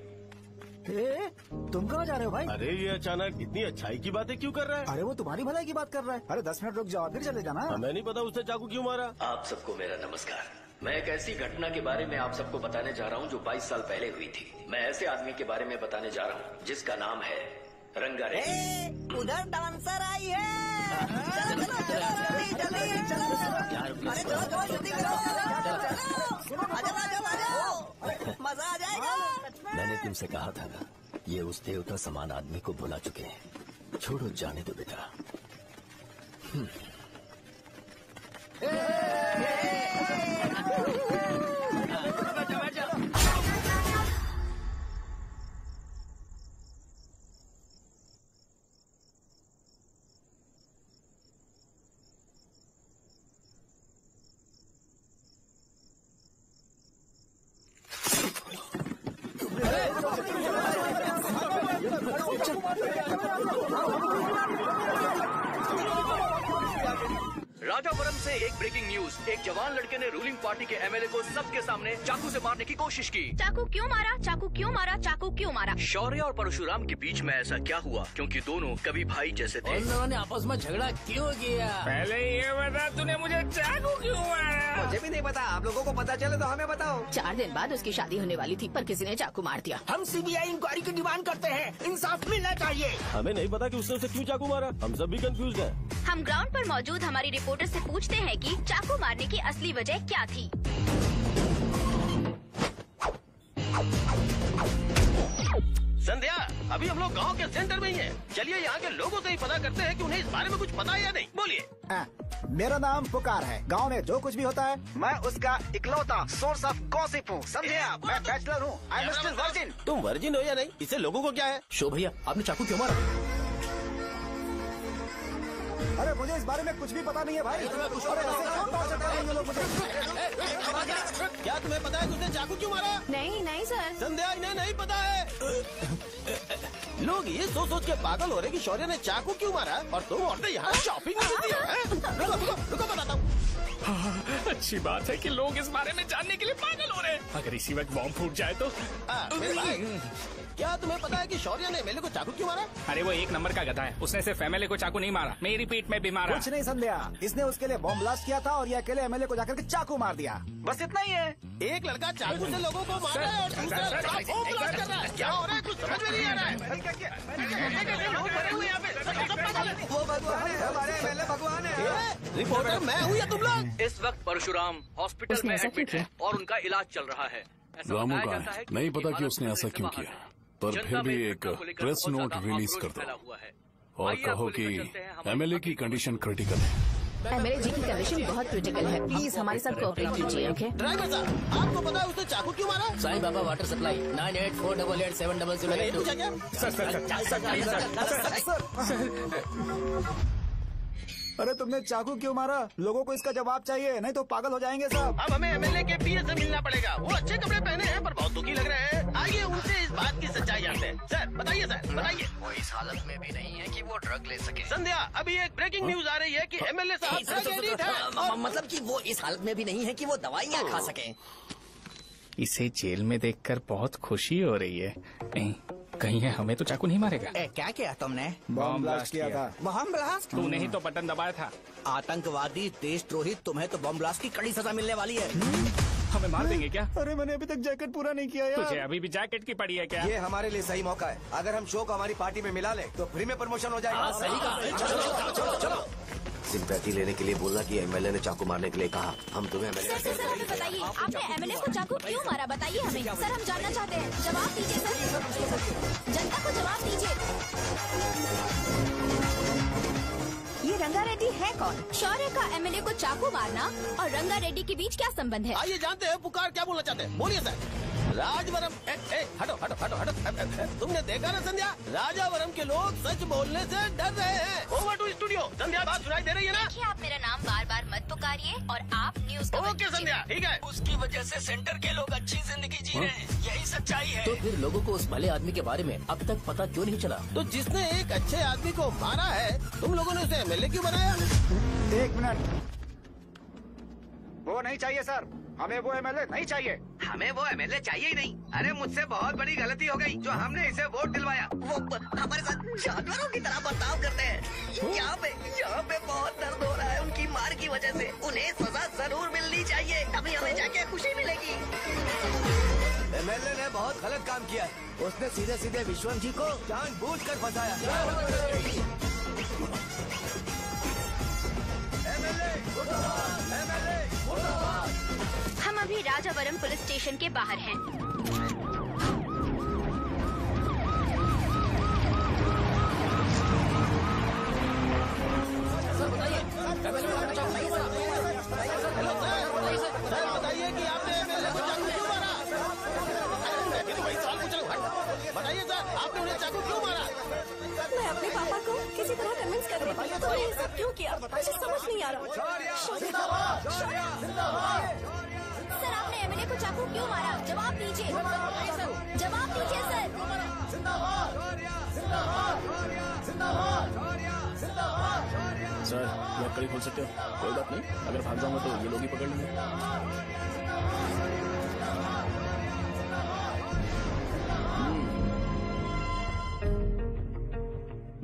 तुम कहाँ जा रहे हो भाई? अरे ये अचानक इतनी अच्छाई की बातें क्यों कर रहा है? अरे वो तुम्हारी भलाई की बात कर रहा है। अरे 10 मिनट रुक जाओ फिर चले जाना। हमें नहीं पता उसने चाकू क्यों मारा। आप सबको मेरा नमस्कार। मैं एक ऐसी घटना के बारे में आप सबको बताने जा रहा हूँ जो 22 साल पहले हुई थी। मैं ऐसे आदमी के बारे में बताने जा रहा हूँ जिसका नाम है रंगारेड्डी। उधर डांसर आई है। चलो चलो चलो जल्दी जल्दी चलो। अरे चलो चलो जल्दी करो। आजा मजा आ जाएगा। मैंने तुमसे कहा था ना, ये उस देवता समान आदमी को बुला चुके हैं। छोड़ो, जाने दो बेटा। राजापुरम से एक ब्रेकिंग न्यूज। एक जवान लड़के ने रूलिंग पार्टी के एमएलए को सबके सामने चाकू से मारने की कोशिश की। चाकू क्यों मारा? चाकू क्यों मारा? चाकू क्यों मारा? शौर्य और परशुराम के बीच में ऐसा क्या हुआ? क्योंकि दोनों कभी भाई जैसे थे। उन दोनों ने आपस में झगड़ा क्यों किया? पहले ये बता, तूने मुझे चाकू क्यों मारा? मुझे भी नहीं पता। आप लोगों को पता चले तो हमें बताओ। 4 दिन बाद उसकी शादी होने वाली थी पर किसी ने चाकू मार दिया। हम सीबीआई इंक्वायरी की डिमांड करते हैं। इंसाफ मिलना चाहिए। हमें नहीं पता कि उसने उसे क्यों चाकू मारा। हम सब भी कंफ्यूज हैं। हम ग्राउंड पर मौजूद हमारी रिपोर्टर से पूछते हैं कि चाकू मारने की असली वजह क्या थी। संध्या, अभी हम लोग गांव के सेंटर में ही हैं। चलिए यहाँ के लोगों से ही पता करते हैं कि उन्हें इस बारे में कुछ पता है या नहीं। बोलिए। मेरा नाम पुकार है। गांव में जो कुछ भी होता है मैं उसका इकलौता सोर्स ऑफ गॉसिप हूँ। समझे आप? मैं बैचलर हूँ। I am still virgin. तुम वर्जिन हो या नहीं, इससे लोगों को क्या है? शो भैया, आपने चाकू क्यों मारा? अरे मुझे इस बारे में कुछ भी पता नहीं है भाई। अरे ऐसे क्यों टॉर्चर कर रहे हैं ये लोग मुझे? क्या तुम्हें पता है कि उसने चाकू क्यों मारा? नहीं नहीं सर। संध्या, इन्हें नहीं पता है। लोग ये सोच सोच के पागल हो रहे कि शौर्य ने चाकू क्यों मारा और तुम औरतें यहाँ शॉपिंग में बिजी हो। रुको बताता हूँ। अच्छी बात है कि लोग इस बारे में जानने के लिए पागल हो रहे हैं। अगर इसी वक्त बॉम्ब फूट जाए तो? मेरे भाई, क्या तुम्हें पता है कि शौर्य ने एमएलए को चाकू क्यों मारा? अरे वो एक नंबर का गधा है। उसने सिर्फ एमएलए को चाकू नहीं मारा, मेरी पीठ में भी मारा। कुछ नहीं संध्या, इसने उसके लिए बॉम्ब ब्लास्ट किया था और ये अकेले एमएलए को जाकर के चाकू मार दिया। बस इतना ही है। एक लड़का चाकू से लोगों को मार रहा है और दूसरा लड़का बॉम्ब ब्लास्ट कर रहा है। क्या हो रहा है? कुछ समझ में नहीं आ रहा है। लोग मरे हुए यहाँ पे। वो भगवान है, हमारे एमएलए भगवान है। रिपोर्टर मैं हूँ या तुम लोग? इस वक्त परशुराम हॉस्पिटल में एडमिट है और उनका इलाज चल रहा है। रामू का है, नहीं पता कि उसने ऐसा क्यों किया, पर फिर भी एक प्रेस नोट रिलीज कर दो और कहो कि एमएलए की कंडीशन क्रिटिकल है। एमएलए जी की कंडीशन बहुत क्रिटिकल है। प्लीज हमारे साथ कोऑपरेट कीजिए। ओके ड्राइवर साहब, आपको पता है उसने चाकू क्यों मारा? Sai Baba water supply 9848870082। अरे तुमने चाकू क्यों मारा? लोगों को इसका जवाब चाहिए, नहीं तो पागल हो जाएंगे सब। अब हमें एमएलए के पीए से मिलना पड़ेगा। वो अच्छे कपड़े पहने हैं पर बहुत दुखी लग रहे हैं। आइए उनसे इस बात की सच्चाई जानते हैं। सर बताइए, सर बताइए। वो इस हालत में भी नहीं है कि वो ड्रग ले सके। संध्या, अभी एक ब्रेकिंग न्यूज आ रही है कि एमएलए साहब ड्रग एडिक्ट है। मतलब कि वो इस हालत में भी नहीं है कि वो दवाइयाँ खा सके। इसे जेल में देखकर बहुत खुशी हो रही है। कहीं है हमें तो चाकू नहीं मारेगा। क्या किया तुमने? बॉम्ब ब्लास्ट किया था। Bomb blast? तूने ही तो बटन दबाया था। आतंकवादी, देशद्रोही, तुम्हें तो बॉम्ब ब्लास्ट की कड़ी सजा मिलने वाली है। हमें मार देंगे क्या? अरे मैंने अभी तक जैकेट पूरा नहीं किया यार। तुझे अभी भी जैकेट की पड़ी है क्या? ये हमारे लिए सही मौका है। अगर हम शो को हमारी पार्टी में मिला ले तो फ्री में प्रमोशन हो जाएगा। सही कहा। चलो चलो। सिंपैथी लेने के लिए बोला कि एमएलए ने चाकू मारने के लिए कहा। हम तुम्हें एमएलए। सर हमें बताइए, आपने एमएलए को चाकू क्यों मारा? बताइए हमें। सर हम जानना चाहते हैं, जवाब दीजिए सर। जनता को जवाब दीजिए। ये रंगा रेड्डी है कौन? शौर्य का एमएलए को चाकू मारना और रंगा रेड्डी के बीच क्या संबंध है? आइए जानते हैं पुकार क्या बोलना चाहते हैं। बोलिए सर। राजवरम हटो हटो हटो हटो। तुमने देखा ना संध्या, राजावरम के लोग सच बोलने से डर रहे हैं। Over to studio. संध्या बात सुनाई दे रही है ना? देखिए, आप मेरा नाम बार बार मत पुकारिए और आप न्यूज ओके संध्या, ठीक है। उसकी वजह से सेंटर के लोग अच्छी जिंदगी जी रहे हैं, यही सच्चाई है। तो फिर लोगों को उस भले आदमी के बारे में अब तक पता क्यों नहीं चला? तो जिसने एक अच्छे आदमी को मारा है, तुम लोगों ने उसे एमएलए क्यों बनाया? 1 मिनट। वो नहीं चाहिए सर, हमें वो एमएलए नहीं चाहिए। हमें वो एमएलए चाहिए ही नहीं। अरे मुझसे बहुत बड़ी गलती हो गई जो हमने इसे वोट दिलवाया। वो हमारे साथ जानवरों की तरह बर्ताव करते हैं। यहाँ पे बहुत दर्द हो रहा है उनकी मार की वजह से। उन्हें सजा जरूर मिलनी चाहिए, तभी हमें जाके खुशी मिलेगी। एमएलए ने बहुत गलत काम किया। उसने सीधे सीधे विश्वम जी को जानबूझकर फंसाया। हम अभी राजावरम पुलिस स्टेशन के बाहर हैं। सर बताइए कि आपने एमएलए को चाकू क्यों मारा? तो वही सवाल पूछ रहा हूँ। बताइए सर, आपने उन्हें चाकू क्यों मारा? मैं अपने पापा को किसी तरह कन्विंस कर रही थी। तो ये सब क्यों किया मुझे समझ नहीं आ रहा। सर आपने एमएलए को चाकू क्यों मारा? जवाब दीजिए। जवाब दीजिए सर। सर लकड़ी खोल सकते हो? कोई बात नहीं, अगर भाग जाऊंगा तो ये लोग ही पकड़ लेंगे।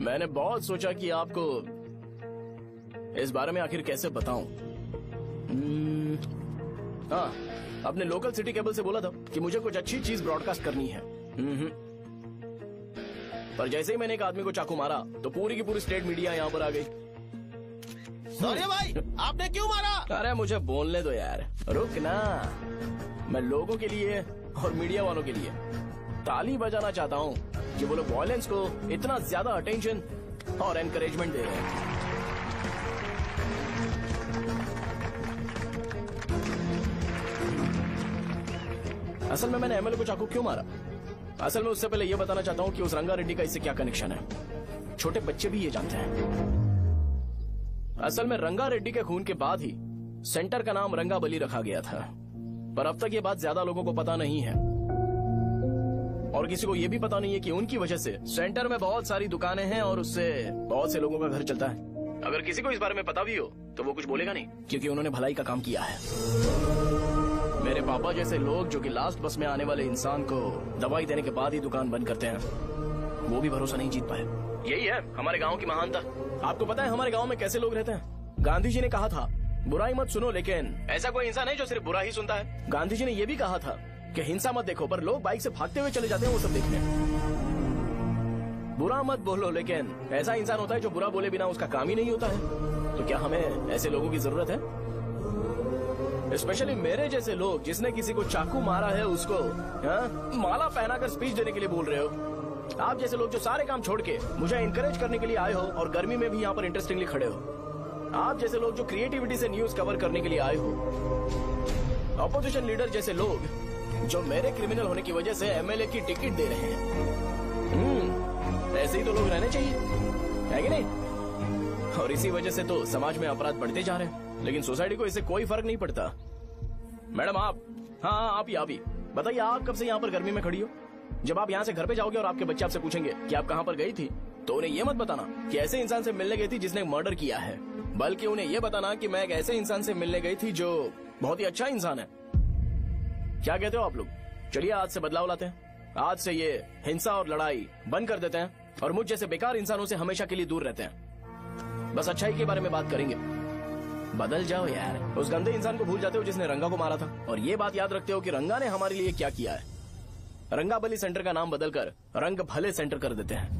मैंने बहुत सोचा कि आपको इस बारे में आखिर कैसे बताऊं। हाँ, अपने लोकल सिटी केबल से बोला था कि मुझे कुछ अच्छी चीज ब्रॉडकास्ट करनी है। पर जैसे ही मैंने एक आदमी को चाकू मारा तो पूरी की पूरी स्टेट मीडिया यहाँ पर आ गई। सॉरी भाई, आपने क्यों मारा? अरे मुझे बोलने दो यार, रुक ना। मैं लोगों के लिए और मीडिया वालों के लिए ताली बजाना चाहता हूँ कि वो लोग वायलेंस को इतना ज्यादा अटेंशन और एनकरेजमेंट दे रहे हैं। असल में मैंने एमएलए को चाकू क्यों मारा? असल में उससे पहले यह बताना चाहता हूँ कि उस रंगा रेड्डी का इससे क्या कनेक्शन है। छोटे बच्चे भी ये जानते हैं। असल में रंगा रेड्डी के खून के बाद ही सेंटर का नाम रंगा बली रखा गया था, पर अब तक ये बात ज्यादा लोगों को पता नहीं है और किसी को ये भी पता नहीं है कि उनकी वजह से सेंटर में बहुत सारी दुकानें हैं और उससे बहुत से लोगों का घर चलता है। अगर किसी को इस बारे में पता भी हो तो वो कुछ बोलेगा नहीं, क्योंकि उन्होंने भलाई का काम किया है। मेरे पापा जैसे लोग जो कि लास्ट बस में आने वाले इंसान को दवाई देने के बाद ही दुकान बंद करते हैं, वो भी भरोसा नहीं जीत पाए। यही है हमारे गाँव की महानता। आपको पता है हमारे गाँव में कैसे लोग रहते हैं? गांधी जी ने कहा था बुराई मत सुनो, लेकिन ऐसा कोई इंसान है जो सिर्फ बुरा ही सुनता है। गांधी जी ने यह भी कहा था कि हिंसा मत देखो, पर लोग बाइक से भागते हुए चले जाते हैं वो सब देखने। बुरा मत बोलो, लेकिन ऐसा इंसान होता है जो बुरा बोले बिना उसका काम ही नहीं होता है। तो क्या हमें ऐसे लोगों की जरूरत है? स्पेशली मेरे जैसे लोग जिसने किसी को चाकू मारा है उसको माला पहनाकर स्पीच देने के लिए बोल रहे हो। आप जैसे लोग जो सारे काम छोड़ के मुझे इंकरेज करने के लिए आए हो और गर्मी में भी यहाँ पर इंटरेस्टिंगली खड़े हो। आप जैसे लोग जो क्रिएटिविटी से न्यूज कवर करने के लिए आए हो। अपोजिशन लीडर जैसे लोग जो मेरे क्रिमिनल होने की वजह से एमएलए की टिकट दे रहे हैं। ऐसे ही तो लोग रहने चाहिए, है कि नहीं? और इसी वजह से तो समाज में अपराध बढ़ते जा रहे हैं, लेकिन सोसाइटी को इससे कोई फर्क नहीं पड़ता। मैडम आप, हाँ आप ही बताइए, आप कब से यहाँ पर गर्मी में खड़ी हो? जब आप यहाँ से घर पे जाओगे और आपके बच्चे आपसे पूछेंगे कि आप कहाँ पर गई थी, तो उन्हें ये मत बताना कि ऐसे इंसान से मिलने गई थी जिसने मर्डर किया है, बल्कि उन्हें ये बताना कि मैं एक ऐसे इंसान से मिलने गई थी जो बहुत ही अच्छा इंसान है। क्या कहते हो आप लोग? चलिए आज से बदलाव लाते हैं। आज से ये हिंसा और लड़ाई बंद कर देते हैं और मुझ जैसे बेकार इंसानों से हमेशा के लिए दूर रहते हैं। बस अच्छाई के बारे में बात करेंगे। बदल जाओ यार, उस गंदे इंसान को भूल जाते हो जिसने रंगा को मारा था, और ये बात याद रखते हो कि रंगा ने हमारे लिए क्या किया है। रंगाबली सेंटर का नाम बदलकर रंग भले सेंटर कर देते हैं।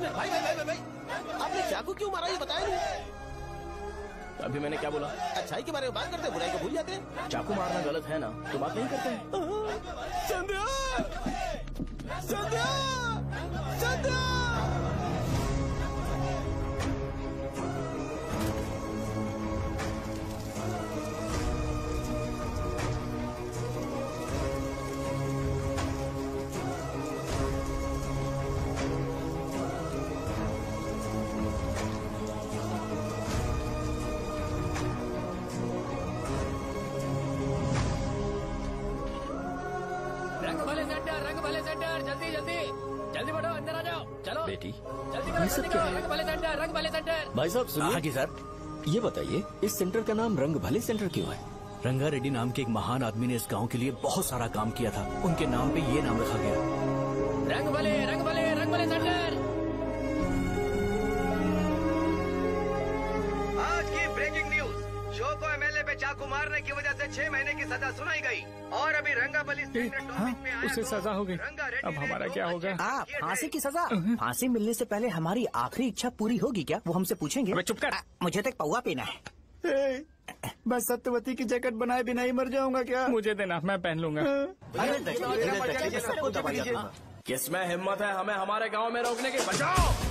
भाई आपने चाकू क्यों मारा, ये बताया नहीं। अभी मैंने क्या बोला? अच्छाई के बारे में बात करते हैं, बुराई को भूल जाते हैं। चाकू मारना गलत है ना, तो बात नहीं करते हैं। संध्या! संध्या! संध्या! जल्दी बढ़ो, अंदर आ जाओ। चलो बेटी, जल्दी ये सब क्या है? रंग भले सेंटर। भाई साहब सुनिए। हाँ जी सर। ये बताइए, इस सेंटर का नाम रंग भले सेंटर क्यों है? रंगा रेड्डी नाम के एक महान आदमी ने इस गांव के लिए बहुत सारा काम किया था, उनके नाम पे ये नाम रखा गया। रंग भले सेंटर। आज की ब्रेकिंग न्यूज, शो को एमएलए पे चाकू मारने की वजह से 6 महीने की सजा सुनाई गई और अभी रंगाबली उसे सजा हो गई। अब हमारा क्या होगा? फांसी की सजा? फांसी मिलने से पहले हमारी आखिरी इच्छा पूरी होगी क्या, वो हमसे पूछेंगे। चुप कर। मुझे तो एक पौवा पीना है। बस सत्यवती की जैकेट बनाए बिना ही मर जाऊंगा क्या? मुझे देना, मैं पहन लूंगा। किसमें हिम्मत है हमें हमारे गांव में रोकने की? बचाओ।